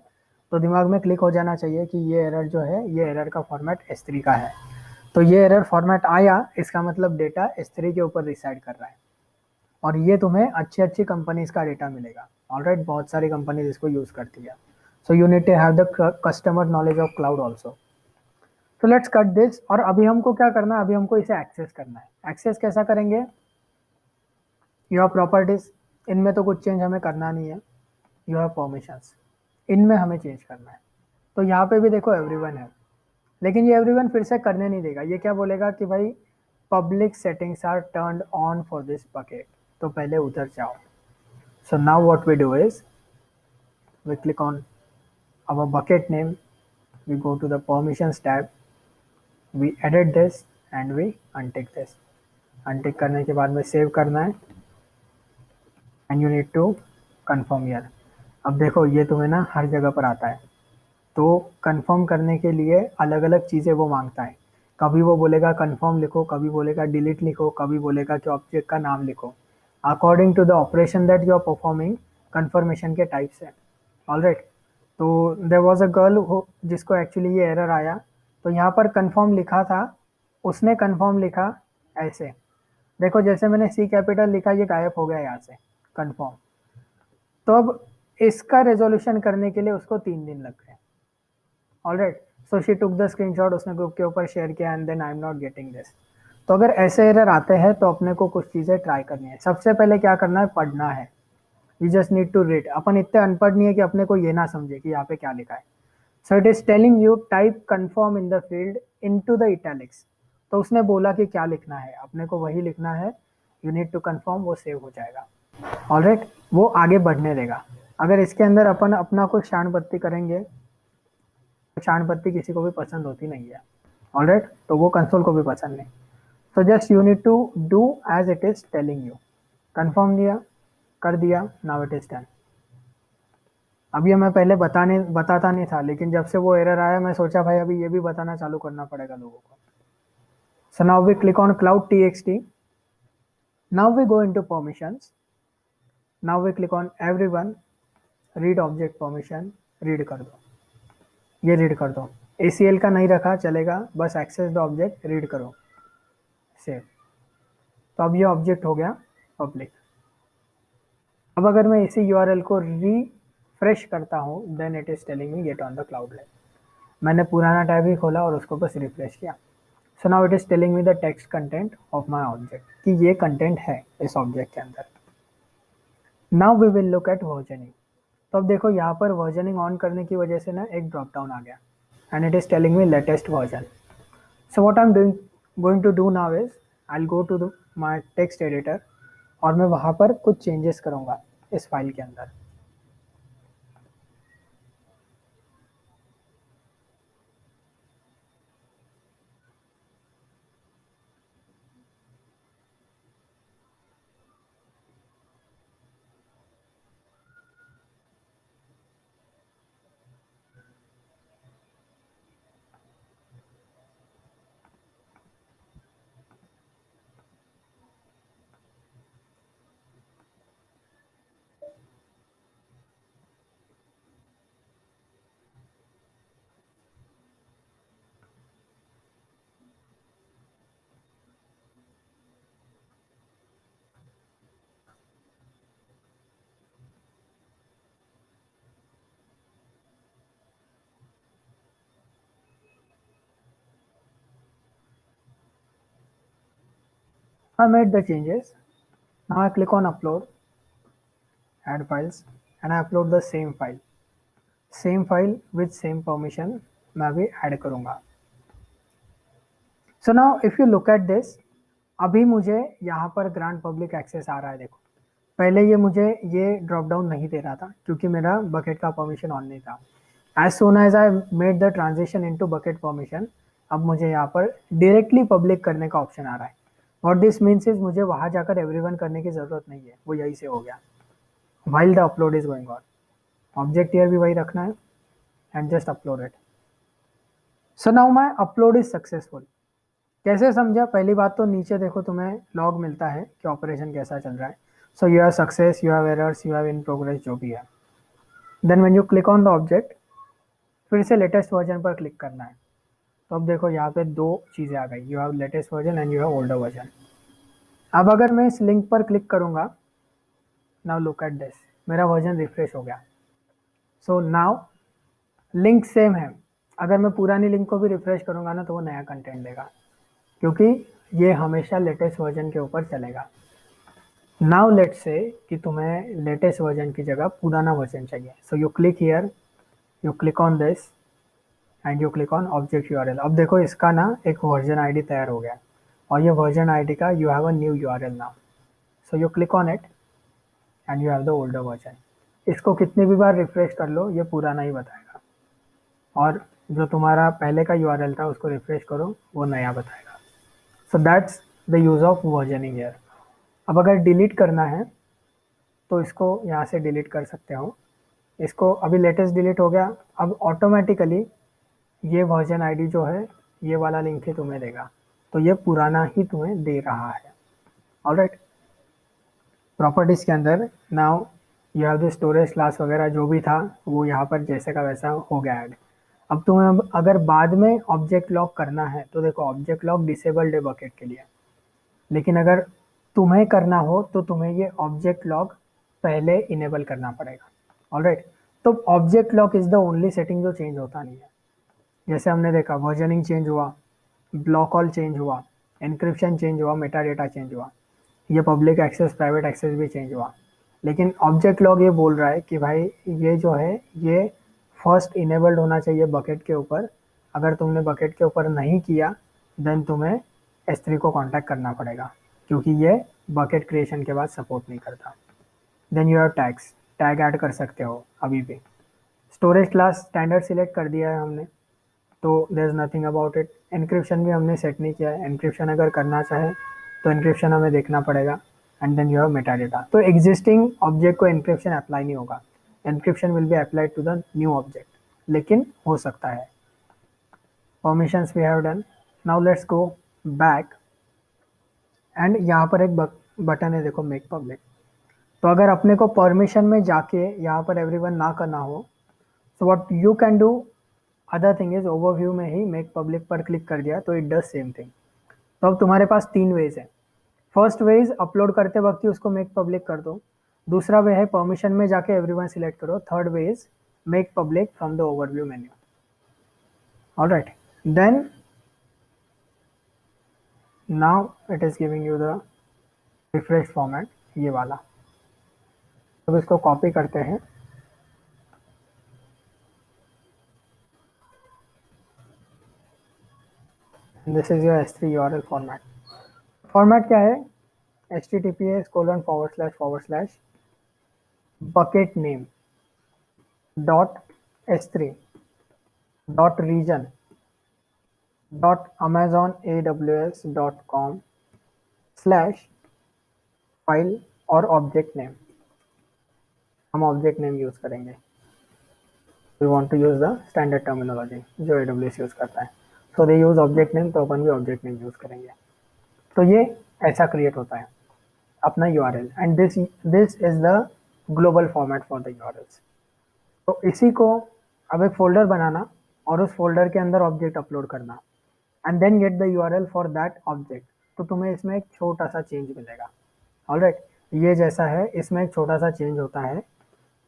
तो दिमाग में क्लिक हो जाना चाहिए कि ये एरर जो है, ये एरर का फॉर्मेट S3 का है। तो ये एरर फॉर्मेट आया, इसका मतलब डेटा S3 के ऊपर रिसाइड कर रहा है, और ये तुम्हें अच्छी अच्छी कंपनीज का डेटा मिलेगा। ऑलराइट, बहुत सारी कंपनीज इसको यूज करती है। So you need to have the customer knowledge of cloud also. तो लेट्स कट दिस, और अभी हमको क्या करना है, अभी हमको इसे एक्सेस करना है। एक्सेस कैसा करेंगे, योर प्रॉपर्टीज, इनमें तो कुछ चेंज हमें करना नहीं है। योर परमिशंस, इनमें हमें चेंज करना है। तो यहाँ पे भी देखो एवरीवन है, लेकिन ये एवरीवन फिर से करने नहीं देगा। ये क्या बोलेगा कि भाई public settings are turned on for this bucket, तो पहले उधर जाओ। So now what we do is we click on our bucket name, we go to the permissions tab, we edit this and we untick this। Untick करने के बाद में save करना है and you need to confirm here. अब देखो ये तुम्हें ना हर जगह पर आता है, तो कंफर्म करने के लिए अलग अलग चीज़ें वो मांगता है। कभी वो बोलेगा कंफर्म लिखो, कभी बोलेगा डिलीट लिखो, कभी बोलेगा कि ऑब्जेक्ट का नाम लिखो, according to the operation that you are performing confirmation के टाइप से। ऑलराइट, तो देयर वाज अ गर्ल जिसको एक्चुअली ये एरर आया, तो यहाँ पर कंफर्म लिखा था, उसने कंफर्म लिखा ऐसे। देखो जैसे मैंने सी कैपिटल लिखा, ये गायब हो गया यहाँ से कंफर्म। तो अब इसका रेजोल्यूशन करने के लिए उसको 3 दिन लग गए। Alright, so she took the screenshot, उसने ग्रुप के ऊपर शेयर किया and then I am not getting this. तो अगर ऐसे एरर आते हैं तो अपने को कुछ चीज़ें ट्राई करनी है। सबसे पहले क्या करना है, पढ़ना है। We just need to read. अपन इतने अनपढ़ नहीं है कि अपने को ये ना समझे कि यहाँ पे क्या लिखा है। सो it is telling you type confirm in the field into the italics. तो उसने बोला कि क्या लिखना है, अपने को वही लिखना है। यू नीड टू कन्फर्म, वो सेव हो जाएगा। ऑलराइट, वो आगे बढ़ने देगा। अगर इसके अंदर अपन अपना कुछ शान पत्ती करेंगे, तो शान पत्ती किसी को भी पसंद होती नहीं है। ऑलराइट, तो वो कंसोल को भी पसंद नहीं। So just you need to do as it is telling you. Confirm दिया, कर दिया, नाउ इट इज डन। अब ये मैं पहले बताता नहीं था, लेकिन जब से वो एरर आया मैं सोचा भाई अभी ये भी बताना चालू करना पड़ेगा लोगों को। So now we click on cloud txt। Now we go into permissions. Now we click on everyone, read object permission, read कर दो, ये रीड कर दो। ACL का नहीं रखा चलेगा, बस एक्सेस द ऑब्जेक्ट, रीड करो, सेव। तो अब ये ऑब्जेक्ट हो गया पब्लिक। अब अगर मैं इसी URL को रिफ्रेश करता हूँ, then it is telling me get on the cloud line. मैंने पुराना टैब ही खोला और उसको बस रिफ्रेश किया। So now it is telling me the text content of my object, कि ये कंटेंट है इस ऑब्जेक्ट के अंदर। Now we will look at versioning. तो अब देखो यहाँ पर वर्जनिंग ऑन करने की वजह से ना एक ड्रॉप डाउन आ गया and it is telling me latest version. So what I am doing going to do now is I will go to my text editor और मैं वहाँ पर कुछ चेंजेस करूँगा इस फाइल के अंदर। I made the changes. Now I click on upload, add files, and I upload the same file. Same file with same permission मैं भी ऐड करूँगा। So now if you look at this, अभी मुझे यहाँ पर grant public access आ रहा है। देखो पहले ये मुझे ये ड्रॉप डाउन नहीं दे रहा था क्योंकि मेरा बकेट का परमिशन ऑन नहीं था। As soon as I made the transition into bucket permission, अब मुझे यहाँ पर डायरेक्टली पब्लिक करने का ऑप्शन आ रहा है। व्हाट दिस मीन्स इज मुझे वहाँ जाकर एवरीवन करने की ज़रूरत नहीं है, वो यही से हो गया while the upload is going on. Object year भी वही रखना है and just upload it. So now my upload is successful. कैसे समझा? पहली बात तो नीचे देखो तुम्हें लॉग मिलता है कि ऑपरेशन कैसा चल रहा है। So you have success, you have errors, you have in progress, जो भी है। Then when you click on the object, फिर से लेटेस्ट वर्जन पर क्लिक करना है। तो अब देखो यहाँ पे दो चीज़ें आ गई, you have latest version and you have older version. अब अगर मैं इस लिंक पर क्लिक करूँगा, नाउ लुक एट दिस, मेरा वर्जन रिफ्रेश हो गया। सो नाउ लिंक सेम है। अगर मैं पुरानी लिंक को भी रिफ्रेश करूँगा ना, तो वो नया कंटेंट देगा क्योंकि ये हमेशा लेटेस्ट वर्जन के ऊपर चलेगा। नाउ लेट्स से कि तुम्हें लेटेस्ट वर्जन की जगह पुराना वर्जन चाहिए। So you click here, you click on this, and you click on object URL. अब देखो इसका ना एक वर्जन आईडी तैयार हो गया और ये वर्जन आईडी का you have a new URL now. So you click on it and you have the older version. इसको कितनी भी बार रिफ्रेश कर लो ये पुराना ही बताएगा, और जो तुम्हारा पहले का यूआरएल था उसको रिफ्रेश करो वो नया बताएगा। So that's the use of versioning here. अब अगर डिलीट करना है तो इसको यहाँ से डिलीट कर सकते हो। इसको अभी लेटेस्ट डिलीट हो गया, अब ऑटोमेटिकली ये वर्जन आईडी जो है ये वाला लिंक ही तुम्हें देगा, तो ये पुराना ही तुम्हें दे रहा है। ऑलराइट, प्रॉपर्टीज के अंदर now you have the storage class वगैरह जो भी था वो यहाँ पर जैसे का वैसा हो गया ऐड। अब तुम्हें अगर बाद में ऑब्जेक्ट लॉक करना है तो देखो ऑब्जेक्ट लॉक डिसेबल्ड है बकेट के लिए, लेकिन अगर तुम्हें करना हो तो तुम्हें ये ऑब्जेक्ट लॉक पहले इनेबल करना पड़ेगा। ऑलराइट, तो object lock is the only setting जो चेंज होता नहीं है। जैसे हमने देखा वर्जनिंग चेंज हुआ, ब्लॉक ऑल चेंज हुआ, एनक्रिप्शन चेंज हुआ, मेटा डेटा चेंज हुआ, ये पब्लिक एक्सेस प्राइवेट एक्सेस भी चेंज हुआ, लेकिन ऑब्जेक्ट लॉग ये बोल रहा है कि भाई ये जो है ये फर्स्ट इनेबल्ड होना चाहिए बकेट के ऊपर। अगर तुमने बकेट के ऊपर नहीं किया देन तुम्हें S3 को कांटेक्ट करना पड़ेगा, क्योंकि ये बकेट क्रिएशन के बाद सपोर्ट नहीं करता। Then you have tags, tag add कर सकते हो अभी भी। स्टोरेज क्लास स्टैंडर्ड सिलेक्ट कर दिया है हमने, तो there is nothing about it. Encryption भी हमने सेट नहीं किया है, एनक्रिप्शन अगर करना चाहे तो एनक्रिप्शन हमें देखना पड़ेगा। And then you have meta data, तो एग्जिस्टिंग ऑब्जेक्ट को एनक्रिप्शन अप्लाई नहीं होगा, encryption will be applied to the new object, लेकिन हो सकता है। Permissions we have done. Now let's go back and यहाँ पर एक बटन है देखो, मेक पब्लिक। तो अगर अपने को परमिशन में जाके यहाँ पर एवरीवन ना करना हो, so what you can do, other thing is overview में ही मेक पब्लिक पर क्लिक कर दिया तो इट डज सेम थिंग। तो अब तुम्हारे पास 3 वेज है। फर्स्ट वे इज अपलोड करते वक्त ही उसको मेक पब्लिक कर दो। दूसरा वे है परमिशन में जाके एवरीवन सिलेक्ट करो। Third way is make public from the overview menu. Alright, then now it is giving you the refresh format, ये वाला। अब इसको कॉपी करते हैं, this is your S3 URL format. Format क्या है, https:// bucket name dot s3 dot region dot amazonaws.com slash file और object name. हम ऑब्जेक्ट नेम यूज करेंगे, we want to use the standard terminology जो AWS use करता है। So they use object name, तो अपन भी ऑब्जेक्ट नेम यूज करेंगे। तो ये ऐसा क्रिएट होता है अपना URL, and this is the global format for the URLs। तो इसी को अब एक फोल्डर बनाना और उस फोल्डर के अंदर ऑब्जेक्ट अपलोड करना and then get the URL for that object. तो तुम्हें इसमें एक छोटा सा चेंज मिलेगा। ऑलराइट, ये जैसा है इसमें एक छोटा सा चेंज होता है,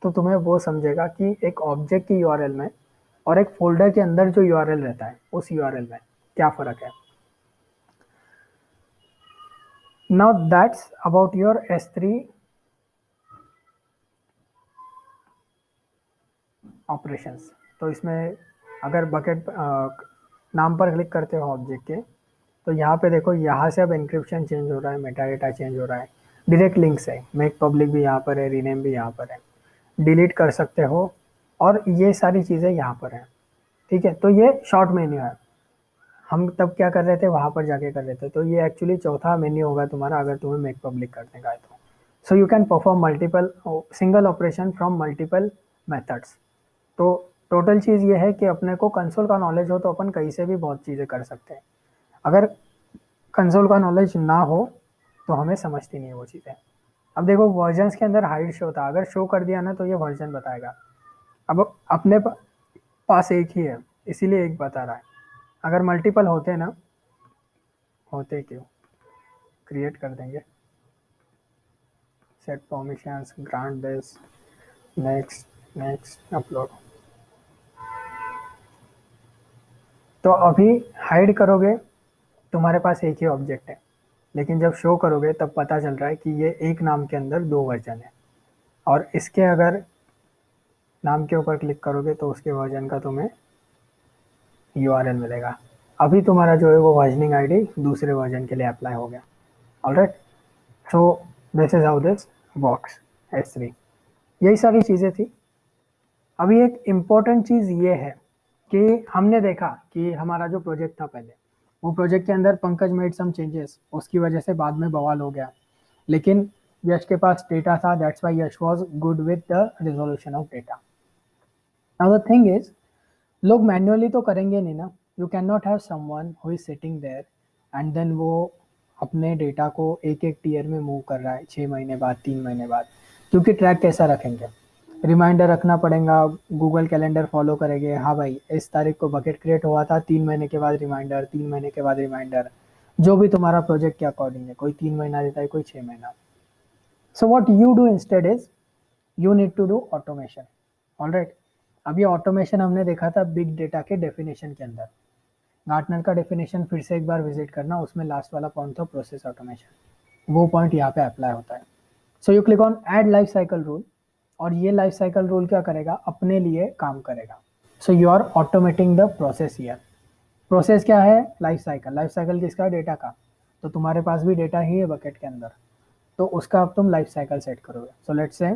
तो तुम्हें वो समझेगा कि एक ऑब्जेक्ट की URL में और एक फोल्डर के अंदर जो URL रहता है उस URL में क्या फ़र्क है। Now that's about your S3 operations. तो इसमें अगर बकेट नाम पर क्लिक करते हो ऑब्जेक्ट के, तो यहाँ पे देखो यहाँ से अब एन्क्रिप्शन चेंज हो रहा है, मेटा डेटा चेंज हो रहा है, डायरेक्ट लिंक्स है, मेक पब्लिक भी यहाँ पर है, रीनेम भी यहाँ पर है, डिलीट कर सकते हो, और ये सारी चीज़ें यहाँ पर हैं। ठीक है, तो ये शॉर्ट मेन्यू है। हम तब क्या कर रहे थे, वहाँ पर जाके कर रहे थे, तो ये एक्चुअली चौथा मेन्यू होगा तुम्हारा अगर तुम्हें मेक पब्लिक करने का है तो। सो you can perform multiple single operation from multiple methods. तो टोटल चीज़ ये है कि अपने को कंसोल का नॉलेज हो तो अपन कहीं से भी बहुत चीज़ें कर सकते हैं। अगर कंसोल का नॉलेज ना हो तो हमें समझती नहीं वो चीज़ें। अब देखो वर्जन्स के अंदर हाइड शो था, अगर शो कर दिया ना तो ये वर्जन बताएगा। अब अपने पास एक ही है इसीलिए एक बता रहा है, अगर मल्टीपल होते ना, होते क्यों, क्रिएट कर देंगे, set permissions, grant this, next next upload. तो अभी हाइड करोगे तुम्हारे पास एक ही ऑब्जेक्ट है, लेकिन जब शो करोगे तब पता चल रहा है कि ये एक नाम के अंदर 2 वर्जन है, और इसके अगर नाम के ऊपर क्लिक करोगे तो उसके वर्जन का तुम्हें URL मिलेगा। अभी तुम्हारा जो है वो वर्जनिंग आईडी दूसरे वर्जन के लिए अप्लाई हो गया। Alright, so this is how this works S3। यही सारी चीज़ें थी। अभी एक इम्पॉर्टेंट चीज़ ये है कि हमने देखा कि हमारा जो प्रोजेक्ट था पहले, वो प्रोजेक्ट के अंदर पंकज मेड सम चेंजेस, उसकी वजह से बाद में बवाल हो गया। लेकिन यश के पास डेटा था, that's why Yash was good with the resolution of data. Now the thing is, लोग मैन्युअली तो करेंगे नहीं ना। You can not have someone who is sitting there and then वो अपने डेटा को एक एक टीयर में मूव कर रहा है 6 महीने बाद, 3 महीने बाद, क्योंकि ट्रैक कैसा रखेंगे? रिमाइंडर रखना पड़ेगा, गूगल कैलेंडर फॉलो करेंगे, हाँ भाई इस तारीख को बकेट क्रिएट हुआ था, 3 महीने के बाद रिमाइंडर, 3 महीने के बाद रिमाइंडर, जो भी तुम्हारा प्रोजेक्ट के अकॉर्डिंग है, कोई 3 महीना देता है, कोई 6 महीना। So what you do instead is, you need to do automation. Alright, अब ये ऑटोमेशन हमने देखा था बिग डेटा के डेफिनेशन के अंदर। गार्टनर का डेफिनेशन फिर से एक बार विजिट करना, उसमें लास्ट वाला पॉइंट था प्रोसेस ऑटोमेशन, वो पॉइंट यहाँ पे अप्लाई होता है। So you click on add life cycle rule, और ये लाइफ साइकिल रूल क्या करेगा? अपने लिए काम करेगा। So you are automating the process here. Process क्या है? Life cycle. लाइफ साइकिल किसका? डेटा का। तो तुम्हारे पास भी डेटा ही है बकेट के अंदर, तो उसका अब तुम लाइफ साइकिल सेट करोगे। So let's say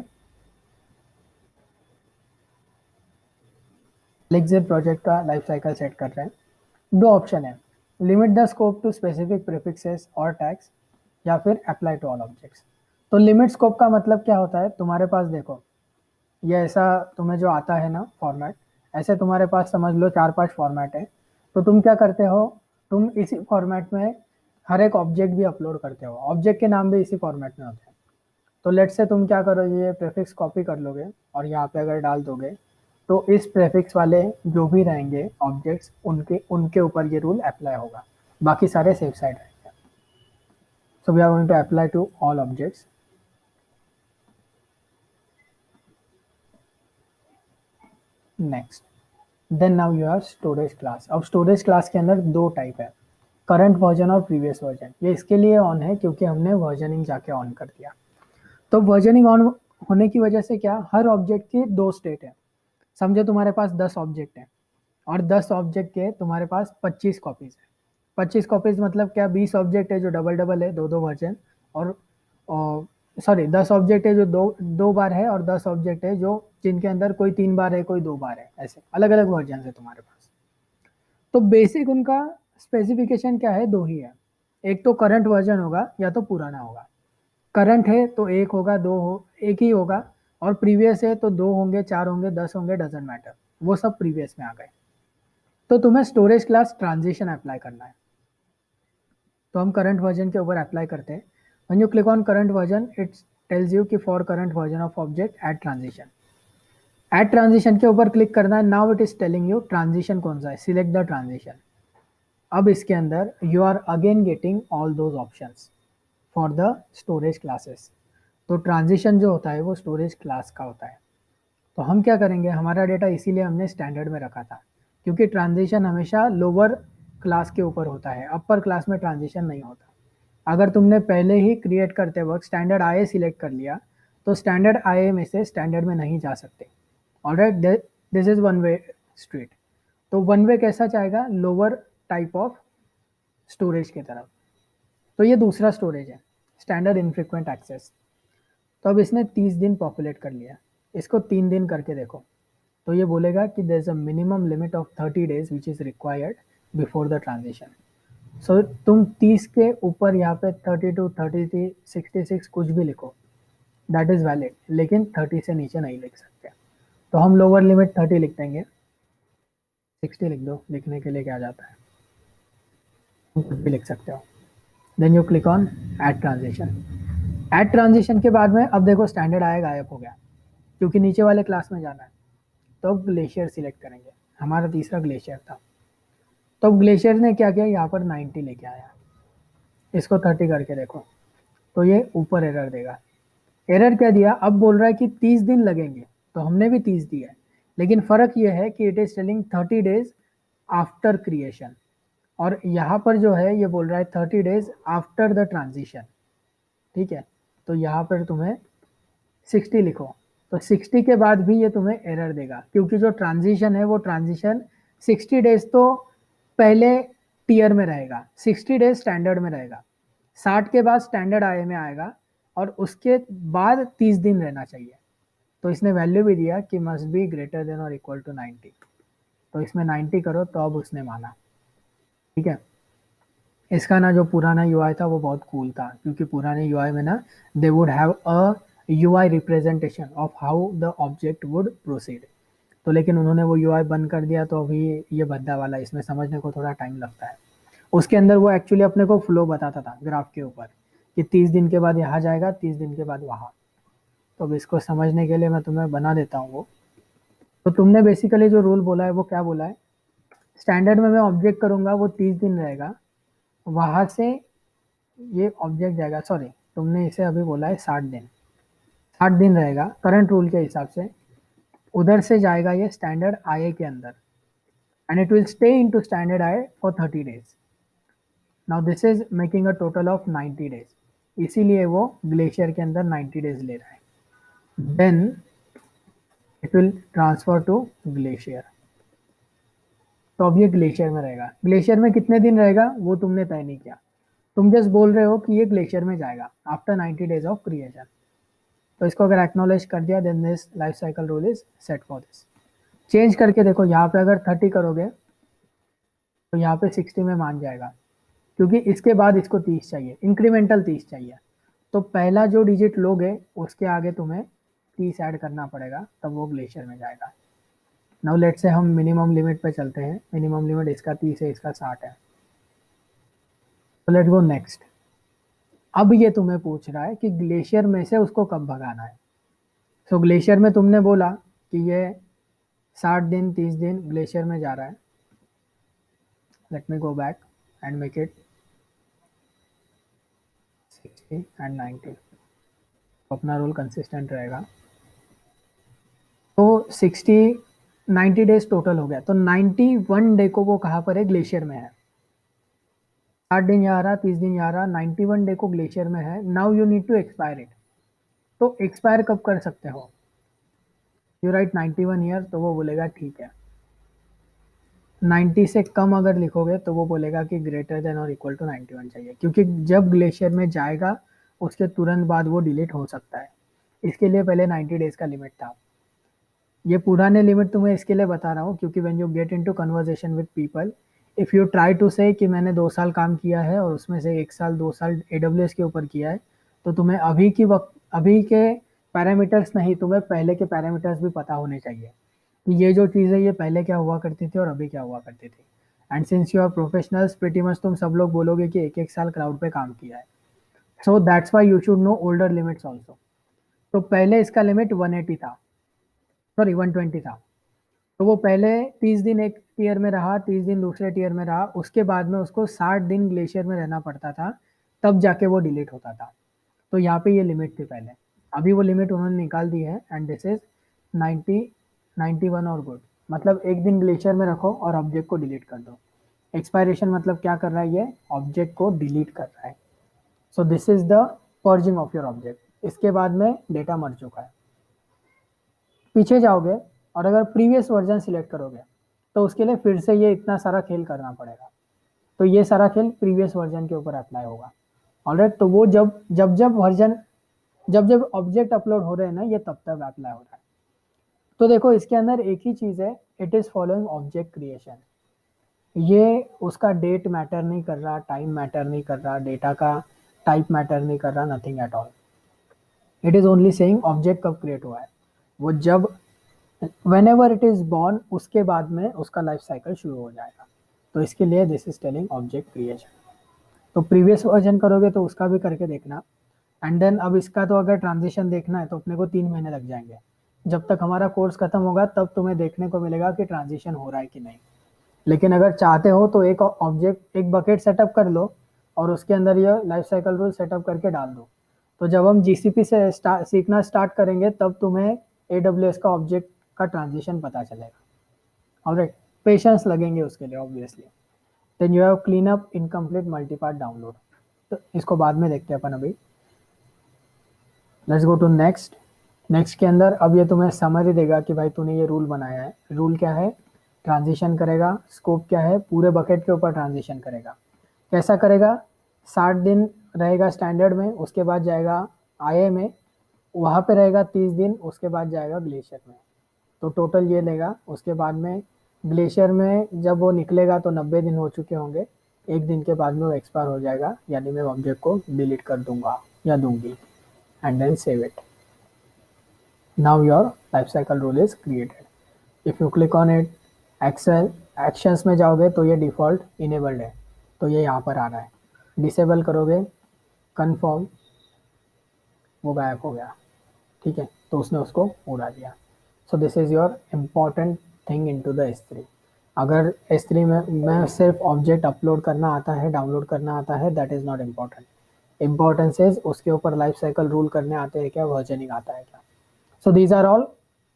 Elixir project का लाइफ साइकिल सेट कर रहे हैं। दो ऑप्शन है, limit the scope to specific prefixes और टैग्स, या फिर अप्लाई टू ऑल ऑब्जेक्ट्स। तो लिमिट स्कोप का मतलब क्या होता है? तुम्हारे पास देखो, ये ऐसा तुम्हें जो आता है ना फॉर्मेट, ऐसे तुम्हारे पास समझ लो 4-5 फॉर्मेट है। तो तुम क्या करते हो? तुम इसी फॉर्मेट में हर एक ऑब्जेक्ट भी अपलोड करते हो, ऑब्जेक्ट के नाम भी इसी फॉर्मेट में होते हैं। तो लेट से तुम क्या करोगे, ये प्रेफिक्स कॉपी कर लोगे और यहाँ पे अगर डाल दोगे, तो इस प्रेफिक्स वाले जो भी रहेंगे ऑब्जेक्ट्स, उनके उनके ऊपर ये रूल अप्लाई होगा, बाकी सारे सेफ साइड रहेंगे। So we are going to apply to all objects. Next, then now you have storage class. अब स्टोरेज क्लास के अंदर दो टाइप है, करंट वर्जन और प्रीवियस वर्जन। ये इसके लिए ऑन है क्योंकि हमने वर्जनिंग जाके ऑन कर दिया। तो वर्जनिंग ऑन होने की वजह से क्या, हर ऑब्जेक्ट की दो स्टेट है। समझो तुम्हारे पास 10 ऑब्जेक्ट है, और 10 ऑब्जेक्ट के तुम्हारे पास 25 कॉपीज है। 25 कॉपीज मतलब क्या, 20 ऑब्जेक्ट है जो डबल डबल है, दो दो वर्जन, और सॉरी 10 ऑब्जेक्ट है जो दो दो बार है, और 10 ऑब्जेक्ट है जो जिनके अंदर कोई 3 बार है, कोई 2 बार है, ऐसे अलग अलग वर्जन है तुम्हारे पास। तो बेसिक उनका स्पेसिफिकेशन क्या है? दो ही है, एक तो करंट वर्जन होगा या तो पुराना होगा। करंट है तो एक होगा, दो हो, एक ही होगा, और प्रीवियस है तो दो होंगे, चार होंगे, 10 होंगे, डजेंट मैटर, वो सब प्रीवियस में आ गए। तो तुम्हें स्टोरेज क्लास ट्रांजिशन अप्लाई करना है। तो हम करंट वर्जन के ऊपर अप्लाई करते हैं। When you click on current version, it tells you कि for current version of object add transition. Add transition के ऊपर क्लिक करना है। Now it is telling you transition कौन सा है, सिलेक्ट द ट्रांजिशन। अब इसके अंदर you are again getting all those options for the storage classes. तो ट्रांजिशन जो होता है वो स्टोरेज क्लास का होता है। तो हम क्या करेंगे, हमारा डेटा इसीलिए हमने स्टैंडर्ड में रखा था, क्योंकि ट्रांजिशन हमेशा लोअर क्लास के ऊपर होता है, अपर क्लास में ट्रांजिशन नहीं होता। अगर तुमने पहले ही क्रिएट करते वक्त स्टैंडर्ड आए सिलेक्ट कर लिया, तो स्टैंडर्ड आए में से स्टैंडर्ड में नहीं जा सकते। Alright, this is one way street. तो वन वे कैसा जाएगा? लोअर टाइप ऑफ स्टोरेज की तरफ। तो ये दूसरा स्टोरेज है, स्टैंडर्ड इनफ्रीक्वेंट एक्सेस। तो अब इसने 30 दिन पॉपुलेट कर लिया, इसको 3 दिन करके देखो, तो ये बोलेगा कि there is a minimum limit of 30 days which is required before the transition. So तुम 30 के ऊपर यहाँ पे 32, 33, 66 कुछ भी लिखो, दैट इज वैलिड, लेकिन 30 से नीचे नहीं लिख सकते। तो हम लोअर लिमिट 30 लिख देंगे, 60 लिख दो, लिखने के लिए क्या जाता है, तुम कुछ भी लिख सकते हो। Then you click on add transition. Add transition के बाद में अब देखो स्टैंडर्ड आया गायब हो गया, क्योंकि नीचे वाले क्लास में जाना है। तो अब ग्लेशियर सिलेक्ट करेंगे, हमारा तीसरा ग्लेशियर था। तो अब ग्लेशियर ने क्या किया, यहाँ पर 90 लेके आया, इसको 30 करके देखो, तो ये ऊपर एरर देगा। एरर क्या दिया, अब बोल रहा है कि 30 दिन लगेंगे, तो हमने भी 30 दिया है, लेकिन फ़र्क ये है कि it is telling 30 days after creation, और यहाँ पर जो है ये बोल रहा है 30 डेज आफ्टर द ट्रांजिशन। ठीक है, तो यहाँ पर तुम्हें 60 लिखो, तो 60 के बाद भी ये तुम्हें एरर देगा, क्योंकि जो ट्रांजिशन है वो ट्रांजिशन 60 डेज तो पहले टीयर में रहेगा, 60 डेज स्टैंडर्ड में रहेगा, 60 के बाद स्टैंडर्ड आई में आएगा और उसके बाद 30 दिन रहना चाहिए। तो इसने वैल्यू भी दिया कि मस्ट बी ग्रेटर देन और इक्वल टू 90। तो इसमें 90 करो तो अब उसने माना। ठीक है, इसका ना जो पुराना यूआई था वो बहुत कूल था, क्योंकि पुराने यूआई में ना दे would have a UI representation of how the object would proceed. तो लेकिन उन्होंने वो यूआई बंद कर दिया, तो अभी ये भद्दा वाला, इसमें समझने को थोड़ा टाइम लगता है। उसके अंदर वो एक्चुअली अपने को फ्लो बताता था ग्राफ के ऊपर कि 30 दिन के बाद यहाँ जाएगा, 30 दिन के बाद वहाँ। तो अब इसको समझने के लिए मैं तुम्हें बना देता हूँ वो। तो तुमने बेसिकली जो रूल बोला है वो क्या बोला है, स्टैंडर्ड में मैं ऑब्जेक्ट करूंगा वो 30 दिन रहेगा, वहां से ये ऑब्जेक्ट जाएगा, सॉरी तुमने इसे अभी बोला है 60 दिन, 60 दिन रहेगा करंट रूल के हिसाब से, उधर से जाएगा ये स्टैंडर्ड आई के अंदर and it will stay into standard I for 30 days. Now this is making a total of 90 days, इसीलिए वो ग्लेशियर के अंदर 90 डेज ले रहा है। Then it will transfer to glacier. तो अब ये ग्लेशियर में रहेगा। ग्लेशियर में कितने दिन रहेगा वो तुमने तय नहीं किया, तुम जस्ट बोल रहे हो कि ये ग्लेशियर में जाएगा आफ्टर 90 डेज ऑफ क्रिएशन। तो इसको अगर एक्नॉलेज कर दिया, then this life cycle rule is set for this. Change करके देखो, यहाँ पे अगर 30 करोगे तो यहाँ पे 60 में मान जाएगा, क्योंकि इसके बाद इसको 30 चाहिए, इंक्रीमेंटल 30 चाहिए। तो पहला जो डिजिट लोगे उसके आगे तुम्हें 30 ऐड करना पड़ेगा, तब वो ग्लेशियर में जाएगा। नाउ लेट से हम मिनिमम लिमिट पे चलते हैं। मिनिमम लिमिट इसका 30 है, इसका 60 है। तो लेट्स गो नेक्स्ट। अब ये तुम्हें पूछ रहा है कि ग्लेशियर में से उसको कब भगाना है। सो ग्लेशियर में तुमने बोला कि ये 60 दिन 30 दिन ग्लेशियर में जा रहा है। Let me go back and make it 60 and 90। अपना रूल कंसिस्टेंट रहेगा। तो 60 90 डेज टोटल हो गया, तो 91 डे को वो कहाँ पर है, ग्लेशियर में है। 60 दिन यहाँ रहा, 30 दिन यहाँ रहा, 91 डे को ग्लेशियर में है। Now you need to expire it. तो एक्सपायर कब कर सकते हो, यू राइट 91 ईयर, तो वो बोलेगा ठीक है। 90 से कम अगर लिखोगे तो वो बोलेगा कि ग्रेटर देन और इक्वल टू 91 चाहिए, क्योंकि जब ग्लेशियर में जाएगा उसके तुरंत बाद वो डिलीट हो सकता है। इसके लिए पहले 90 डेज का लिमिट था। ये पुराने लिमिट तुम्हें इसके लिए बता रहा हूँ क्योंकि when you get into conversation with people, if you try to say कि मैंने 2 साल काम किया है और उसमें से 1 साल 2 साल AWS के ऊपर किया है, तो तुम्हें अभी के पैरामीटर्स नहीं, तुम्हें पहले के पैरामीटर्स भी पता होने चाहिए कि ये जो चीज़ है ये पहले क्या हुआ करती थी और अभी क्या हुआ करती थी। And since you are professionals, pretty much तुम सब लोग बोलोगे कि 1 1 साल क्लाउड पे काम किया है। So that's why you should know older limits also. तो पहले इसका लिमिट 180 था, सॉरी 120 था। तो वो पहले 30 दिन एक टीयर में रहा, 30 दिन दूसरे टीयर में रहा, उसके बाद में उसको 60 दिन ग्लेशियर में रहना पड़ता था, तब जाके वो डिलीट होता था। तो यहाँ पे ये लिमिट थी पहले, अभी वो लिमिट उन्होंने निकाल दी है एंड दिस इज 90 91 और गुड। मतलब एक दिन ग्लेशियर में रखो और ऑब्जेक्ट को डिलीट कर दो। एक्सपायरेशन मतलब क्या कर रहा है, ये ऑब्जेक्ट को डिलीट कर रहा है। सो this is the purging of your object. इसके बाद में डेटा मर चुका है। पीछे जाओगे और अगर प्रीवियस वर्जन सिलेक्ट करोगे तो उसके लिए फिर से ये इतना सारा खेल करना पड़ेगा। तो ये सारा खेल प्रीवियस वर्जन के ऊपर अप्लाई होगा। ऑलराइट, तो वो जब जब जब वर्जन जब जब ऑब्जेक्ट अपलोड हो रहे हैं ना, ये तब तक अप्लाई हो रहा है। तो देखो इसके अंदर एक ही चीज़ है, it is following object creation. ये उसका डेट मैटर नहीं कर रहा, टाइम मैटर नहीं कर रहा, डेटा का टाइप मैटर नहीं कर रहा, nothing at all. It is only saying object कब क्रिएट हुआ है। वो जब whenever it is born उसके बाद में उसका लाइफ साइकिल शुरू हो जाएगा। तो इसके लिए this is telling object creation. तो प्रीवियस वर्जन करोगे तो उसका भी करके देखना। एंड देन अब इसका तो अगर ट्रांजिशन देखना है तो अपने को 3 महीने लग जाएंगे। जब तक हमारा कोर्स खत्म होगा तब तुम्हें देखने को मिलेगा कि ट्रांजिशन हो रहा है कि नहीं। लेकिन अगर चाहते हो तो एक ऑब्जेक्ट, एक बकेट सेटअप कर लो और उसके अंदर ये लाइफ साइकिल रूल सेटअप करके डाल दो। तो जब हम GCP से सीखना स्टार्ट करेंगे तब तुम्हें AWS का ऑब्जेक्ट का ट्रांजिशन पता चलेगा। ऑलराइट, पेशेंस लगेंगे उसके लिए obviously. Then you have clean up incomplete multipart download. तो इसको बाद में देखते हैं अपन। अभी let's go to next. Next के अंदर अब ये तुम्हें समझ देगा कि भाई तूने ये रूल बनाया है। रूल क्या है, ट्रांजिशन करेगा, स्कोप क्या है, पूरे बकेट के ऊपर ट्रांजिशन करेगा। कैसा करेगा, 60 दिन रहेगा स्टैंडर्ड में, उसके बाद जाएगा IA में, वहाँ पे रहेगा 30 दिन, उसके बाद जाएगा ग्लेशियर में। तो टोटल ये लेगा। उसके बाद में ग्लेशियर में जब वो निकलेगा तो 90 दिन हो चुके होंगे, एक दिन के बाद में वो एक्सपायर हो जाएगा, यानी मैं ऑब्जेक्ट को डिलीट कर दूंगा या दूंगी, and then save it. Now your life cycle rule is created. If you click on it, excel actions में जाओगे तो ये डिफ़ॉल्ट इनेबल्ड है, तो ये यहाँ पर आ रहा है। डिसेबल करोगे, कन्फर्म, वो गायब हो गया, ठीक है, तो उसने उसको उड़ा दिया। So this is your important thing into the S3। अगर S3 में मैं सिर्फ ऑब्जेक्ट अपलोड करना आता है, डाउनलोड करना आता है, that is not important. Importance is उसके ऊपर लाइफ साइकिल रूल करने आते हैं क्या, वर्जनिंग आता है क्या। So these are all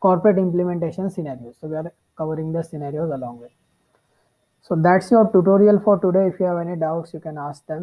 corporate implementation scenarios. So we are covering the scenarios along with. So that's your tutorial for today. If you have any doubts, you can ask them.